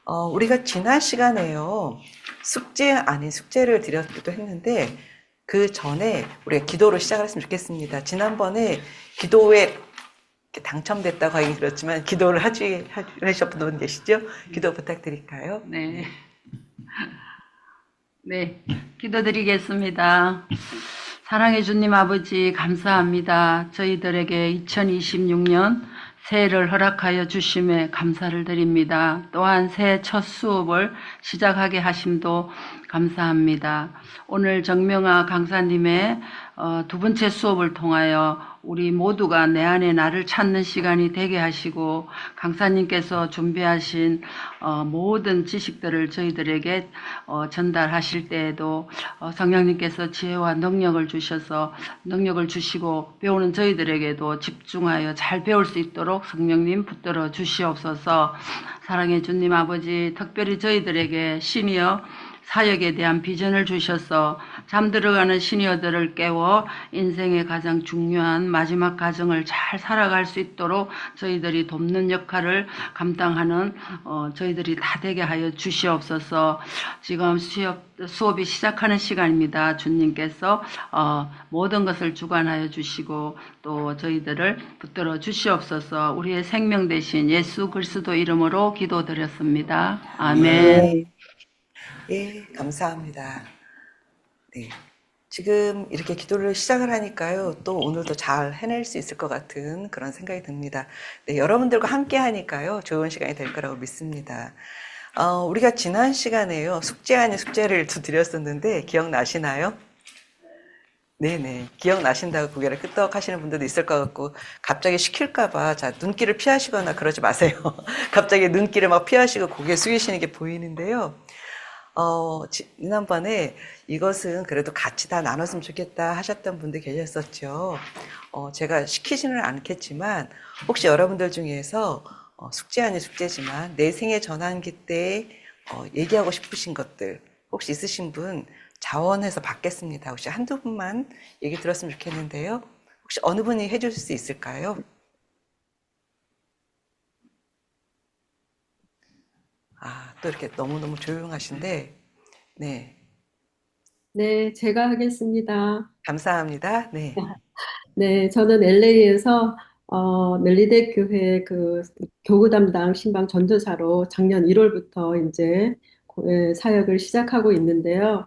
우리가 지난 시간에요. 숙제 아닌 숙제를 드렸기도 했는데, 그 전에 우리가 기도로 시작을 했으면 좋겠습니다. 지난번에 기도에 당첨됐다고 하긴 그렇지만, 기도를 하셨던 분 계시죠? 기도 부탁드릴까요? 네, 네. 네, 기도드리겠습니다. 사랑해 주님 아버지, 감사합니다. 저희들에게 2026년 새해를 허락하여 주심에 감사를 드립니다. 또한 새해 첫 수업을 시작하게 하심도 감사합니다. 오늘 정명아 강사님의 두 번째 수업을 통하여 우리 모두가 내 안에 나를 찾는 시간이 되게 하시고 강사님께서 준비하신 모든 지식들을 저희들에게 전달하실 때에도 성령님께서 지혜와 능력을 주셔서 능력을 주시고 배우는 저희들에게도 집중하여 잘 배울 수 있도록 성령님 붙들어 주시옵소서. 사랑해 주님 아버지, 특별히 저희들에게 시니어 사역에 대한 비전을 주셔서 잠들어가는 시니어들을 깨워 인생의 가장 중요한 마지막 과정을 잘 살아갈 수 있도록 저희들이 돕는 역할을 감당하는 저희들이 다 되게 하여 주시옵소서. 지금 수업이 시작하는 시간입니다. 주님께서 모든 것을 주관하여 주시고 또 저희들을 붙들어 주시옵소서. 우리의 생명 대신 예수 그리스도 이름으로 기도드렸습니다. 아멘. 네. 예, 감사합니다. 네. 지금 이렇게 기도를 시작을 하니까요, 또 오늘도 잘 해낼 수 있을 것 같은 그런 생각이 듭니다. 네, 여러분들과 함께 하니까요, 좋은 시간이 될 거라고 믿습니다. 우리가 지난 시간에요, 숙제 아닌 숙제를 두 드렸었는데, 기억나시나요? 네네. 기억나신다고 고개를 끄덕 하시는 분들도 있을 것 같고, 갑자기 시킬까봐, 자, 눈길을 피하시거나 그러지 마세요. 갑자기 눈길을 막 피하시고 고개 숙이시는 게 보이는데요. 지난번에 이것은 그래도 같이 다 나눴으면 좋겠다 하셨던 분들 계셨었죠. 제가 시키지는 않겠지만, 혹시 여러분들 중에서 숙제 아닌 숙제지만 내 생애 전환기 때 얘기하고 싶으신 것들 혹시 있으신 분 자원해서 받겠습니다. 혹시 한두 분만 얘기 들었으면 좋겠는데요. 혹시 어느 분이 해주실 수 있을까요? 아, 또 이렇게 너무너무 조용하신데, 네. 네, 제가 하겠습니다. 감사합니다. 네. 네, 저는 LA에서 멜리대 교회 그 교구 담당 신방 전도사로 작년 1월부터 이제 사역을 시작하고 있는데요.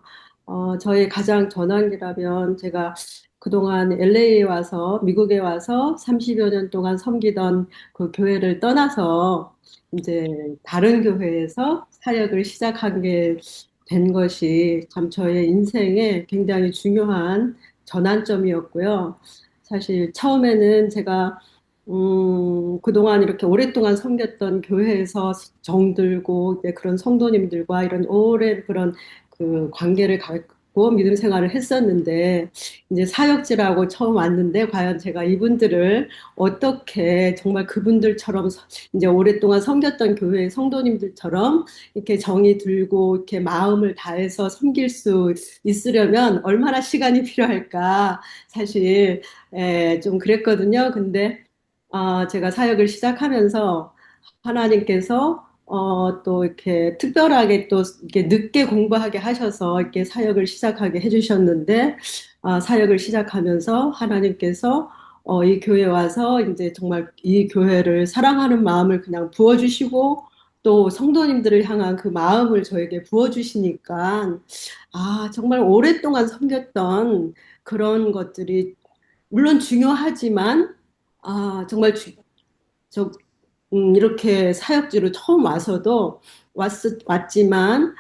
저의 가장 전환기라면 제가 그동안 LA에 와서 미국에 와서 30여 년 동안 섬기던 그 교회를 떠나서 이제 다른 교회에서 사역을 시작한 게 된 것이 참 저의 인생에 굉장히 중요한 전환점이었고요. 사실 처음에는 제가 그동안 이렇게 오랫동안 섬겼던 교회에서 정들고 이제 그런 성도님들과 이런 오랜 그런 그 관계를 갖고 믿음 생활을 했었는데 이제 사역지라고 처음 왔는데 과연 제가 이분들을 어떻게 정말 그분들처럼 이제 오랫동안 섬겼던 교회의 성도님들처럼 이렇게 정이 들고 이렇게 마음을 다해서 섬길 수 있으려면 얼마나 시간이 필요할까 사실 좀 그랬거든요. 근데 제가 사역을 시작하면서 하나님께서 또 이렇게 특별하게 또 이렇게 늦게 공부하게 하셔서 이렇게 사역을 시작하게 해주셨는데 사역을 시작하면서 하나님께서 이 교회 와서 이제 정말 이 교회를 사랑하는 마음을 그냥 부어주시고 또 성도님들을 향한 그 마음을 저에게 부어주시니까 정말 오랫동안 섬겼던 그런 것들이 물론 중요하지만 정말 저, 이렇게 사역지로 처음 와서도 왔지만,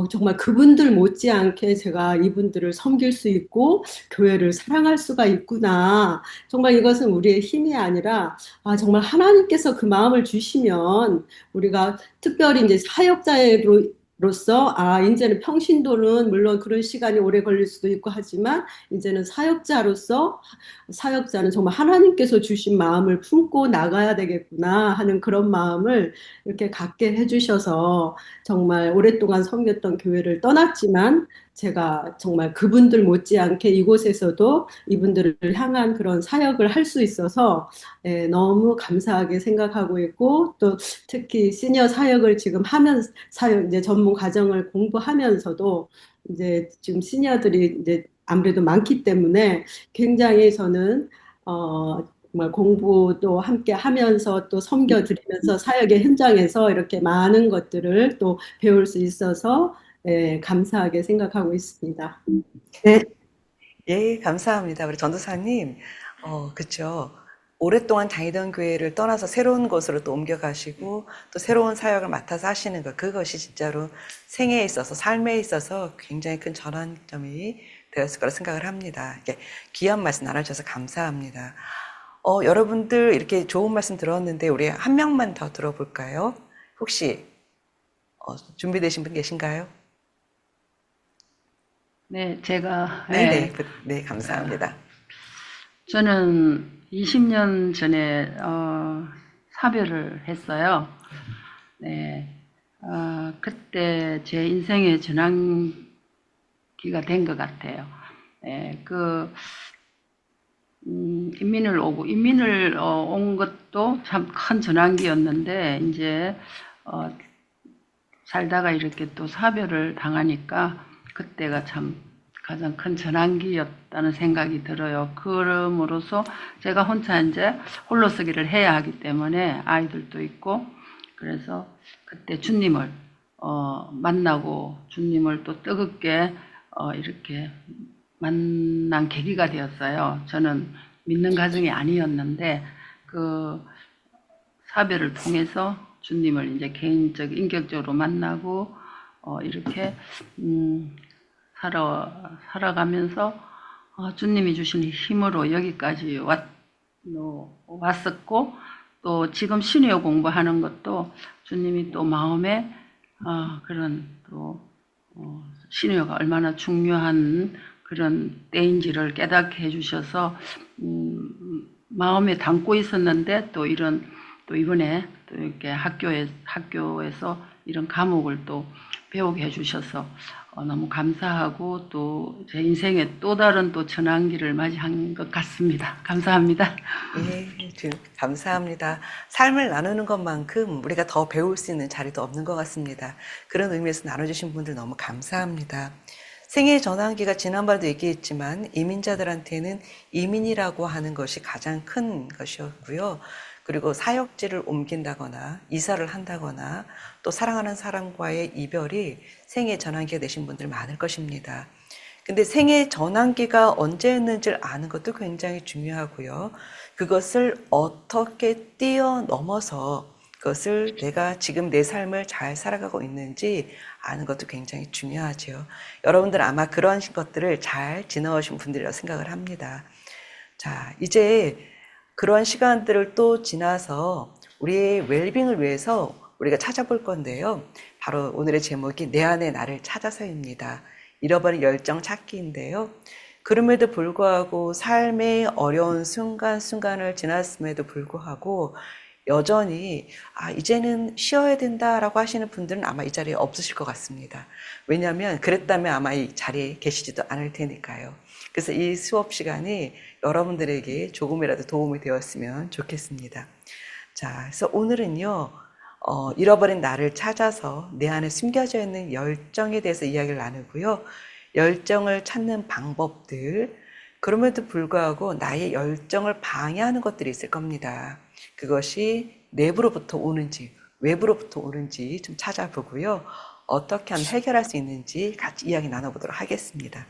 정말 그분들 못지않게 제가 이분들을 섬길 수 있고, 교회를 사랑할 수가 있구나. 정말 이것은 우리의 힘이 아니라, 정말 하나님께서 그 마음을 주시면, 우리가 특별히 이제 사역자로서, 이제는 평신도는 물론 그런 시간이 오래 걸릴 수도 있고 하지만, 이제는 사역자는 정말 하나님께서 주신 마음을 품고 나가야 되겠구나 하는 그런 마음을 이렇게 갖게 해주셔서 정말 오랫동안 섬겼던 교회를 떠났지만 제가 정말 그분들 못지않게 이곳에서도 이분들을 향한 그런 사역을 할 수 있어서 너무 감사하게 생각하고 있고, 또 특히 시니어 사역을 지금 하면서 사역 이제 전문 과정을 공부하면서도 이제 지금 시니어들이 이제 아무래도 많기 때문에 굉장히 저는 정말 공부도 함께 하면서 또 섬겨드리면서 사역의 현장에서 이렇게 많은 것들을 또 배울 수 있어서 감사하게 생각하고 있습니다. 네, 예, 감사합니다. 우리 전도사님, 그쵸. 오랫동안 다니던 교회를 떠나서 새로운 곳으로 또 옮겨가시고 또 새로운 사역을 맡아서 하시는 것, 그것이 진짜로 생애에 있어서, 삶에 있어서 굉장히 큰 전환점이 되었을 거라 생각을 합니다. 이렇게 귀한 말씀 나눠주셔서 감사합니다. 여러분들 이렇게 좋은 말씀 들었는데 우리 한 명만 더 들어볼까요? 혹시 준비되신 분 계신가요? 네, 제가, 네네, 네, 감사합니다. 저는 20년 전에, 사별을 했어요. 네, 그때 제 인생의 전환기가 된 것 같아요. 네, 인민을 온 것도 참 큰 전환기였는데, 이제, 살다가 이렇게 또 사별을 당하니까 그때가 참 가장 큰 전환기였다는 생각이 들어요. 그럼으로써 제가 혼자 이제 홀로서기를 해야 하기 때문에 아이들도 있고, 그래서 그때 주님을 만나고 주님을 또 뜨겁게 이렇게 만난 계기가 되었어요. 저는 믿는 가정이 아니었는데 그 사별을 통해서 주님을 이제 개인적, 인격적으로 만나고, 이렇게, 살아가면서, 주님이 주신 힘으로 여기까지 왔었고, 또 지금 신요 공부하는 것도 주님이 또 마음에, 그런 또, 신요가 얼마나 중요한 그런 때인지를 깨닫게 해주셔서, 마음에 담고 있었는데 또 이번에 또 이렇게 학교에서 이런 과목을 또 배우게 해주셔서 너무 감사하고 또 제 인생에 또 다른 또 전환기를 맞이한 것 같습니다. 감사합니다. 예, 감사합니다. 삶을 나누는 것만큼 우리가 더 배울 수 있는 자리도 없는 것 같습니다. 그런 의미에서 나눠주신 분들 너무 감사합니다. 생애 전환기가 지난번에도 얘기했지만 이민자들한테는 이민이라고 하는 것이 가장 큰 것이었고요. 그리고 사역지를 옮긴다거나 이사를 한다거나 또 사랑하는 사람과의 이별이 생애 전환기가 되신 분들 많을 것입니다. 근데 생애 전환기가 언제였는지를 아는 것도 굉장히 중요하고요. 그것을 어떻게 뛰어넘어서 그것을 내가 지금 내 삶을 잘 살아가고 있는지 아는 것도 굉장히 중요하죠. 여러분들 아마 그런 것들을 잘 지나오신 분들이라고 생각을 합니다. 자, 이제 그런 시간들을 또 지나서 우리의 웰빙을 위해서 우리가 찾아볼 건데요. 바로 오늘의 제목이 내 안의 나를 찾아서입니다. 잃어버린 열정 찾기인데요. 그럼에도 불구하고 삶의 어려운 순간순간을 지났음에도 불구하고 여전히 이제는 쉬어야 된다라고 하시는 분들은 아마 이 자리에 없으실 것 같습니다. 왜냐하면 그랬다면 아마 이 자리에 계시지도 않을 테니까요. 그래서 이 수업 시간이 여러분들에게 조금이라도 도움이 되었으면 좋겠습니다. 자, 그래서 오늘은요, 잃어버린 나를 찾아서 내 안에 숨겨져 있는 열정에 대해서 이야기를 나누고요. 열정을 찾는 방법들, 그럼에도 불구하고 나의 열정을 방해하는 것들이 있을 겁니다. 그것이 내부로부터 오는지 외부로부터 오는지 좀 찾아보고요. 어떻게 하면 해결할 수 있는지 같이 이야기 나눠보도록 하겠습니다.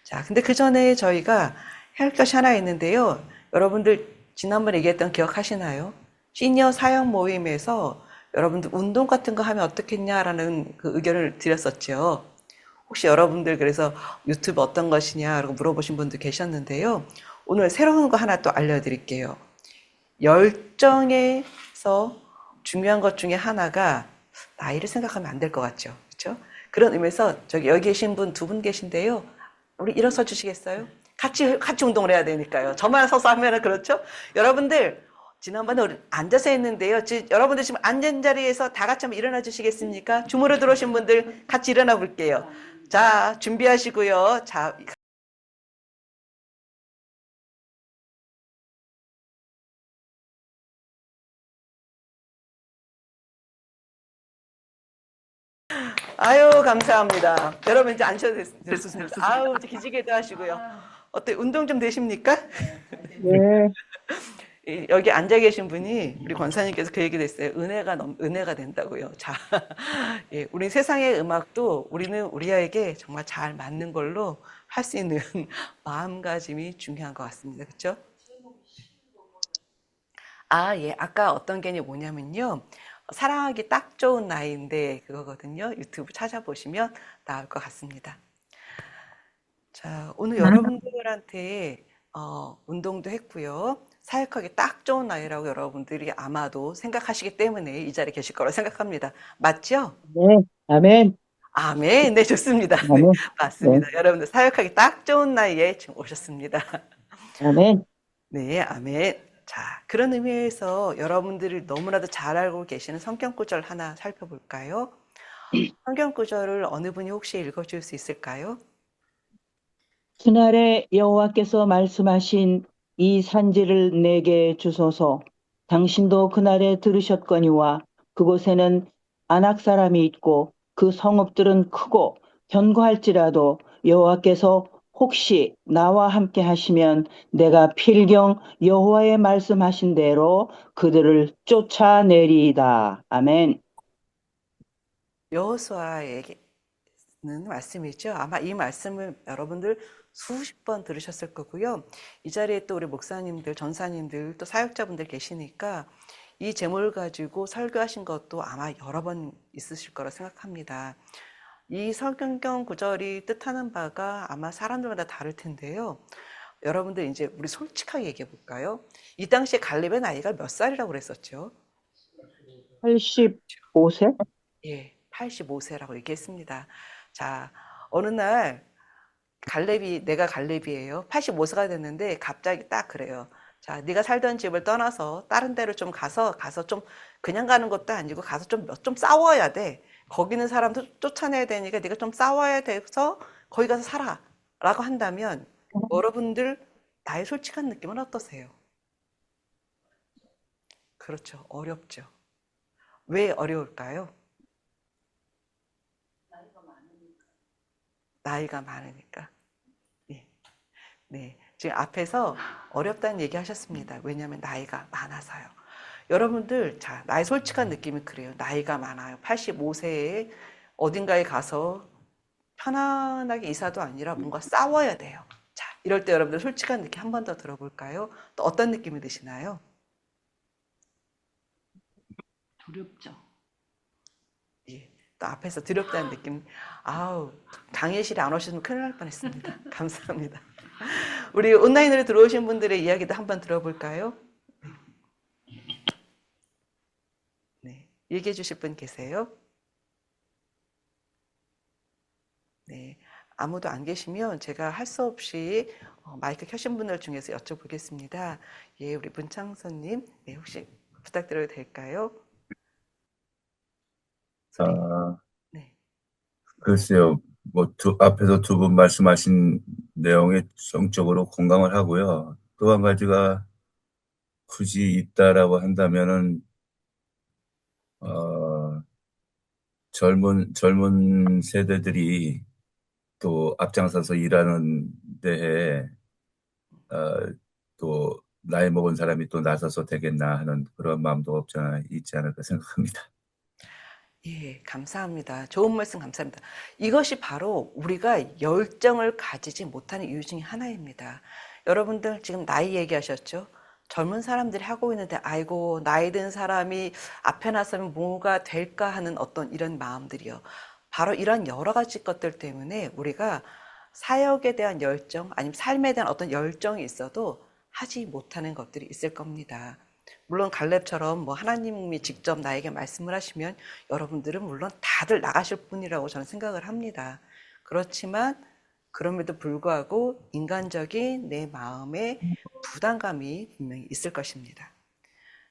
자, 근데 그 전에 저희가 할 것이 하나 있는데요. 여러분들 지난번에 얘기했던 기억하시나요? 시니어 사역 모임에서 여러분들 운동 같은 거 하면 어떻겠냐라는 그 의견을 드렸었죠. 혹시 여러분들 그래서 유튜브 어떤 것이냐라고 물어보신 분도 계셨는데요. 오늘 새로운 거 하나 또 알려드릴게요. 열정에서 중요한 것 중에 하나가 나이를 생각하면 안 될 것 같죠. 그렇죠? 그런 의미에서 여기 계신 분 두 분 계신데요. 우리 일어서 주시겠어요? 같이 운동을 해야 되니까요. 저만 서서 하면은 그렇죠? 여러분들 지난번에 우리 앉아서 했는데요. 여러분들 지금 앉은 자리에서 다 같이 한번 일어나 주시겠습니까? 주무러 들어오신 분들 같이 일어나 볼게요. 자, 준비하시고요. 자, 아유, 감사합니다. 여러분 이제 앉으셔도 됐습니다. 아유, 이제 기지개도 하시고요. 어때, 운동 좀 되십니까? 네, 여기 앉아 계신 분이 우리 권사님께서 그 얘기도 했어요. 은혜가 된다고요. 자, 예, 우리 세상의 음악도 우리는 우리에게 정말 잘 맞는 걸로 할 수 있는 마음가짐이 중요한 것 같습니다. 그렇죠? 아, 예. 아까 어떤 개념이 뭐냐면요. 사랑하기 딱 좋은 나이인데 그거거든요. 유튜브 찾아보시면 나올 것 같습니다. 자, 오늘 여러분들한테 운동도 했고요. 사역하기 딱 좋은 나이라고 여러분들이 아마도 생각하시기 때문에 이 자리에 계실 거라고 생각합니다. 맞죠? 네, 아멘, 아멘. 네, 좋습니다. 네, 아멘, 네, 맞습니다. 여러분들 사역하기 딱 좋은 나이에 지금 오셨습니다. 아멘. 네, 아멘. 자, 그런 의미에서 여러분들이 너무나도 잘 알고 계시는 성경 구절 하나 살펴볼까요? 성경 구절을 어느 분이 혹시 읽어줄 수 있을까요? 그날에 여호와께서 말씀하신 이 산지를 내게 주소서. 당신도 그날에 들으셨거니와 그곳에는 안악 사람이 있고 그 성읍들은 크고 견고할지라도 여호와께서 혹시 나와 함께 하시면 내가 필경 여호와의 말씀하신 대로 그들을 쫓아내리이다. 아멘. 여호수아에게 는 말씀이죠. 아마 이 말씀을 여러분들 수십 번 들으셨을 거고요. 이 자리에 또 우리 목사님들, 전사님들, 또 사역자분들 계시니까 이 제목을 가지고 설교하신 것도 아마 여러 번 있으실 거라 생각합니다. 이 성경 구절이 뜻하는 바가 아마 사람들마다 다를 텐데요. 여러분들 이제 우리 솔직하게 얘기해 볼까요? 이 당시에 갈렙의 나이가 몇 살이라고 그랬었죠? 85세? 예, 85세라고 얘기했습니다. 자, 어느 날 내가 갈렙이에요. 85세가 됐는데 갑자기 딱 그래요. 자, 네가 살던 집을 떠나서 다른 데로 좀 가서 좀 그냥 가는 것도 아니고 가서 좀 싸워야 돼. 거기 있는 사람도 쫓아내야 되니까 네가 좀 싸워야 돼서 거기 가서 살아. 라고 한다면 여러분들 나의 솔직한 느낌은 어떠세요? 그렇죠. 어렵죠. 왜 어려울까요? 나이가 많으니까. 예. 네. 지금 앞에서 어렵다는 얘기 하셨습니다. 왜냐하면 나이가 많아서요. 여러분들, 자, 나의 솔직한 느낌이 그래요. 나이가 많아요. 85세에 어딘가에 가서 편안하게 이사도 아니라 뭔가 싸워야 돼요. 자, 이럴 때 여러분들 솔직한 느낌 한 번 더 들어볼까요? 또 어떤 느낌이 드시나요? 두렵죠. 예. 또 앞에서 두렵다는 느낌. 아우, 강의실에 안 오셨으면 큰일 날 뻔했습니다. 감사합니다. 우리 온라인으로 들어오신 분들의 이야기도 한번 들어볼까요? 네. 얘기해 주실 분 계세요? 네. 아무도 안 계시면 제가 할 수 없이 마이크 켜신 분들 중에서 여쭤보겠습니다. 예, 우리 문창선님, 네, 혹시 부탁드려도 될까요? 소리. 아, 네. 글쎄요. 앞에서 두 분 말씀하신 내용에 성적으로 공감을 하고요. 또 한 가지가 굳이 있다라고 한다면은, 어, 젊은 세대들이 또 앞장서서 일하는 데에, 어, 또 나이 먹은 사람이 또 나서서 되겠나 하는 그런 마음도 없지 않아 있지 않을까 생각합니다. 예, 감사합니다. 좋은 말씀 감사합니다. 이것이 바로 우리가 열정을 가지지 못하는 이유 중에 하나입니다. 여러분들 지금 나이 얘기하셨죠? 젊은 사람들이 하고 있는데 아이고 나이 든 사람이 앞에 나서면 뭐가 될까 하는 어떤 이런 마음들이요. 바로 이런 여러 가지 것들 때문에 우리가 사역에 대한 열정 아니면 삶에 대한 어떤 열정이 있어도 하지 못하는 것들이 있을 겁니다. 물론 갈렙처럼 뭐 하나님이 직접 나에게 말씀을 하시면 여러분들은 물론 다들 나가실 분이라고 저는 생각을 합니다. 그렇지만 그럼에도 불구하고 인간적인 내 마음의 부담감이 분명히 있을 것입니다.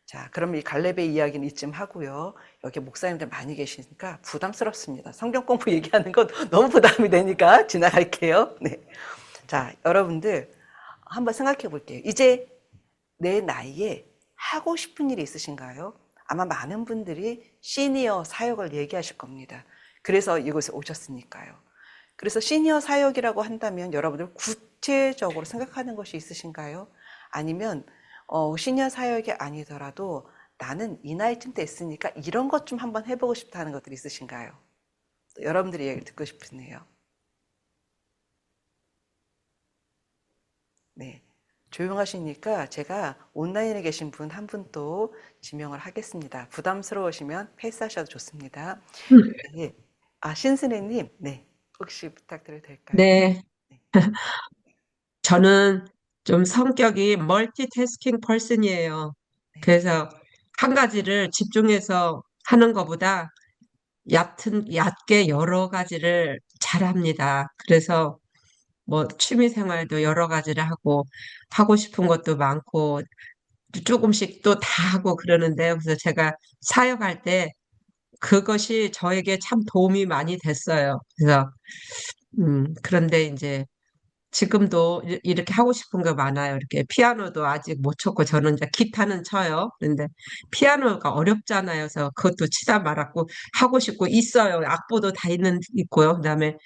자, 그럼 이 갈렙의 이야기는 이쯤 하고요. 여기 목사님들 많이 계시니까 부담스럽습니다. 성경 공부 얘기하는 건 너무 부담이 되니까 지나갈게요. 네. 자, 여러분들 한번 생각해 볼게요. 이제 내 나이에 하고 싶은 일이 있으신가요? 아마 많은 분들이 시니어 사역을 얘기하실 겁니다. 그래서 이곳에 오셨으니까요. 그래서 시니어 사역이라고 한다면 여러분들 구체적으로 생각하는 것이 있으신가요? 아니면 시니어 사역이 아니더라도 나는 이 나이쯤 됐으니까 이런 것 좀 한번 해보고 싶다 는 것들이 있으신가요? 여러분들의 이야기를 듣고 싶으네요. 네. 조용하시니까 제가 온라인에 계신 분 한 분 또 지명을 하겠습니다. 부담스러우시면 패스하셔도 좋습니다. 네. 신스네님, 네. 혹시 부탁드려도 될까요? 네, 네. 저는 좀 성격이 멀티태스킹 퍼슨이에요. 네. 그래서 한 가지를 집중해서 하는 것보다 얕게 여러 가지를 잘합니다. 그래서 뭐 취미 생활도 여러 가지를 하고 싶은 것도 많고 조금씩 또 다 하고 그러는데요. 그래서 제가 사역할 때 그것이 저에게 참 도움이 많이 됐어요. 그래서 그런데 이제 지금도 이렇게 하고 싶은 거 많아요. 이렇게 피아노도 아직 못 쳤고 저는 이제 기타는 쳐요. 그런데 피아노가 어렵잖아요. 그래서 그것도 치다 말았고 하고 싶고 있어요. 악보도 다 있고요. 그다음에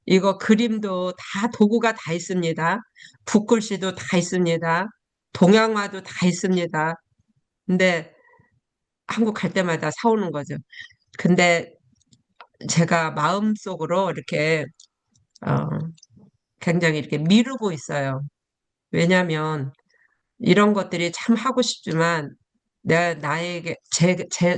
이거 그림도 다 도구가 다 있습니다. 붓글씨도 다 있습니다. 동양화도 다 있습니다. 근데 한국 갈 때마다 사오는 거죠. 근데 제가 마음속으로 이렇게 어, 굉장히 이렇게 미루고 있어요. 왜냐하면 이런 것들이 참 하고 싶지만 나에게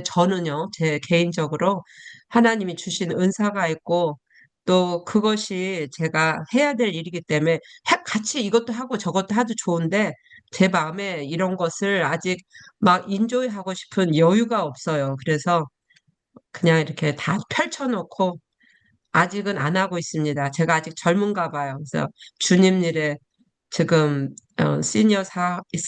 저는요, 제 개인적으로 하나님이 주신 은사가 있고 또 그것이 제가 해야 될 일이기 때문에 같이 이것도 하고 저것도 하도 좋은데 제 마음에 이런 것을 아직 막 인조이 하고 싶은 여유가 없어요. 그래서 그냥 이렇게 다 펼쳐놓고 아직은 안 하고 있습니다. 제가 아직 젊은가 봐요. 그래서 주님 일에 지금 시니어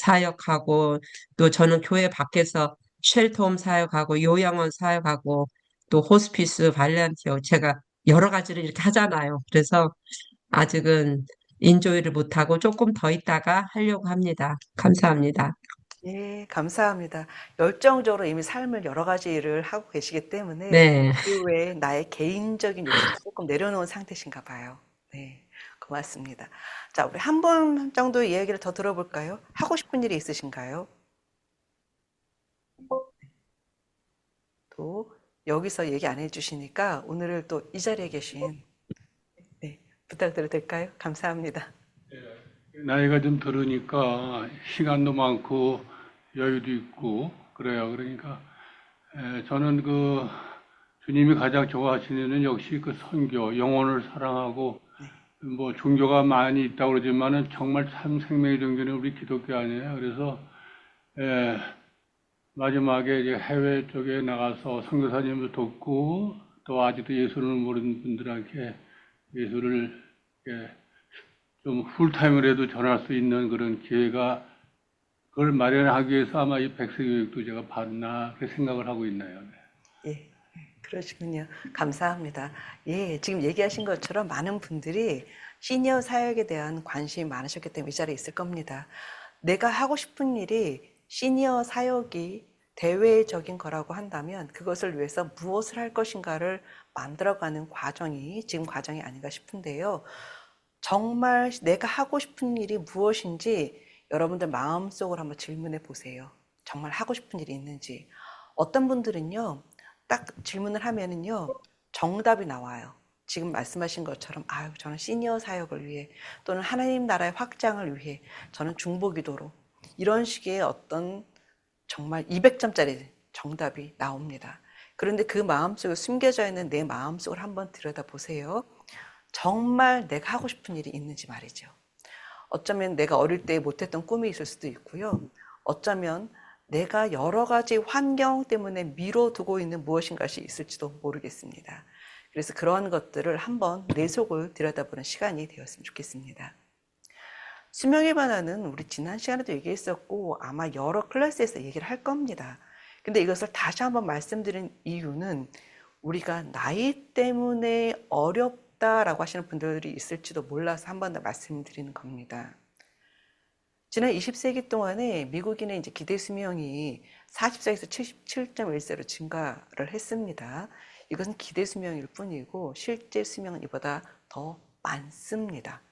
사역하고 또 저는 교회 밖에서 쉘터홈 사역하고 요양원 사역하고 또 호스피스 발리안티어 제가 여러 가지를 이렇게 하잖아요. 그래서 아직은 인조이를 못하고 조금 더 있다가 하려고 합니다. 감사합니다. 예, 감사합니다. 열정적으로 이미 삶을 여러 가지 일을 하고 계시기 때문에 네. 그 외에 나의 개인적인 욕심을 조금 내려놓은 상태신가 봐요. 네, 고맙습니다. 자, 우리 한 분 정도 이야기를 더 들어볼까요? 하고 싶은 일이 있으신가요? 또 여기서 얘기 안 해주시니까 오늘 또 이 자리에 계신 네, 부탁드려도 될까요? 감사합니다. 나이가 좀 들으니까 시간도 많고 여유도 있고 그래요. 그러니까 저는 그 주님이 가장 좋아하시는 일은 역시 그 선교, 영혼을 사랑하고 뭐 종교가 많이 있다고 그러지만은 정말 참 생명의 종교는 우리 기독교 아니에요. 그래서 마지막에 이제 해외 쪽에 나가서 선교사님을 돕고 또 아직도 예수를 모르는 분들한테 예수를 좀 풀타임으로도 전할 수 있는 그런 기회가 그걸 마련하기 위해서 아마 이 백세교육도 제가 받나 그렇게 생각을 하고 있나요. 네. 예, 그러시군요. 감사합니다. 예, 지금 얘기하신 것처럼 많은 분들이 시니어 사역에 대한 관심이 많으셨기 때문에 이 자리에 있을 겁니다. 내가 하고 싶은 일이 시니어 사역이 대외적인 거라고 한다면 그것을 위해서 무엇을 할 것인가를 만들어가는 과정이 지금 과정이 아닌가 싶은데요. 정말 내가 하고 싶은 일이 무엇인지 여러분들 마음속으로 한번 질문해 보세요. 정말 하고 싶은 일이 있는지. 어떤 분들은요, 딱 질문을 하면은요, 정답이 나와요. 지금 말씀하신 것처럼, 저는 시니어 사역을 위해, 또는 하나님 나라의 확장을 위해, 저는 중보기도로, 이런 식의 어떤 정말 200점짜리 정답이 나옵니다. 그런데 그 마음속에 숨겨져 있는 내 마음속을 한번 들여다보세요. 정말 내가 하고 싶은 일이 있는지 말이죠. 어쩌면 내가 어릴 때 못했던 꿈이 있을 수도 있고요. 어쩌면 내가 여러 가지 환경 때문에 미뤄두고 있는 무엇인가가 있을지도 모르겠습니다. 그래서 그러한 것들을 한번 내 속을 들여다보는 시간이 되었으면 좋겠습니다. 수명의 반환은 우리 지난 시간에도 얘기했었고 아마 여러 클래스에서 얘기를 할 겁니다. 근데 이것을 다시 한번 말씀드린 이유는 우리가 나이 때문에 어렵다라고 하시는 분들이 있을지도 몰라서 한 번 더 말씀드리는 겁니다. 지난 20세기 동안에 미국인의 이제 기대 수명이 44에서 77.1세로 증가를 했습니다. 이것은 기대 수명일 뿐이고 실제 수명은 이보다 더 많습니다.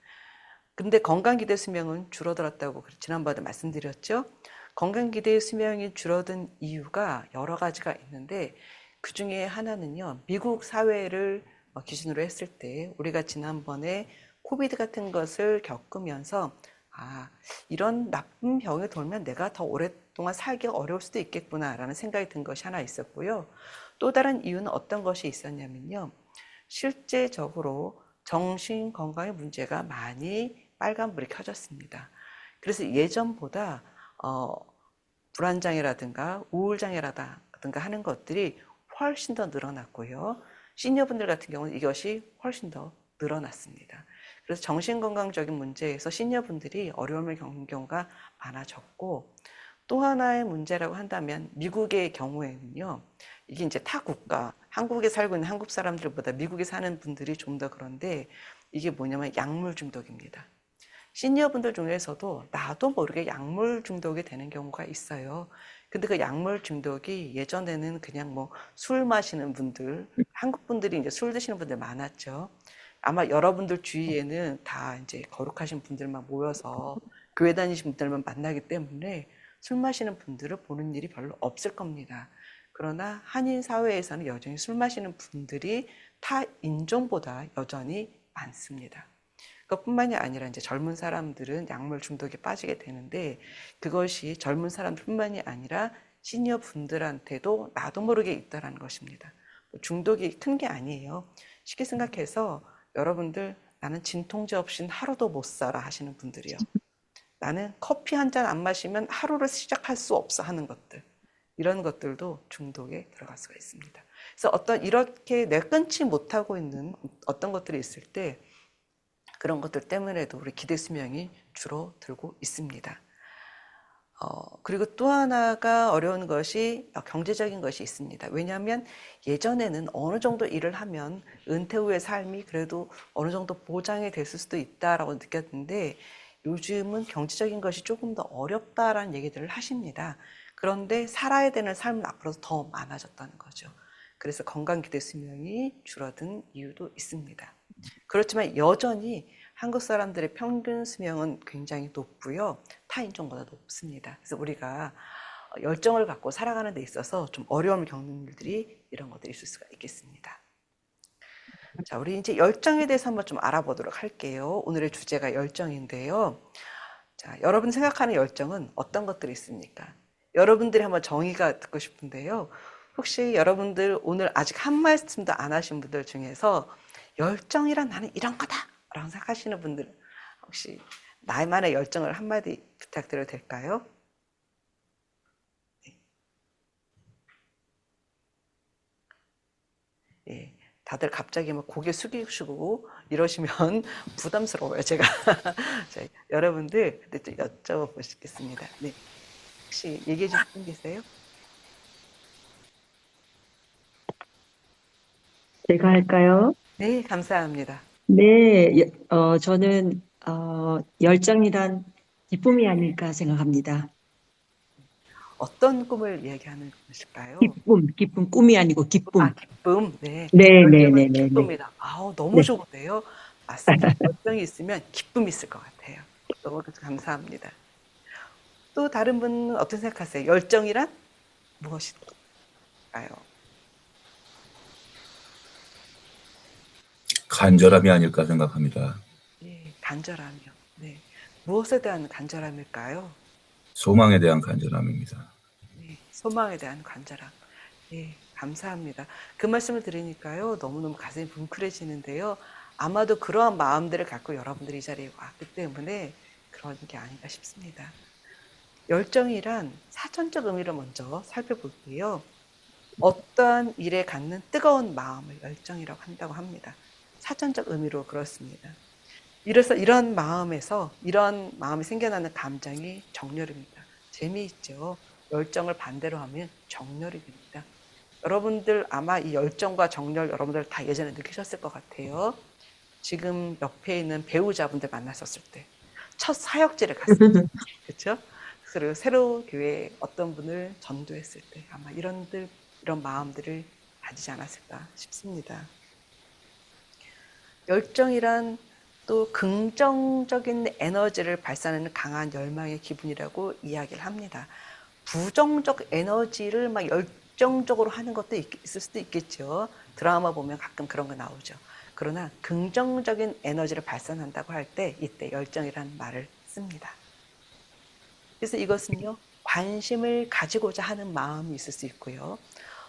근데 건강 기대 수명은 줄어들었다고 지난번에 말씀드렸죠. 건강 기대 수명이 줄어든 이유가 여러 가지가 있는데 그 중에 하나는요. 미국 사회를 기준으로 했을 때 우리가 지난번에 코비드 같은 것을 겪으면서 이런 나쁜 병에 돌면 내가 더 오랫동안 살기가 어려울 수도 있겠구나라는 생각이 든 것이 하나 있었고요. 또 다른 이유는 어떤 것이 있었냐면요. 실제적으로 정신 건강의 문제가 많이 빨간불이 켜졌습니다. 그래서 예전보다 불안장애라든가 우울장애라든가 하는 것들이 훨씬 더 늘어났고요. 시니어분들 같은 경우는 이것이 훨씬 더 늘어났습니다. 그래서 정신건강적인 문제에서 시니어분들이 어려움을 겪는 경우가 많아졌고 또 하나의 문제라고 한다면 미국의 경우에는요. 이게 이제 타 국가, 한국에 살고 있는 한국 사람들보다 미국에 사는 분들이 좀 더 그런데 이게 뭐냐면 약물 중독입니다. 시니어분들 중에서도 나도 모르게 약물 중독이 되는 경우가 있어요. 근데 그 약물 중독이 예전에는 그냥 뭐 술 마시는 분들, 한국 분들이 이제 술 드시는 분들 많았죠. 아마 여러분들 주위에는 다 이제 거룩하신 분들만 모여서 교회 다니신 분들만 만나기 때문에 술 마시는 분들을 보는 일이 별로 없을 겁니다. 그러나 한인 사회에서는 여전히 술 마시는 분들이 타 인종보다 여전히 많습니다. 그것뿐만이 아니라 이제 젊은 사람들은 약물 중독에 빠지게 되는데 그것이 젊은 사람들뿐만이 아니라 시니어 분들한테도 나도 모르게 있다라는 것입니다. 중독이 큰 게 아니에요. 쉽게 생각해서 여러분들 나는 진통제 없이는 하루도 못 살아 하시는 분들이요. 나는 커피 한 잔 안 마시면 하루를 시작할 수 없어 하는 것들. 이런 것들도 중독에 들어갈 수가 있습니다. 그래서 어떤 이렇게 내가 끊지 못하고 있는 어떤 것들이 있을 때 그런 것들 때문에도 우리 기대 수명이 줄어들고 있습니다. 그리고 또 하나가 어려운 것이 경제적인 것이 있습니다. 왜냐하면 예전에는 어느 정도 일을 하면 은퇴 후의 삶이 그래도 어느 정도 보장이 됐을 수도 있다라고 느꼈는데 요즘은 경제적인 것이 조금 더 어렵다라는 얘기들을 하십니다. 그런데 살아야 되는 삶은 앞으로 더 많아졌다는 거죠. 그래서 건강 기대 수명이 줄어든 이유도 있습니다. 그렇지만 여전히 한국 사람들의 평균 수명은 굉장히 높고요. 타 인종보다 높습니다. 그래서 우리가 열정을 갖고 살아가는 데 있어서 좀 어려움을 겪는 일들이 이런 것들이 있을 수가 있겠습니다. 자, 우리 이제 열정에 대해서 한번 좀 알아보도록 할게요. 오늘의 주제가 열정인데요. 자, 여러분 생각하는 열정은 어떤 것들이 있습니까? 여러분들이 한번 정의가 듣고 싶은데요. 혹시 여러분들 오늘 아직 한 말씀도 안 하신 분들 중에서 열정이란 나는 이런 거다 라고 생각하시는 분들 혹시 나만의 열정을 한마디 부탁드려도 될까요? 예, 다들 갑자기 막 고개 숙이시고 이러시면 부담스러워요, 제가. 자, 여러분들 근데 좀 여쭤보시겠습니다. 네, 혹시 얘기해 주실 분 계세요? 제가 할까요? 네, 감사합니다. 네, 저는 열정이란 기쁨이 아닐까 생각합니다. 어떤 꿈을 얘기하는 것일까요? 기쁨, 꿈이 아니고 기쁨. 기쁨. 네. 네, 네, 열정은 네, 네, 네. 기쁨이다. 아우, 너무 네. 좋은데요. 맞습니다. 열정이 있으면 기쁨이 있을 것 같아요. 너무 감사합니다. 또 다른 분은 어떻게 생각하세요? 열정이란 무엇일까요? 간절함이 아닐까 생각합니다. 네, 간절함이요. 네. 무엇에 대한 간절함일까요? 소망에 대한 간절함입니다. 네, 소망에 대한 간절함. 네, 감사합니다. 그 말씀을 들으니까요, 너무너무 가슴이 뭉클해지는데요. 아마도 그러한 마음들을 갖고 여러분들이 이 자리에 왔기 때문에 그런 게 아닌가 싶습니다. 열정이란 사전적 의미를 먼저 살펴볼게요. 어떠한 일에 갖는 뜨거운 마음을 열정이라고 한다고 합니다. 사전적 의미로 그렇습니다. 이래서 이런 마음이 생겨나는 감정이 정열입니다. 재미있죠. 열정을 반대로 하면 정열이 됩니다. 여러분들 아마 이 열정과 정열 여러분들 다 예전에 느끼셨을 것 같아요. 지금 옆에 있는 배우자분들 만났었을 때 첫 사역지를 갔을 때 그렇죠? 그리고 새로 교회에 어떤 분을 전도했을 때 아마 이런 마음들을 가지지 않았을까 싶습니다. 열정이란 또 긍정적인 에너지를 발산하는 강한 열망의 기분이라고 이야기를 합니다. 부정적 에너지를 막 열정적으로 하는 것도 있을 수도 있겠죠. 드라마 보면 가끔 그런 거 나오죠. 그러나 긍정적인 에너지를 발산한다고 할 때 이때 열정이라는 말을 씁니다. 그래서 이것은요, 관심을 가지고자 하는 마음이 있을 수 있고요.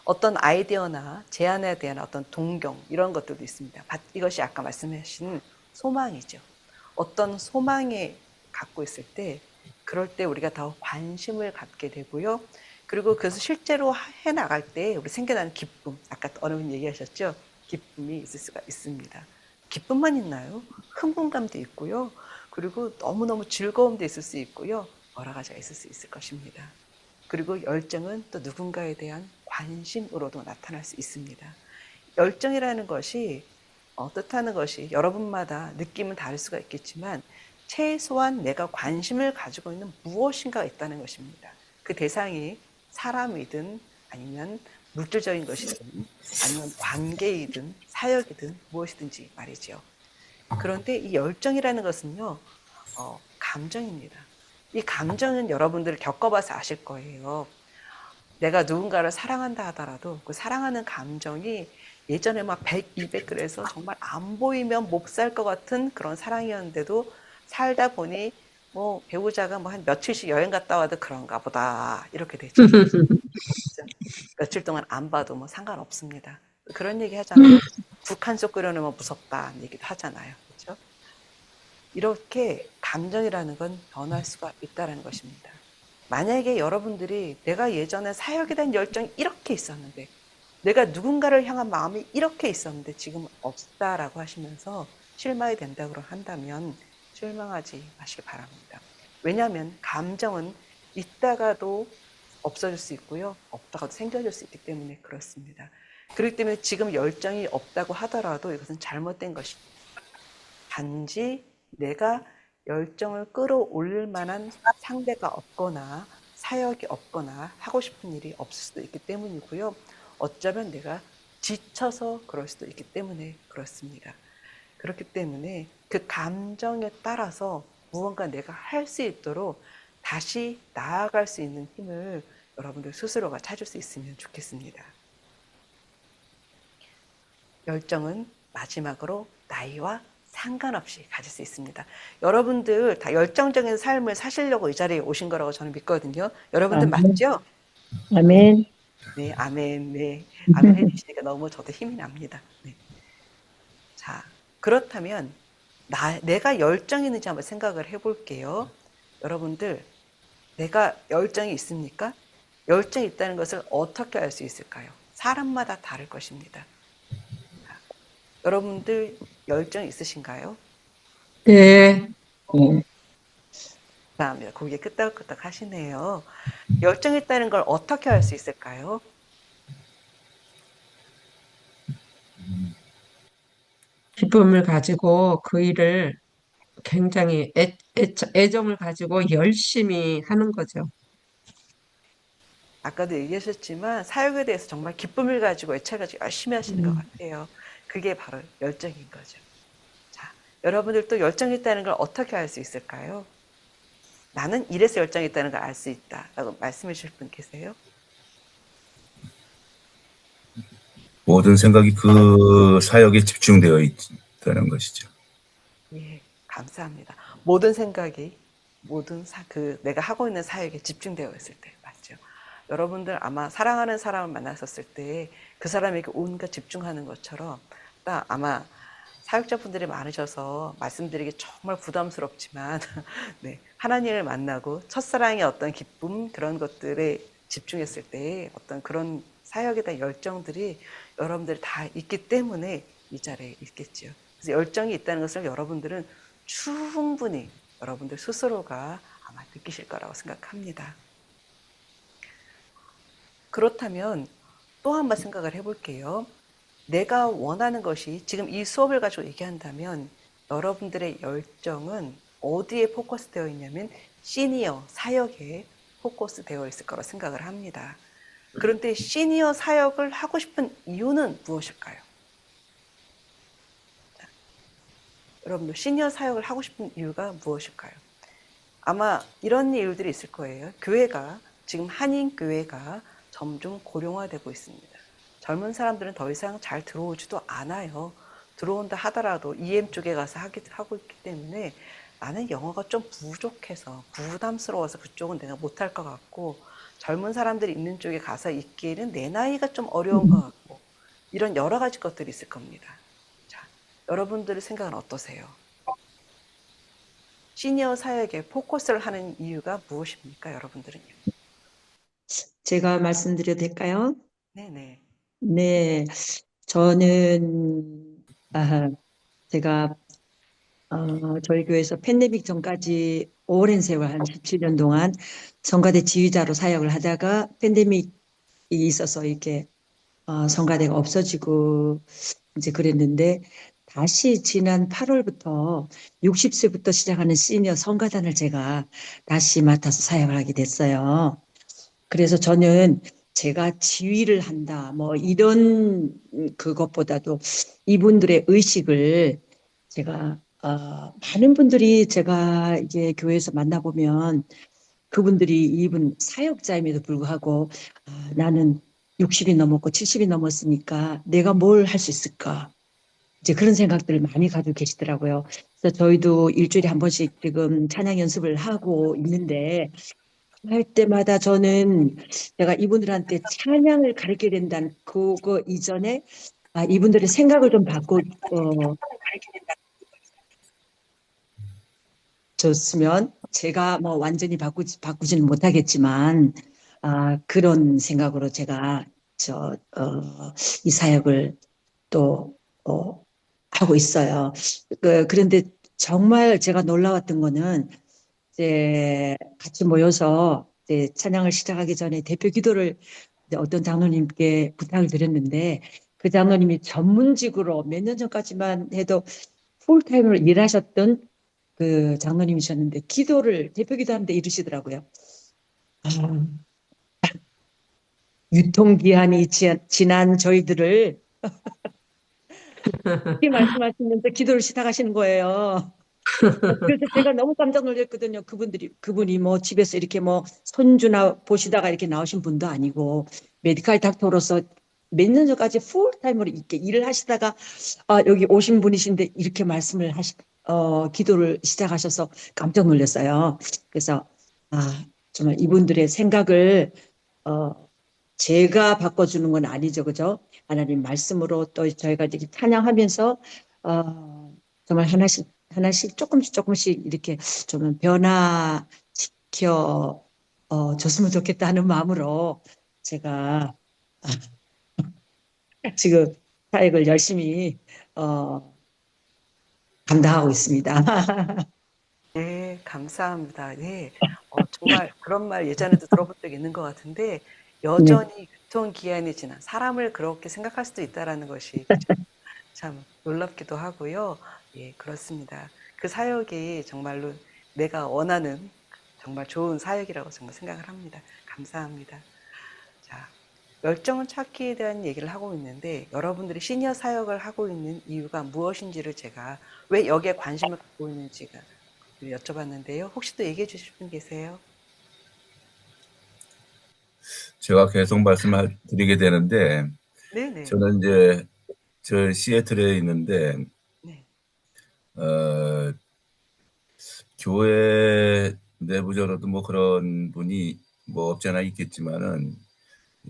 어떤 아이디어나 제안에 대한 어떤 동경 이런 것들도 있습니다. 이것이 아까 말씀하신 소망이죠. 어떤 소망에 갖고 있을 때 그럴 때 우리가 더 관심을 갖게 되고요. 그리고 그것을 실제로 해나갈 때 우리 생겨나는 기쁨, 아까 어느 분이 얘기하셨죠? 기쁨이 있을 수가 있습니다. 기쁨만 있나요? 흥분감도 있고요. 그리고 너무너무 즐거움도 있을 수 있고요. 여러 가지가 있을 수 있을 것입니다. 그리고 열정은 또 누군가에 대한 관심으로도 나타날 수 있습니다. 열정이라는 것이 뜻하는 것이 여러분마다 느낌은 다를 수가 있겠지만 최소한 내가 관심을 가지고 있는 무엇인가가 있다는 것입니다. 그 대상이 사람이든 아니면 물질적인 것이든 아니면 관계이든 사역이든 무엇이든지 말이죠. 그런데 이 열정이라는 것은요, 감정입니다. 이 감정은 여러분들 겪어봐서 아실 거예요. 내가 누군가를 사랑한다 하더라도 그 사랑하는 감정이 예전에 막 100, 200 그래서 정말 안 보이면 못 살 것 같은 그런 사랑이었는데도 살다 보니 뭐 배우자가 뭐 한 며칠씩 여행 갔다 와도 그런가 보다 이렇게 되죠. 며칠 동안 안 봐도 뭐 상관없습니다. 그런 얘기 하잖아요. 국 한 솥 끓여놓으면 무섭다 얘기도 하잖아요. 그렇죠? 이렇게 감정이라는 건 변할 수가 있다는 것입니다. 만약에 여러분들이 내가 예전에 사역에 대한 열정이 이렇게 있었는데 내가 누군가를 향한 마음이 이렇게 있었는데 지금 없다라고 하시면서 실망이 된다고 한다면 실망하지 마시기 바랍니다. 왜냐하면 감정은 있다가도 없어질 수 있고요. 없다가도 생겨질 수 있기 때문에 그렇습니다. 그렇기 때문에 지금 열정이 없다고 하더라도 이것은 잘못된 것입니다. 단지 내가 열정을 끌어올릴 만한 상대가 없거나 사역이 없거나 하고 싶은 일이 없을 수도 있기 때문이고요. 어쩌면 내가 지쳐서 그럴 수도 있기 때문에 그렇습니다. 그렇기 때문에 그 감정에 따라서 무언가 내가 할 수 있도록 다시 나아갈 수 있는 힘을 여러분들 스스로가 찾을 수 있으면 좋겠습니다. 열정은 마지막으로 나이와 상관없이 가질 수 있습니다. 여러분들 다 열정적인 삶을 사시려고 이 자리에 오신 거라고 저는 믿거든요. 여러분들 아멘. 맞죠? 아멘. 네, 아멘. 네, 아멘 해주시니까 너무 저도 힘이 납니다. 네. 자, 그렇다면 내가 열정이 있는지 한번 생각을 해볼게요. 여러분들, 내가 열정이 있습니까? 열정이 있다는 것을 어떻게 알 수 있을까요? 사람마다 다를 것입니다. 자, 여러분들 열정 있으신가요? 네. 감사합니다. 고개 끄덕끄덕 하시네요. 열정 있다는 걸 어떻게 알 수 있을까요? 기쁨을 가지고 그 일을 굉장히 애정을 가지고 열심히 하는 거죠. 아까도 얘기하셨지만 사역에 대해서 정말 기쁨을 가지고 애착 가지고 열심히 하시는 것 같아요. 그게 바로 열정인 거죠. 자, 여러분들도 열정이 있다는 걸 어떻게 알 수 있을까요? 나는 이래서 열정이 있다는 걸 알 수 있다라고 말씀해 주실 분 계세요? 모든 생각이 그 사역에 집중되어 있다는 것이죠. 예, 감사합니다. 모든 생각이 내가 하고 있는 사역에 집중되어 있을 때 맞죠? 여러분들 아마 사랑하는 사람을 만났었을 때 그 사람에게 온갖 집중하는 것처럼 딱 아마 사역자분들이 많으셔서 말씀드리기 정말 부담스럽지만 네, 하나님을 만나고 첫사랑의 어떤 기쁨 그런 것들에 집중했을 때 어떤 그런 사역에 대한 열정들이 여러분들이 다 있기 때문에 이 자리에 있겠죠. 그래서 열정이 있다는 것을 여러분들은 충분히 여러분들 스스로가 아마 느끼실 거라고 생각합니다. 그렇다면 또 한 번 생각을 해볼게요. 내가 원하는 것이 지금 이 수업을 가지고 얘기한다면 여러분들의 열정은 어디에 포커스 되어 있냐면 시니어 사역에 포커스 되어 있을 거라 생각을 합니다. 그런데 시니어 사역을 하고 싶은 이유는 무엇일까요? 여러분들 시니어 사역을 하고 싶은 이유가 무엇일까요? 아마 이런 이유들이 있을 거예요. 교회가 지금 한인교회가 점점 고령화되고 있습니다. 젊은 사람들은 더 이상 잘 들어오지도 않아요. 들어온다 하더라도 EM 쪽에 가서 하고 있기 때문에 나는 영어가 좀 부족해서 부담스러워서 그쪽은 내가 못할 것 같고 젊은 사람들이 있는 쪽에 가서 있기에는 내 나이가 좀 어려운 것 같고 이런 여러 가지 것들이 있을 겁니다. 자, 여러분들의 생각은 어떠세요? 시니어 사역에 포커스를 하는 이유가 무엇입니까, 여러분들은요? 제가 말씀드려도 될까요? 네네. 네, 저는 제가 저희 교회에서 팬데믹 전까지 오랜 세월 한 17년 동안 성가대 지휘자로 사역을 하다가 팬데믹이 있어서 이렇게 성가대가 없어지고 이제 그랬는데 다시 지난 8월부터 60세부터 시작하는 시니어 성가단을 제가 다시 맡아서 사역을 하게 됐어요. 그래서 저는 제가 지휘를 한다, 뭐 이런 그것보다도 이분들의 의식을 제가 많은 분들이 제가 이제 교회에서 만나보면 그분들이 이분 사역자임에도 불구하고 나는 60이 넘었고 70이 넘었으니까 내가 뭘 할 수 있을까? 이제 그런 생각들을 많이 가지고 계시더라고요. 그래서 저희도 일주일에 한 번씩 지금 찬양 연습을 하고 있는데 할 때마다 저는 내가 이분들한테 찬양을 가르쳐야 된다는 그거 이전에 이분들의 생각을 좀 줬으면 제가 뭐 완전히 바꾸지는 못하겠지만 그런 생각으로 제가 이 사역을 또 하고 있어요. 그런데 정말 제가 놀라웠던 거는 이제 같이 모여서 이제 찬양을 시작하기 전에 대표 기도를 이제 어떤 장로님께 부탁을 드렸는데 그 장로님이 전문직으로 몇 년 전까지만 해도 풀타임으로 일하셨던 그 장로님이셨는데 대표 기도하는데 이러시더라고요. 유통기한이 지난 저희들을 이렇게 말씀하시면서 기도를 시작하시는 거예요. 그래서 제가 너무 깜짝 놀랐거든요. 그분이 뭐 집에서 이렇게 뭐 손주나 보시다가 이렇게 나오신 분도 아니고 메디컬 닥터로서 몇 년 전까지 풀타임으로 이렇게 일을 하시다가 여기 오신 분이신데 이렇게 기도를 시작하셔서 깜짝 놀랐어요. 그래서 정말 이분들의 생각을 제가 바꿔주는 건 아니죠, 그죠? 하나님 말씀으로 또 저희가 이렇게 찬양하면서 정말 하나씩 조금씩 이렇게 좀 변화시켜 줬으면 좋겠다 하는 마음으로 제가 지금 사역을 열심히 감당하고 있습니다. 네, 감사합니다. 네, 정말 그런 말 예전에도 들어본 적 있는 것 같은데 여전히 유통기한이 지난 사람을 그렇게 생각할 수도 있다라는 것이 참 놀랍기도 하고요. 예, 그렇습니다. 그 사역이 정말로 내가 원하는 정말 좋은 사역이라고 정말 생각을 합니다. 감사합니다. 자, 열정을 찾기에 대한 얘기를 하고 있는데 여러분들이 시니어 사역을 하고 있는 이유가 무엇인지를 제가 왜 여기에 관심을 갖고 있는지가 여쭤봤는데요. 혹시 또 얘기해 주실 분 계세요? 제가 계속 말씀을 드리게 되는데 네네. 저는 이제 저 시애틀에 있는데 네. 교회 내부적으로도 뭐 그런 분이 뭐 없지 않아 있겠지만은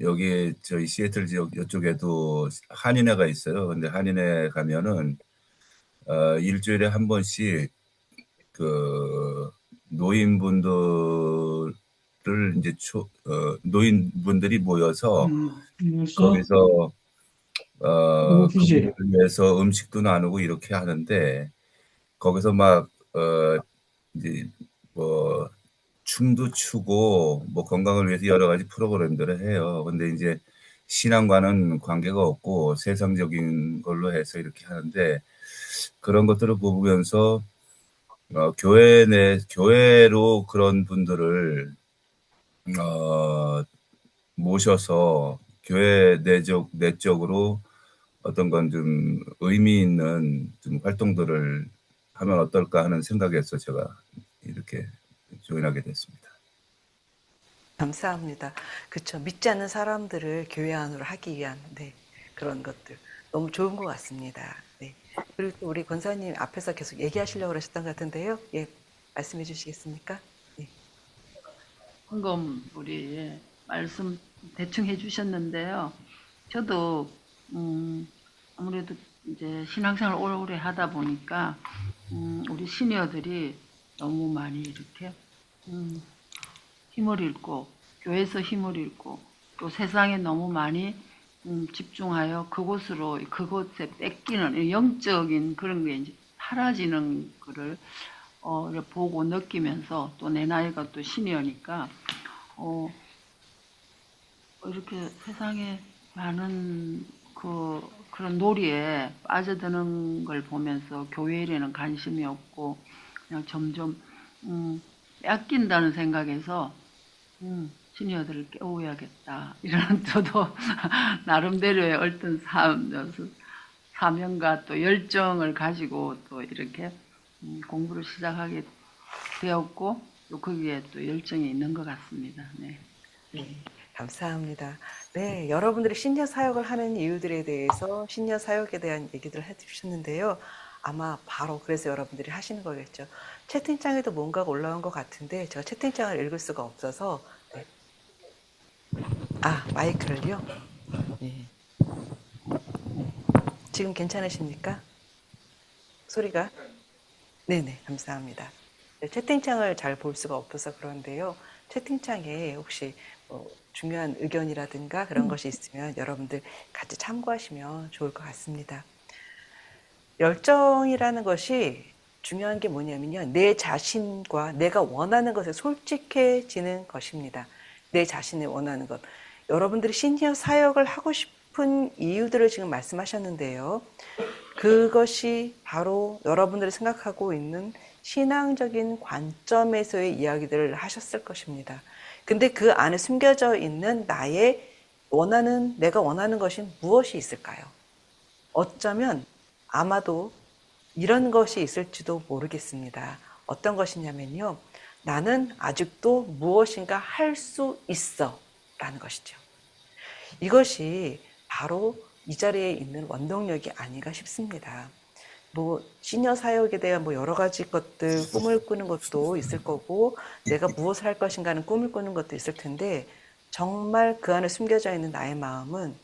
여기 저희 시애틀 지역 이쪽에도 한인회가 있어요. 근데 한인회 가면은 일주일에 한 번씩 그 노인분들을 이제 노인분들이 모여서 거기서 그분들을 위해서 음식도 나누고 이렇게 하는데 거기서 막 어, 이제 뭐 춤도 추고 뭐 건강을 위해서 여러 가지 프로그램들을 해요. 근데 이제 신앙과는 관계가 없고 세상적인 걸로 해서 이렇게 하는데 그런 것들을 보면서 교회로 그런 분들을 어, 모셔서 교회 내적으로 어떤 건 좀 의미 있는 좀 활동들을 하면 어떨까 하는 생각에서 제가 이렇게 조인하게 됐습니다. 감사합니다. 그쵸. 믿지 않는 사람들을 교회 안으로 하기 위한, 네, 그런 것들. 너무 좋은 것 같습니다. 네. 그리고 또 우리 권사님 앞에서 계속 얘기하시려고 그러셨던 것 같은데요. 예, 말씀해 주시겠습니까? 네. 방금 우리 말씀 대충 해주셨는데요. 저도 아무래도 이제 신앙생활 오래 하다 보니까 우리 시니어들이 너무 많이 이렇게 음, 힘을 잃고 교회에서 힘을 잃고 또 세상에 너무 많이 집중하여 그곳에 뺏기는 영적인 그런 게 이제 사라지는 거를 이렇게 보고 느끼면서 또 내 나이가 또 시니어니까 이렇게 세상에 많은 그런 놀이에 빠져드는 걸 보면서 교회 일에는 관심이 없고 그냥 점점 뺏긴다는 생각에서 시니어들을 깨워야겠다. 이런 저도 나름대로의 어떤 사명과 또 열정을 가지고 또 이렇게 공부를 시작하게 되었고 또 거기에 또 열정이 있는 것 같습니다. 네. 네, 감사합니다. 네, 여러분들이 신여 사역을 하는 이유들에 대해서 신여 사역에 대한 얘기들을 해주셨는데요. 아마 바로 그래서 여러분들이 하시는 거겠죠. 채팅창에도 뭔가가 올라온 것 같은데 제가 채팅창을 읽을 수가 없어서 네. 아, 마이크를요? 네. 지금 괜찮으십니까? 소리가? 네네, 감사합니다. 네, 채팅창을 잘 볼 수가 없어서 그런데요. 채팅창에 혹시 중요한 의견이라든가 그런 것이 있으면 여러분들 같이 참고하시면 좋을 것 같습니다. 열정이라는 것이 중요한 게 뭐냐면요. 내 자신과 내가 원하는 것에 솔직해지는 것입니다. 내 자신이 원하는 것. 여러분들이 시니어 사역을 하고 싶은 이유들을 지금 말씀하셨는데요. 그것이 바로 여러분들이 생각하고 있는 신앙적인 관점에서의 이야기들을 하셨을 것입니다. 근데 그 안에 숨겨져 있는 내가 원하는 것이 무엇이 있을까요? 어쩌면 아마도 이런 것이 있을지도 모르겠습니다. 어떤 것이냐면요. 나는 아직도 무엇인가 할 수 있어 라는 것이죠. 이것이 바로 이 자리에 있는 원동력이 아닌가 싶습니다. 시니어 사역에 대한 여러 가지 것들, 꿈을 꾸는 것도 있을 거고, 내가 무엇을 할 것인가 하는 꿈을 꾸는 것도 있을 텐데, 정말 그 안에 숨겨져 있는 나의 마음은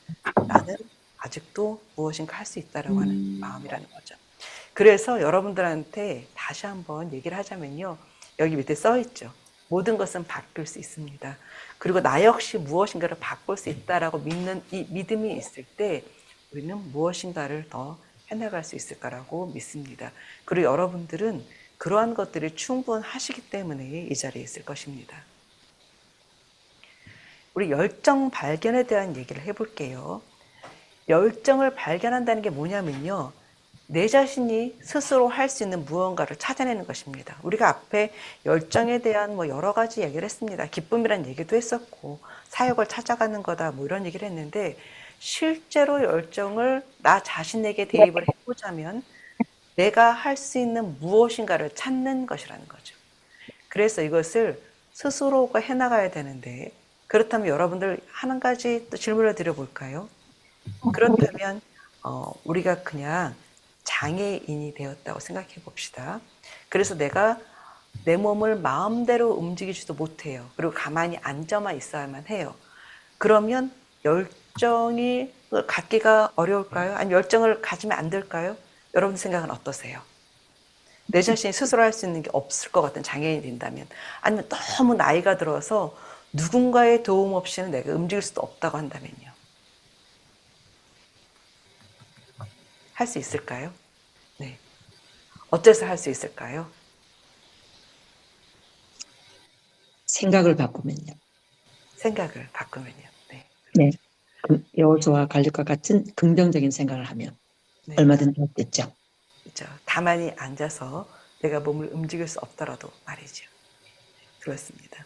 나는 아직도 무엇인가 할 수 있다라고 하는 마음이라는 거죠. 그래서 여러분들한테 다시 한번 얘기를 하자면요. 여기 밑에 써 있죠. 모든 것은 바뀔 수 있습니다. 그리고 나 역시 무엇인가를 바꿀 수 있다라고 믿는 이 믿음이 있을 때 우리는 무엇인가를 더 해나갈 수 있을 거라고 믿습니다. 그리고 여러분들은 그러한 것들이 충분하시기 때문에 이 자리에 있을 것입니다. 우리 열정 발견에 대한 얘기를 해볼게요. 열정을 발견한다는 게 뭐냐면요. 내 자신이 스스로 할 수 있는 무언가를 찾아내는 것입니다. 우리가 앞에 열정에 대한 여러 가지 얘기를 했습니다. 기쁨이란 얘기도 했었고 사역을 찾아가는 거다 이런 얘기를 했는데 실제로 열정을 나 자신에게 대입을 해보자면 내가 할 수 있는 무엇인가를 찾는 것이라는 거죠. 그래서 이것을 스스로가 해나가야 되는데 그렇다면 여러분들 한 가지 또 질문을 드려볼까요? 그렇다면 우리가 그냥 장애인이 되었다고 생각해 봅시다. 그래서 내가 내 몸을 마음대로 움직이지도 못해요. 그리고 가만히 앉아만 있어야만 해요. 그러면 열정이 갖기가 어려울까요? 아니면 열정을 가지면 안 될까요? 여러분 생각은 어떠세요? 내 자신이 스스로 할 수 있는 게 없을 것 같은 장애인이 된다면, 아니면 너무 나이가 들어서 누군가의 도움 없이는 내가 움직일 수도 없다고 한다면요. 할 수 있을까요? 네. 어째서 할 수 있을까요? 생각을 바꾸면요. 생각을 바꾸면요. 네. 네. 여호수아 갈렙과 같은 긍정적인 생각을 하면 네. 얼마든지 했겠죠. 그렇죠. 가만히 앉아서 내가 몸을 움직일 수 없더라도 말이죠. 그렇습니다.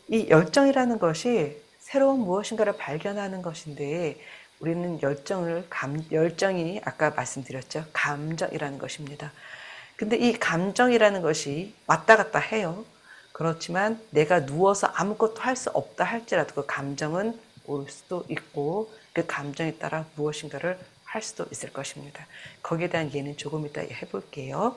이 열정이라는 것이 새로운 무엇인가를 발견하는 것인데 우리는 열정이 아까 말씀드렸죠. 감정이라는 것입니다. 근데 이 감정이라는 것이 왔다 갔다 해요. 그렇지만 내가 누워서 아무것도 할 수 없다 할지라도 그 감정은 올 수도 있고 그 감정에 따라 무엇인가를 할 수도 있을 것입니다. 거기에 대한 예는 조금 이따 해볼게요.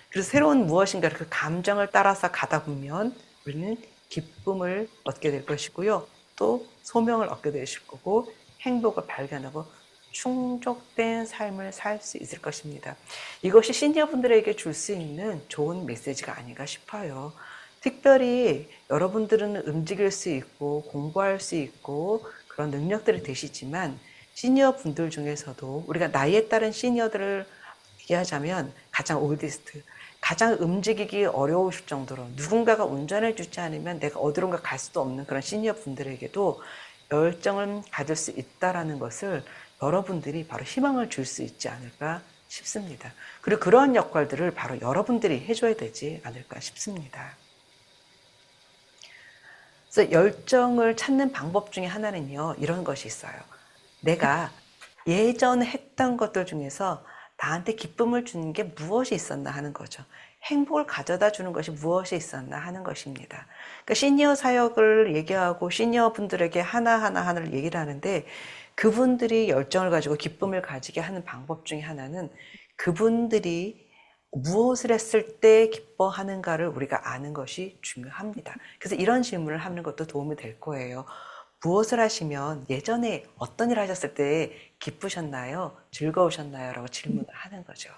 그래서 새로운 무엇인가를 그 감정을 따라서 가다 보면 우리는 기쁨을 얻게 될 것이고요. 또 소명을 얻게 되실 거고 행복을 발견하고 충족된 삶을 살 수 있을 것입니다. 이것이 시니어분들에게 줄 수 있는 좋은 메시지가 아닌가 싶어요. 특별히 여러분들은 움직일 수 있고 공부할 수 있고 그런 능력들이 되시지만 시니어분들 중에서도 우리가 나이에 따른 시니어들을 얘기하자면 가장 올디스트, 가장 움직이기 어려우실 정도로 누군가가 운전해 주지 않으면 내가 어디론가 갈 수도 없는 그런 시니어 분들에게도 열정을 가질 수 있다는 것을 여러분들이 바로 희망을 줄 수 있지 않을까 싶습니다. 그리고 그런 역할들을 바로 여러분들이 해줘야 되지 않을까 싶습니다. 그래서 열정을 찾는 방법 중에 하나는요, 이런 것이 있어요. 내가 예전에 했던 것들 중에서 나한테 기쁨을 주는 게 무엇이 있었나 하는 거죠. 행복을 가져다 주는 것이 무엇이 있었나 하는 것입니다. 그러니까 시니어 사역을 얘기하고 시니어 분들에게 하나를 얘기를 하는데 그분들이 열정을 가지고 기쁨을 가지게 하는 방법 중에 하나는 그분들이 무엇을 했을 때 기뻐하는가를 우리가 아는 것이 중요합니다. 그래서 이런 질문을 하는 것도 도움이 될 거예요. 무엇을 하시면 예전에 어떤 일 하셨을 때 기쁘셨나요? 즐거우셨나요? 라고 질문을 하는 거죠.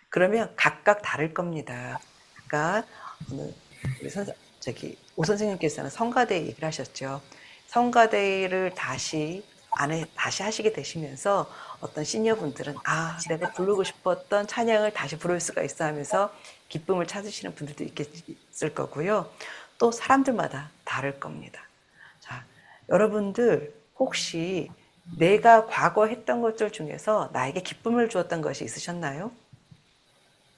그러면 각각 다를 겁니다. 그러니까 오늘 우리 오 선생님께서는 성가대 얘기를 하셨죠. 성가대를 다시 하시게 되시면서 어떤 시니어분들은 내가 부르고 싶었던 찬양을 다시 부를 수가 있어 하면서 기쁨을 찾으시는 분들도 있을 거고요. 또 사람들마다 다를 겁니다. 자, 여러분들 혹시 내가 과거 했던 것들 중에서 나에게 기쁨을 주었던 것이 있으셨나요?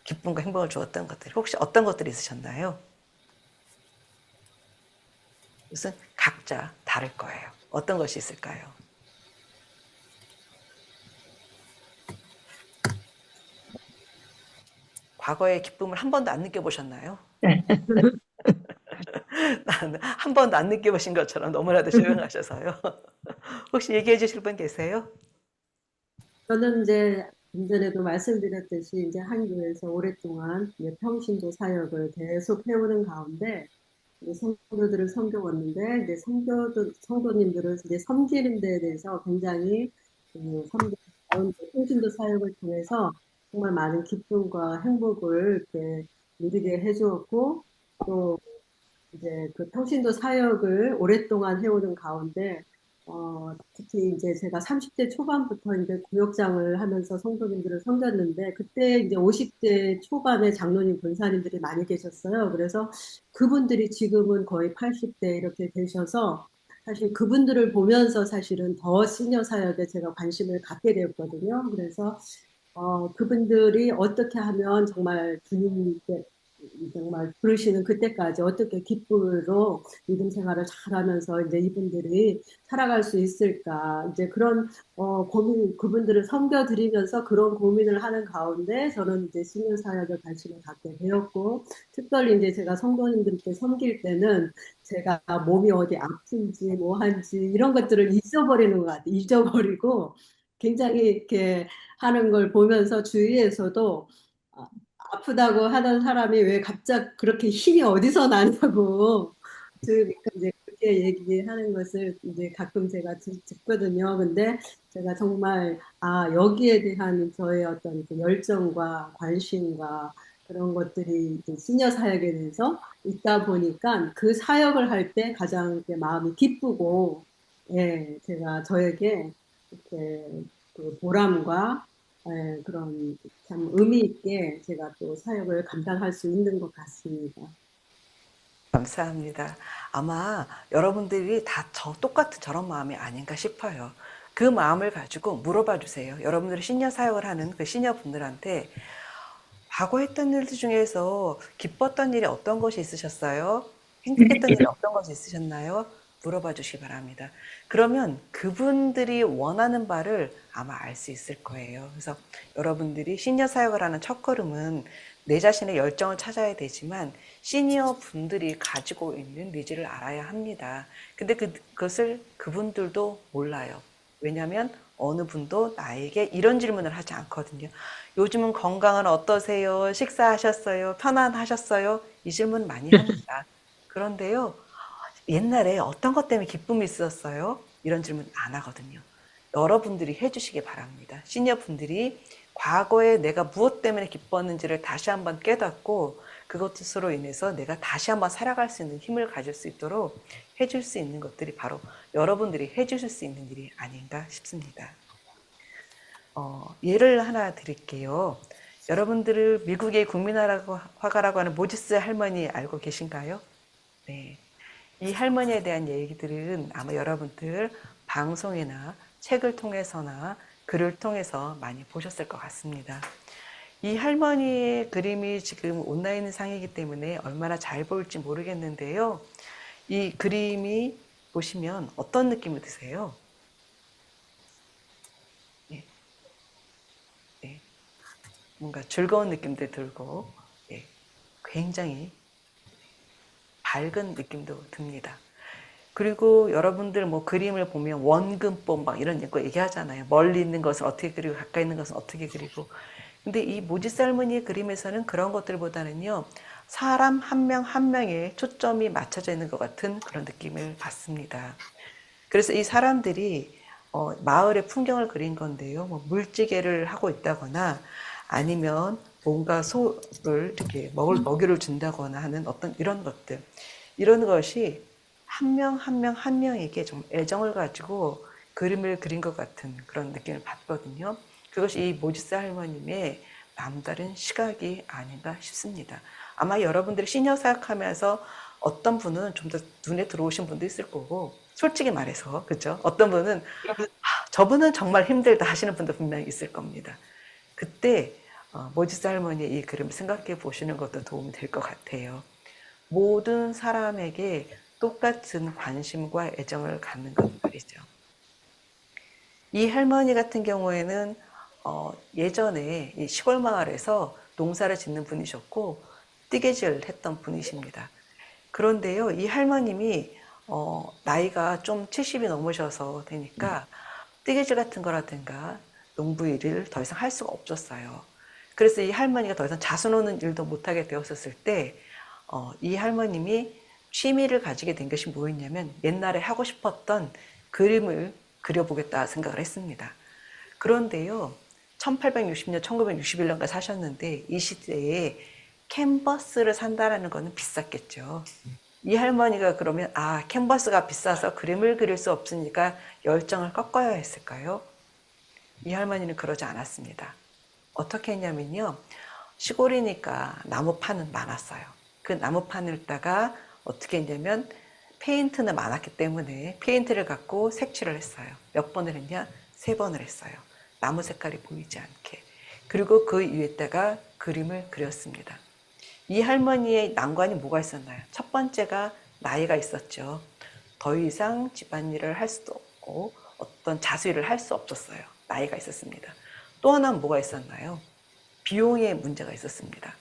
기쁨과 행복을 주었던 것들 혹시 어떤 것들이 있으셨나요? 이것은 각자 다를 거예요. 어떤 것이 있을까요? 과거의 기쁨을 한 번도 안 느껴보셨나요? 한 번도 안 느껴보신 것처럼 너무나도 조용하셔서요. 혹시 얘기해 주실 분 계세요? 저는 이제 좀 전에도 말씀드렸듯이 이제 한교에서 오랫동안 이제 평신도 사역을 계속 해오는 가운데 이제 성도들을 섬겨왔는데 이제 성도님들을 이제 섬기는 데에 대해서 굉장히 평신도 사역을 통해서 정말 많은 기쁨과 행복을 이렇게 누리게 해주었고 또 이제 그 평신도 사역을 오랫동안 해오는 가운데 특히 이제 제가 30대 초반부터 이제 구역장을 하면서 성도님들을 섬겼는데 그때 이제 50대 초반에 장로님 권사님들이 많이 계셨어요. 그래서 그분들이 지금은 거의 80대 이렇게 되셔서 사실 그분들을 보면서 사실은 더 시니어 사역에 제가 관심을 갖게 되었거든요. 그래서 그분들이 어떻게 하면 정말 주님께 정말 부르시는 그때까지 어떻게 기쁨으로 믿음 생활을 잘하면서 이제 이분들이 살아갈 수 있을까 이제 그런 고민 그분들을 섬겨드리면서 그런 고민을 하는 가운데 저는 이제 시민 사역에 관심을 갖게 되었고 특별히 이제 제가 성도님들께 섬길 때는 제가 몸이 어디 아픈지 뭐한지 이런 것들을 잊어버리는 것 같아요. 잊어버리고 굉장히 이렇게 하는 걸 보면서 주위에서도 아프다고 하던 사람이 왜 갑자기 그렇게 힘이 어디서 나냐고 그러니까 이제 그렇게 얘기하는 것을 이제 가끔 제가 듣거든요. 근데 제가 정말 여기에 대한 저의 어떤 그 열정과 관심과 그런 것들이 이제 시니어 사역에 대해서 있다 보니까 그 사역을 할 때 가장 마음이 기쁘고 예, 제가 저에게 이렇게 그 보람과 그런 참 의미 있게 제가 또 사역을 감당할 수 있는 것 같습니다. 감사합니다. 아마 여러분들이 다 저 똑같은 저런 마음이 아닌가 싶어요. 그 마음을 가지고 물어봐 주세요. 여러분들이 시니어 사역을 하는 그 시니어 분들한테 과거 했던 일들 중에서 기뻤던 일이 어떤 것이 있으셨어요? 행복했던 일이 어떤 것이 있으셨나요? 물어봐 주시기 바랍니다. 그러면 그분들이 원하는 바를 아마 알 수 있을 거예요. 그래서 여러분들이 시니어 사역을 하는 첫걸음은 내 자신의 열정을 찾아야 되지만 시니어 분들이 가지고 있는 니즈를 알아야 합니다. 근데 그것을 그분들도 몰라요. 왜냐하면 어느 분도 나에게 이런 질문을 하지 않거든요. 요즘은 건강은 어떠세요? 식사하셨어요? 편안하셨어요? 이 질문 많이 합니다. 그런데요, 옛날에 어떤 것 때문에 기쁨이 있었어요? 이런 질문 안 하거든요. 여러분들이 해주시기 바랍니다. 시니어 분들이 과거에 내가 무엇 때문에 기뻤는지를 다시 한번 깨닫고 그것으로 인해서 내가 다시 한번 살아갈 수 있는 힘을 가질 수 있도록 해줄 수 있는 것들이 바로 여러분들이 해주실 수 있는 일이 아닌가 싶습니다. 예를 하나 드릴게요. 여러분들을 미국의 국민화가라고 하는 모지스 할머니 알고 계신가요? 네. 이 할머니에 대한 얘기들은 아마 여러분들 방송이나 책을 통해서나 글을 통해서 많이 보셨을 것 같습니다. 이 할머니의 그림이 지금 온라인 상이기 때문에 얼마나 잘 보일지 모르겠는데요. 이 그림이 보시면 어떤 느낌이 드세요? 네. 네. 뭔가 즐거운 느낌도 들고, 네. 굉장히 밝은 느낌도 듭니다. 그리고 여러분들 뭐 그림을 보면 원근법 막 이런 거 얘기하잖아요. 멀리 있는 것을 어떻게 그리고 가까이 있는 것은 어떻게 그리고. 근데 이 모지스 할머니의 그림에서는 그런 것들보다는요. 사람 한 명 한 명에 초점이 맞춰져 있는 것 같은 그런 느낌을 받습니다. 그래서 이 사람들이 마을의 풍경을 그린 건데요. 뭐 물찌개를 하고 있다거나 아니면 뭔가 소를 이렇게 먹이를 준다거나 하는 어떤 이런 것들. 이런 것이 한 명 한 명 한 명에게 좀 애정을 가지고 그림을 그린 것 같은 그런 느낌을 받거든요. 그것이 이 모지스 할머님의 남다른 시각이 아닌가 싶습니다. 아마 여러분들이 시니어 사역하면서 어떤 분은 좀 더 눈에 들어오신 분도 있을 거고, 솔직히 말해서, 그죠? 어떤 분은, 저분은 정말 힘들다 하시는 분도 분명히 있을 겁니다. 그때, 모지스 할머니의 이 그림을 생각해 보시는 것도 도움이 될 것 같아요. 모든 사람에게 똑같은 관심과 애정을 갖는 것 말이죠. 이 할머니 같은 경우에는 예전에 이 시골 마을에서 농사를 짓는 분이셨고 뜨개질 했던 분이십니다. 그런데요, 이 할머님이 나이가 좀 70이 넘으셔서 되니까 뜨개질 같은 거라든가 농부 일을 더 이상 할 수가 없었어요. 그래서 이 할머니가 더 이상 자수 노는 일도 못하게 되었었을 때 이 할머님이 취미를 가지게 된 것이 뭐였냐면 옛날에 하고 싶었던 그림을 그려보겠다 생각을 했습니다. 그런데요, 1860년, 1961년까지 사셨는데 이 시대에 캔버스를 산다라는 거는 비쌌겠죠. 이 할머니가 그러면 캔버스가 비싸서 그림을 그릴 수 없으니까 열정을 꺾어야 했을까요? 이 할머니는 그러지 않았습니다. 어떻게 했냐면요, 시골이니까 나무판은 많았어요. 그 나무판을다가 어떻게 했냐면 페인트는 많았기 때문에 페인트를 갖고 색칠을 했어요. 몇 번을 했냐? 3번을 했어요. 나무 색깔이 보이지 않게. 그리고 그 위에다가 그림을 그렸습니다. 이 할머니의 난관이 뭐가 있었나요? 첫 번째가 나이가 있었죠. 더 이상 집안일을 할 수도 없고 어떤 자수일을 할 수 없었어요. 나이가 있었습니다. 또 하나는 뭐가 있었나요? 비용의 문제가 있었습니다.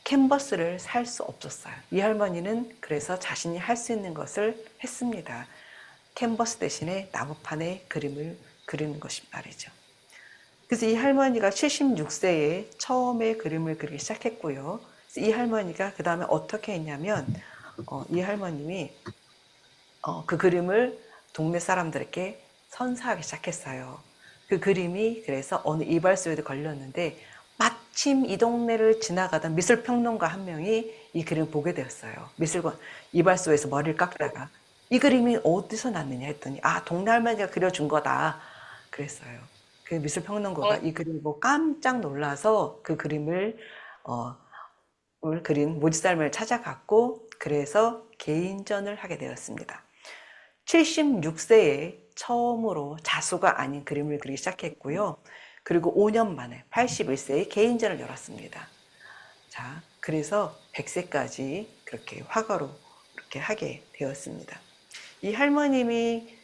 캔버스를 살 수 없었어요. 이 할머니는 그래서 자신이 할 수 있는 것을 했습니다. 캔버스 대신에 나무판에 그림을 그리는 것이 말이죠. 그래서 이 할머니가 76세에 처음에 그림을 그리기 시작했고요. 이 할머니가 그 다음에 어떻게 했냐면 이 할머님이 그 그림을 동네 사람들에게 선사하기 시작했어요. 그 그림이 그래서 어느 이발소에도 걸렸는데 마침 이 동네를 지나가던 미술평론가 한 명이 이 그림을 보게 되었어요. 이발소에서 머리를 깎다가 이 그림이 어디서 났느냐 했더니 동네 할머니가 그려준 거다 그랬어요. 그 미술평론가가 이 그림을 보고 깜짝 놀라서 그 그림을 그린 모지스 할머니를 찾아갔고 그래서 개인전을 하게 되었습니다. 76세에 처음으로 자수가 아닌 그림을 그리기 시작했고요. 그리고 5년 만에 81세에 개인전을 열었습니다. 자, 그래서 100세까지 그렇게 화가로 이렇게 하게 되었습니다. 이 할머님이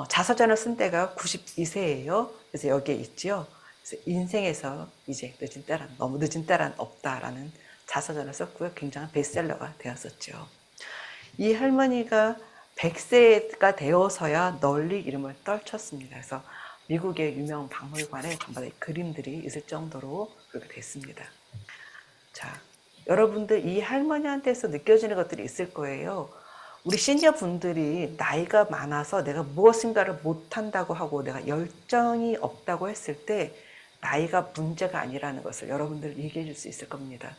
자서전을 쓴 때가 92세예요. 그래서 여기에 있죠. 그래서 인생에서 이제 늦은 때란, 너무 늦은 때란 없다라는 자서전을 썼고요. 굉장한 베스트셀러가 되었었죠. 이 할머니가 100세가 되어서야 널리 이름을 떨쳤습니다. 그래서 미국의 유명 박물관에 전부 다 그림들이 있을 정도로 그렇게 됐습니다. 자, 여러분들 이 할머니한테서 느껴지는 것들이 있을 거예요. 우리 시니어 분들이 나이가 많아서 내가 무엇인가를 못한다고 하고 내가 열정이 없다고 했을 때 나이가 문제가 아니라는 것을 여러분들 얘기해 줄 수 있을 겁니다.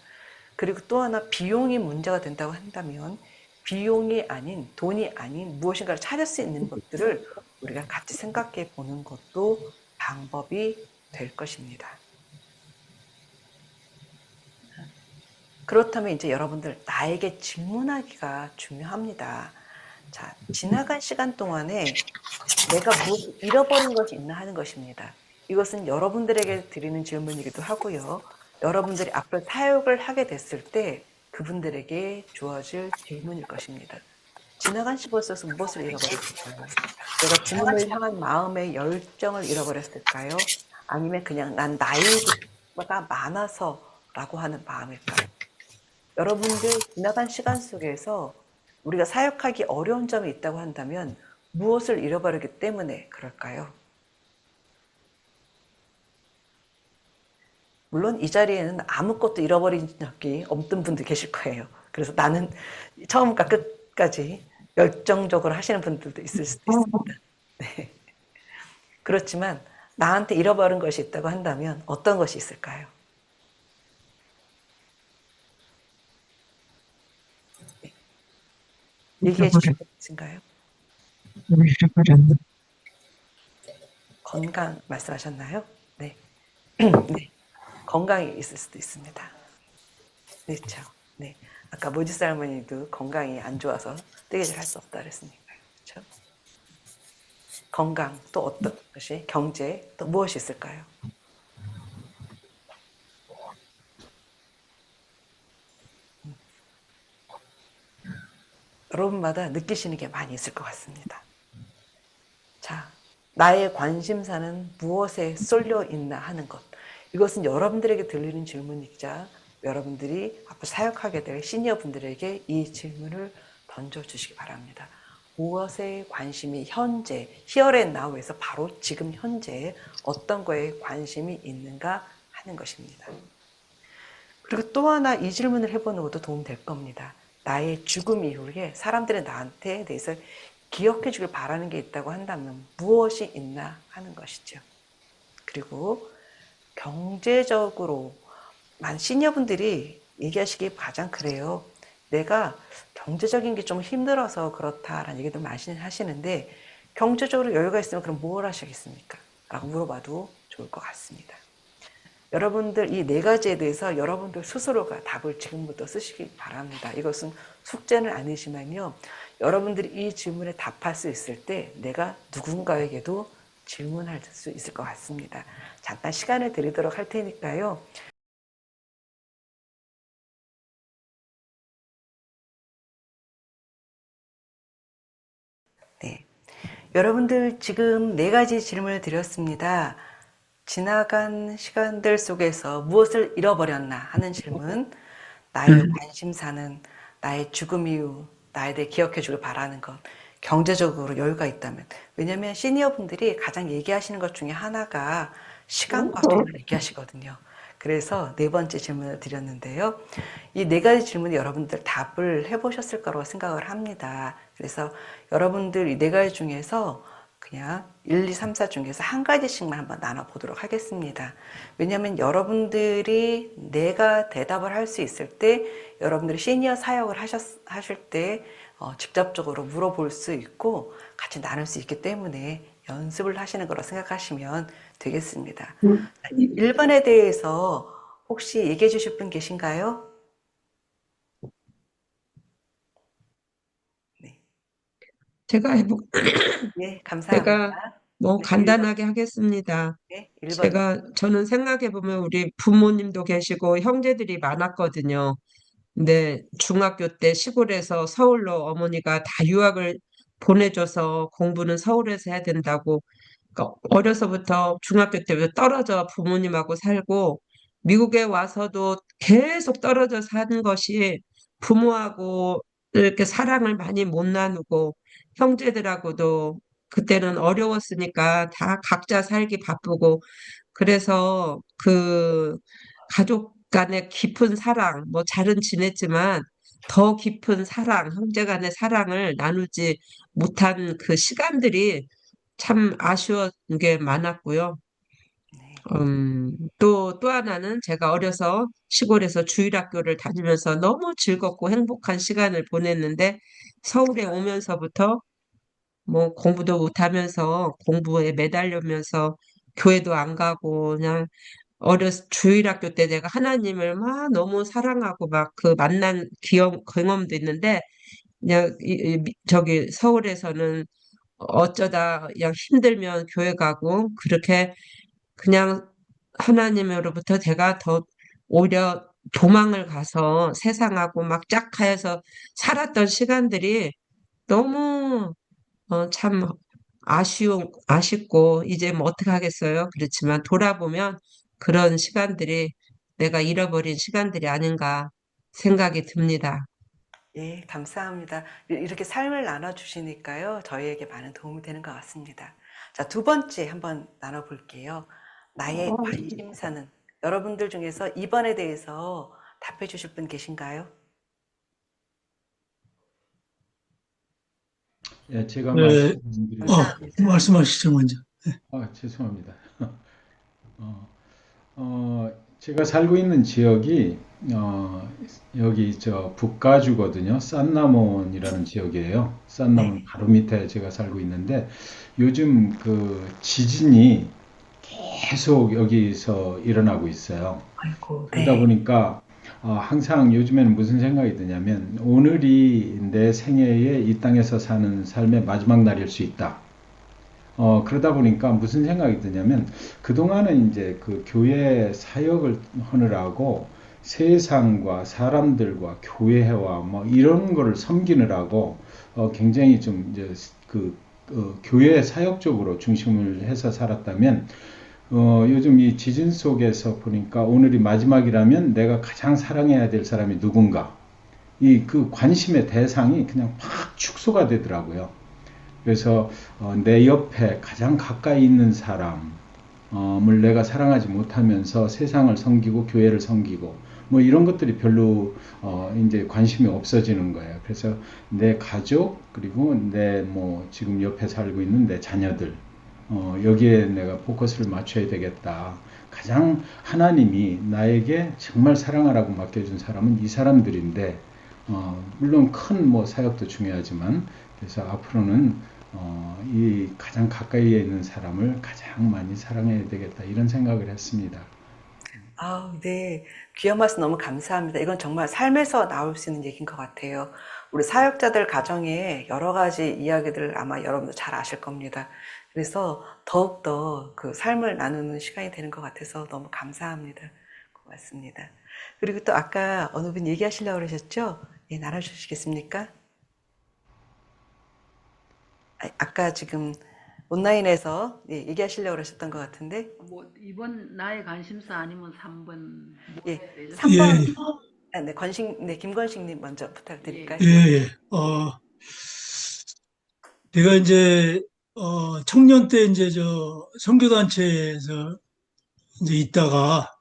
그리고 또 하나 비용이 문제가 된다고 한다면 비용이 아닌 돈이 아닌 무엇인가를 찾을 수 있는 것들을 우리가 같이 생각해 보는 것도 방법이 될 것입니다. 그렇다면 이제 여러분들 나에게 질문하기가 중요합니다. 자, 지나간 시간 동안에 내가 무엇을 잃어버린 것이 있나 하는 것입니다. 이것은 여러분들에게 드리는 질문이기도 하고요. 여러분들이 앞으로 사역을 하게 됐을 때 그분들에게 주어질 질문일 것입니다. 지나간 시간 속에서 무엇을 잃어버렸을까요? 내가 주님을 향한 마음의 열정을 잃어버렸을까요? 아니면 그냥 난 나이보다 많아서라고 하는 마음일까요? 여러분들 지나간 시간 속에서 우리가 사역하기 어려운 점이 있다고 한다면 무엇을 잃어버리기 때문에 그럴까요? 물론 이 자리에는 아무것도 잃어버린 적이 없던 분들 계실 거예요. 그래서 나는 처음부터 끝까지 열정적으로 하시는 분들도 있을 수도 있습니다. 네. 그렇지만 나한테 잃어버린 것이 있다고 한다면 어떤 것이 있을까요? 네. 얘기해 주실 수 있을까요? 잃어버렸나? 건강 말씀하셨나요? 네. 네. 건강이 있을 수도 있습니다. 그렇죠. 네. 아까 모지스 할머니도 건강이 안 좋아서 뜨개질 할 수 없다 그랬으니까요. 그렇죠? 건강, 또 어떤 것이, 경제, 또 무엇이 있을까요? 여러분마다 느끼시는 게 많이 있을 것 같습니다. 자, 나의 관심사는 무엇에 쏠려 있나 하는 것. 이것은 여러분들에게 들리는 질문이자 여러분들이 앞으로 사역하게 될 시니어 분들에게 이 질문을 던져주시기 바랍니다. 무엇에 관심이 현재, here and now에서 바로 지금 현재 어떤 거에 관심이 있는가 하는 것입니다. 그리고 또 하나 이 질문을 해보는 것도 도움 될 겁니다. 나의 죽음 이후에 사람들이 나한테 대해서 기억해 주길 바라는 게 있다고 한다면 무엇이 있나 하는 것이죠. 그리고 경제적으로 시니어분들이 얘기하시기 가장 그래요. 내가 경제적인 게 좀 힘들어서 그렇다라는 얘기도 많이 하시는데 경제적으로 여유가 있으면 그럼 뭘 하시겠습니까? 라고 물어봐도 좋을 것 같습니다. 여러분들 이 네 가지에 대해서 여러분들 스스로가 답을 지금부터 쓰시기 바랍니다. 이것은 숙제는 아니지만요. 여러분들이 이 질문에 답할 수 있을 때 내가 누군가에게도 질문할 수 있을 것 같습니다. 잠깐 시간을 드리도록 할 테니까요. 네. 여러분들 지금 네 가지 질문을 드렸습니다. 지나간 시간들 속에서 무엇을 잃어버렸나 하는 질문, 나의 관심사는 나의 죽음 이후 나에 대해 기억해 주길 바라는 것, 경제적으로 여유가 있다면. 왜냐하면 시니어 분들이 가장 얘기하시는 것 중에 하나가 시간과 돈을 얘기하시거든요. 그래서 네 번째 질문을 드렸는데요. 이 네 가지 질문에 여러분들 답을 해보셨을 거라고 생각을 합니다. 그래서 여러분들 이 네 가지 중에서 그냥 1, 2, 3, 4 중에서 한 가지씩만 한번 나눠보도록 하겠습니다. 왜냐하면 여러분들이 내가 대답을 할 수 있을 때 여러분들이 시니어 사역을 하실 때 직접적으로 물어볼 수 있고 같이 나눌 수 있기 때문에 연습을 하시는 거라고 생각하시면 되겠습니다. 1번에 대해서 혹시 얘기해 주실 분 계신가요? 제가 해보, 예, 감사합니다. 제가 뭐 네, 간단하게 하겠습니다. 네, 1번. 저는 생각해보면 우리 부모님도 계시고 형제들이 많았거든요. 근데 중학교 때 시골에서 서울로 어머니가 다 유학을 보내줘서 공부는 서울에서 해야 된다고. 그러니까 어려서부터 중학교 때부터 떨어져 부모님하고 살고 미국에 와서도 계속 떨어져 사는 것이 부모하고 이렇게 사랑을 많이 못 나누고 형제들하고도 그때는 어려웠으니까 다 각자 살기 바쁘고 그래서 그 가족 간의 깊은 사랑, 뭐 잘은 지냈지만 더 깊은 사랑, 형제 간의 사랑을 나누지 못한 그 시간들이 참 아쉬운 게 많았고요. 네. 또 하나는 제가 어려서 시골에서 주일학교를 다니면서 너무 즐겁고 행복한 시간을 보냈는데 서울에 오면서부터 뭐 공부도 못하면서 공부에 매달리면서 교회도 안 가고 그냥 주일학교 때 내가 하나님을 막 너무 사랑하고 막 그 만난 경험도 있는데 그냥 저기 서울에서는 어쩌다 그냥 힘들면 교회 가고 그렇게 그냥 하나님으로부터 제가 더 오히려 도망을 가서 세상하고 막 짝하여서 살았던 시간들이 너무 참 아쉽고 이제 뭐 어떻게 하겠어요? 그렇지만 돌아보면 그런 시간들이 내가 잃어버린 시간들이 아닌가 생각이 듭니다. 예, 감사합니다. 이렇게 삶을 나눠주시니까요, 저희에게 많은 도움이 되는 것 같습니다. 자, 두 번째 한번 나눠볼게요. 나의 관심사는 여러분들 중에서 2번에 대해서 답해 주실 분 계신가요? 예, 제가 네, 말씀드리겠습니다. 말씀하시죠, 먼저. 죄송합니다. 어, 제가 살고 있는 지역이 여기 북가주거든요. 산나몬이라는 지역이에요. 산나몬 네. 바로 밑에 제가 살고 있는데 요즘 그 지진이 계속 여기서 일어나고 있어요. 아이고, 그러다 네. 보니까 항상 요즘에는 무슨 생각이 드냐면 오늘이 내 생애에 이 땅에서 사는 삶의 마지막 날일 수 있다. 그러다 보니까 무슨 생각이 드냐면 그동안은 이제 그 교회 사역을 하느라고 세상과 사람들과 교회와 뭐 이런 거를 섬기느라고 굉장히 좀 이제 그 교회 사역 쪽으로 중심을 해서 살았다면 요즘 이 지진 속에서 보니까 오늘이 마지막이라면 내가 가장 사랑해야 될 사람이 누군가 이 그 관심의 대상이 그냥 확 축소가 되더라고요. 그래서 내 옆에 가장 가까이 있는 사람을 내가 사랑하지 못하면서 세상을 섬기고 교회를 섬기고 뭐 이런 것들이 별로 이제 관심이 없어지는 거예요. 그래서 내 가족 그리고 내 뭐 지금 옆에 살고 있는 내 자녀들 여기에 내가 포커스를 맞춰야 되겠다. 가장 하나님이 나에게 정말 사랑하라고 맡겨준 사람은 이 사람들인데 물론 큰 뭐 사역도 중요하지만 그래서 앞으로는 이 가장 가까이에 있는 사람을 가장 많이 사랑해야 되겠다 이런 생각을 했습니다. 아우, 네. 귀한 말씀 너무 감사합니다. 이건 정말 삶에서 나올 수 있는 얘기인 것 같아요. 우리 사역자들 가정에 여러 가지 이야기들 아마 여러분도 잘 아실 겁니다. 그래서 더욱더 그 삶을 나누는 시간이 되는 것 같아서 너무 감사합니다. 고맙습니다. 그리고 또 아까 어느 분 얘기하시려고 그러셨죠? 예, 나눠주시겠습니까? 아까 지금 온라인에서 예, 얘기하시려고 그러셨던 것 같은데. 뭐 2번 나의 관심사 아니면 3번 예, 뭐해야 되죠? 3번. 네, 김건식님 먼저 부탁드릴까요? 예. 내가 이제, 청년 때 이제 선교단체에서 이제 있다가,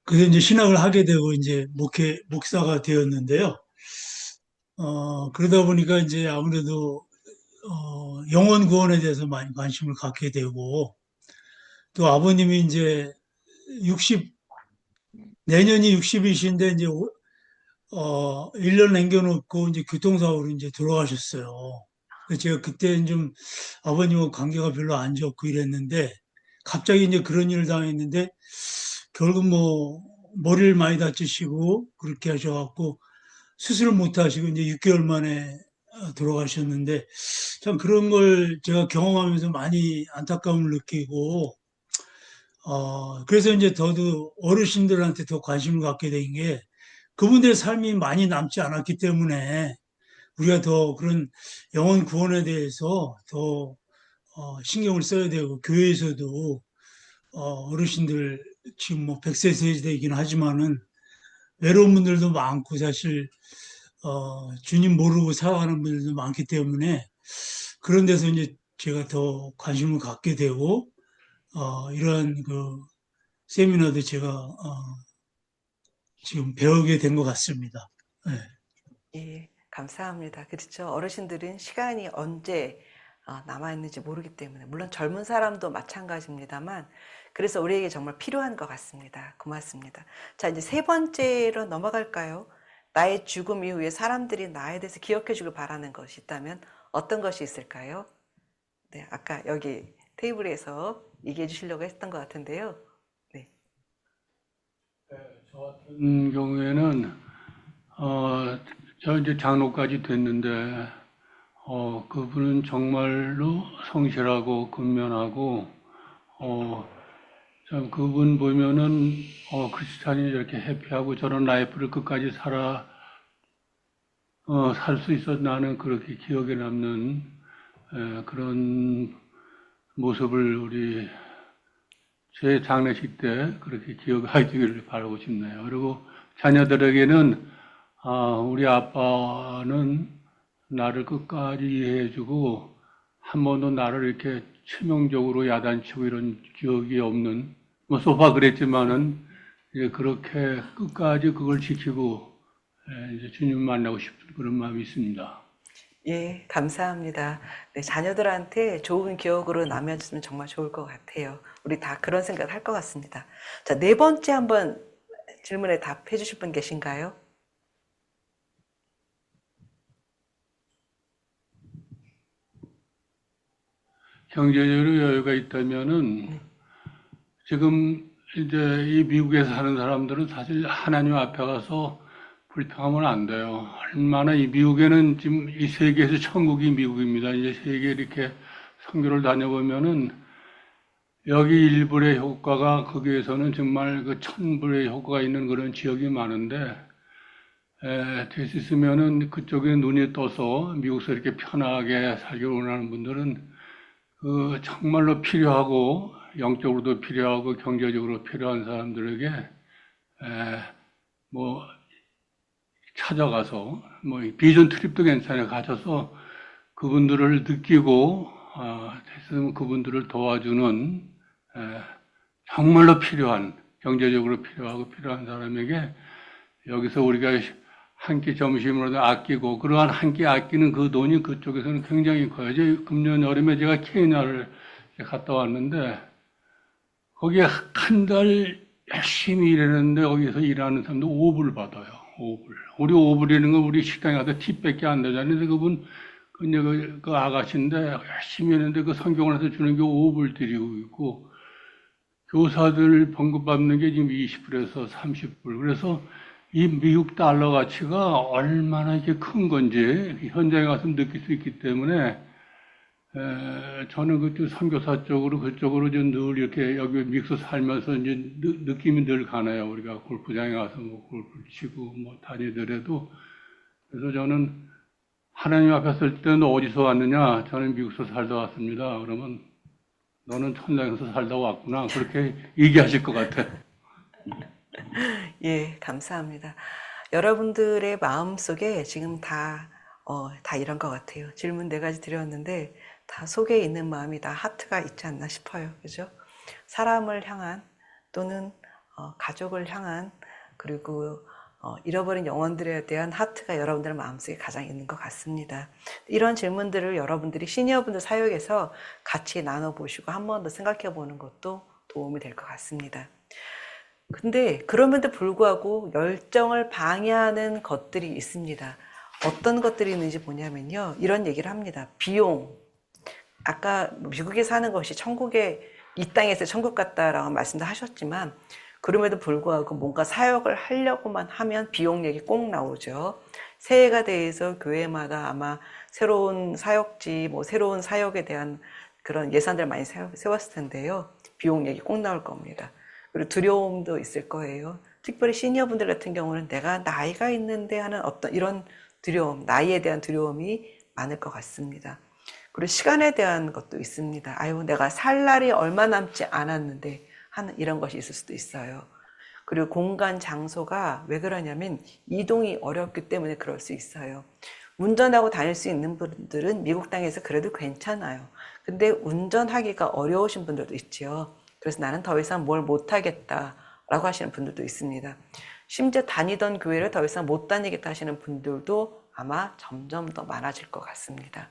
그래서 이제 신학을 하게 되고 이제 목사가 되었는데요. 그러다 보니까 이제 아무래도, 영혼 구원에 대해서 많이 관심을 갖게 되고, 또 아버님이 이제 60, 내년이 60이신데 이제 1년 남겨놓고 이제 교통사고로 이제 돌아가셨어요. 그래서 제가 그때 좀 아버님하고 관계가 별로 안 좋고 이랬는데 갑자기 이제 그런 일을 당했는데 결국 뭐 머리를 많이 다치시고 그렇게 하셔갖고 수술을 못 하시고 이제 6개월 만에 돌아가셨는데 참 그런 걸 제가 경험하면서 많이 안타까움을 느끼고 그래서 이제 더도 어르신들한테 더 관심을 갖게 된 게 그분들의 삶이 많이 남지 않았기 때문에 우리가 더 그런 영혼 구원에 대해서 더 신경을 써야 되고 교회에서도 어르신들 지금 뭐 100세 세대이긴 하지만은 외로운 분들도 많고 사실 주님 모르고 살아가는 분들도 많기 때문에 그런 데서 이제 제가 더 관심을 갖게 되고 이러한 그 세미나도 제가 지금 배우게 된 것 같습니다. 네. 예, 감사합니다. 그렇죠. 어르신들은 시간이 언제 남아있는지 모르기 때문에, 물론 젊은 사람도 마찬가지입니다만, 그래서 우리에게 정말 필요한 것 같습니다. 고맙습니다. 자, 이제 세 번째로 넘어갈까요? 나의 죽음 이후에 사람들이 나에 대해서 기억해 주길 바라는 것이 있다면 어떤 것이 있을까요? 네, 아까 여기 테이블에서 얘기해 주시려고 했던 것 같은데요. 네. 저 같은 경우에는 저 이제 장로까지 됐는데 그분은 정말로 성실하고 근면하고 참 그분 보면은 크리스찬이 이렇게 해피하고 저런 라이프를 끝까지 살 수 있어 나는 그렇게 기억에 남는 그런 모습을 우리 제 장례식 때 그렇게 기억하기를 바라고 싶네요. 그리고 자녀들에게는 우리 아빠는 나를 끝까지 이해해주고 한 번도 나를 이렇게 치명적으로 야단치고 이런 기억이 없는, 뭐 소파 그랬지만은 이제 그렇게 끝까지 그걸 지키고 이제 주님 만나고 싶은 그런 마음이 있습니다. 예, 감사합니다. 네, 자녀들한테 좋은 기억으로 남겨주면 정말 좋을 것 같아요. 우리 다 그런 생각 할 것 같습니다. 자, 네 번째 한번 질문에 답해 주실 분 계신가요? 경제적으로 여유가 있다면은 지금 이제 이 미국에 사는 사람들은 사실 하나님 앞에 가서 불평하면 안 돼요. 얼마나 이 미국에는 지금 이 세계에서 천국이 미국입니다. 이제 세계 이렇게 선교를 다녀보면은 여기 1불의 효과가 거기에서는 정말 그 1000불의 효과가 있는 그런 지역이 많은데 될 수 있으면은 그쪽에 눈이 떠서 미국에서 이렇게 편하게 살기를 원하는 분들은 그 정말로 필요하고 영적으로도 필요하고 경제적으로 필요한 사람들에게 뭐 찾아가서 뭐 비전 트립도 괜찮아요. 가셔서 그분들을 느끼고 됐으면 그분들을 도와주는 정말로 필요한 경제적으로 필요하고 필요한 사람에게 여기서 우리가 한 끼 점심으로도 아끼고 그러한 한 끼 아끼는 그 돈이 그쪽에서는 굉장히 커요. 금년 여름에 제가 케냐를 갔다 왔는데 거기에 한 달 열심히 일했는데 거기서 일하는 사람도 5불 받아요. 5불. 우리 5불이라는 건 우리 식당에 가서 팁밖에 안 되잖아요. 근데 그분 그 아가씨인데 열심히 했는데 그 성경원에서 주는 게 5불 드리고 있고 교사들 봉급 받는 게 지금 20불에서 30불. 그래서 이 미국 달러 가치가 얼마나 이게 큰 건지 현장에 가서 느낄 수 있기 때문에 저는 그쪽 선교사 쪽으로 그쪽으로 늘 이렇게 여기 미국에서 살면서 이제 느낌이 늘 가나요. 우리가 골프장에 가서 뭐 골프를 치고 뭐 다니더라도. 그래서 저는 하나님 앞에 설 때는 어디서 왔느냐? 저는 미국에서 살다 왔습니다. 그러면 너는 천당에서 살다 왔구나. 그렇게 얘기하실 것 같아요. 예, 감사합니다. 여러분들의 마음속에 지금 다 이런 것 같아요. 질문 4가지 드렸는데 다 속에 있는 마음이 다 하트가 있지 않나 싶어요. 그죠? 사람을 향한 또는 가족을 향한 그리고 잃어버린 영혼들에 대한 하트가 여러분들 마음속에 가장 있는 것 같습니다. 이런 질문들을 여러분들이 시니어분들 사역에서 같이 나눠보시고 한 번 더 생각해 보는 것도 도움이 될 것 같습니다. 근데 그럼에도 불구하고 열정을 방해하는 것들이 있습니다. 어떤 것들이 있는지 보냐면요. 이런 얘기를 합니다. 비용. 아까 미국에 사는 것이 이 땅에서 천국 같다라고 말씀도 하셨지만 그럼에도 불구하고 뭔가 사역을 하려고만 하면 비용 얘기 꼭 나오죠. 새해가 돼서 교회마다 아마 새로운 사역지, 뭐 새로운 사역에 대한 그런 예산들 많이 세웠을 텐데요. 비용 얘기 꼭 나올 겁니다. 그리고 두려움도 있을 거예요. 특별히 시니어분들 같은 경우는 내가 나이가 있는데 하는 어떤 이런 두려움, 나이에 대한 두려움이 많을 것 같습니다. 그리고 시간에 대한 것도 있습니다. 아유, 내가 살 날이 얼마 남지 않았는데 하는 이런 것이 있을 수도 있어요. 그리고 공간, 장소가 왜 그러냐면 이동이 어렵기 때문에 그럴 수 있어요. 운전하고 다닐 수 있는 분들은 미국 땅에서 그래도 괜찮아요. 근데 운전하기가 어려우신 분들도 있지요. 그래서 나는 더 이상 뭘 못하겠다라고 하시는 분들도 있습니다. 심지어 다니던 교회를 더 이상 못 다니겠다 하시는 분들도 아마 점점 더 많아질 것 같습니다.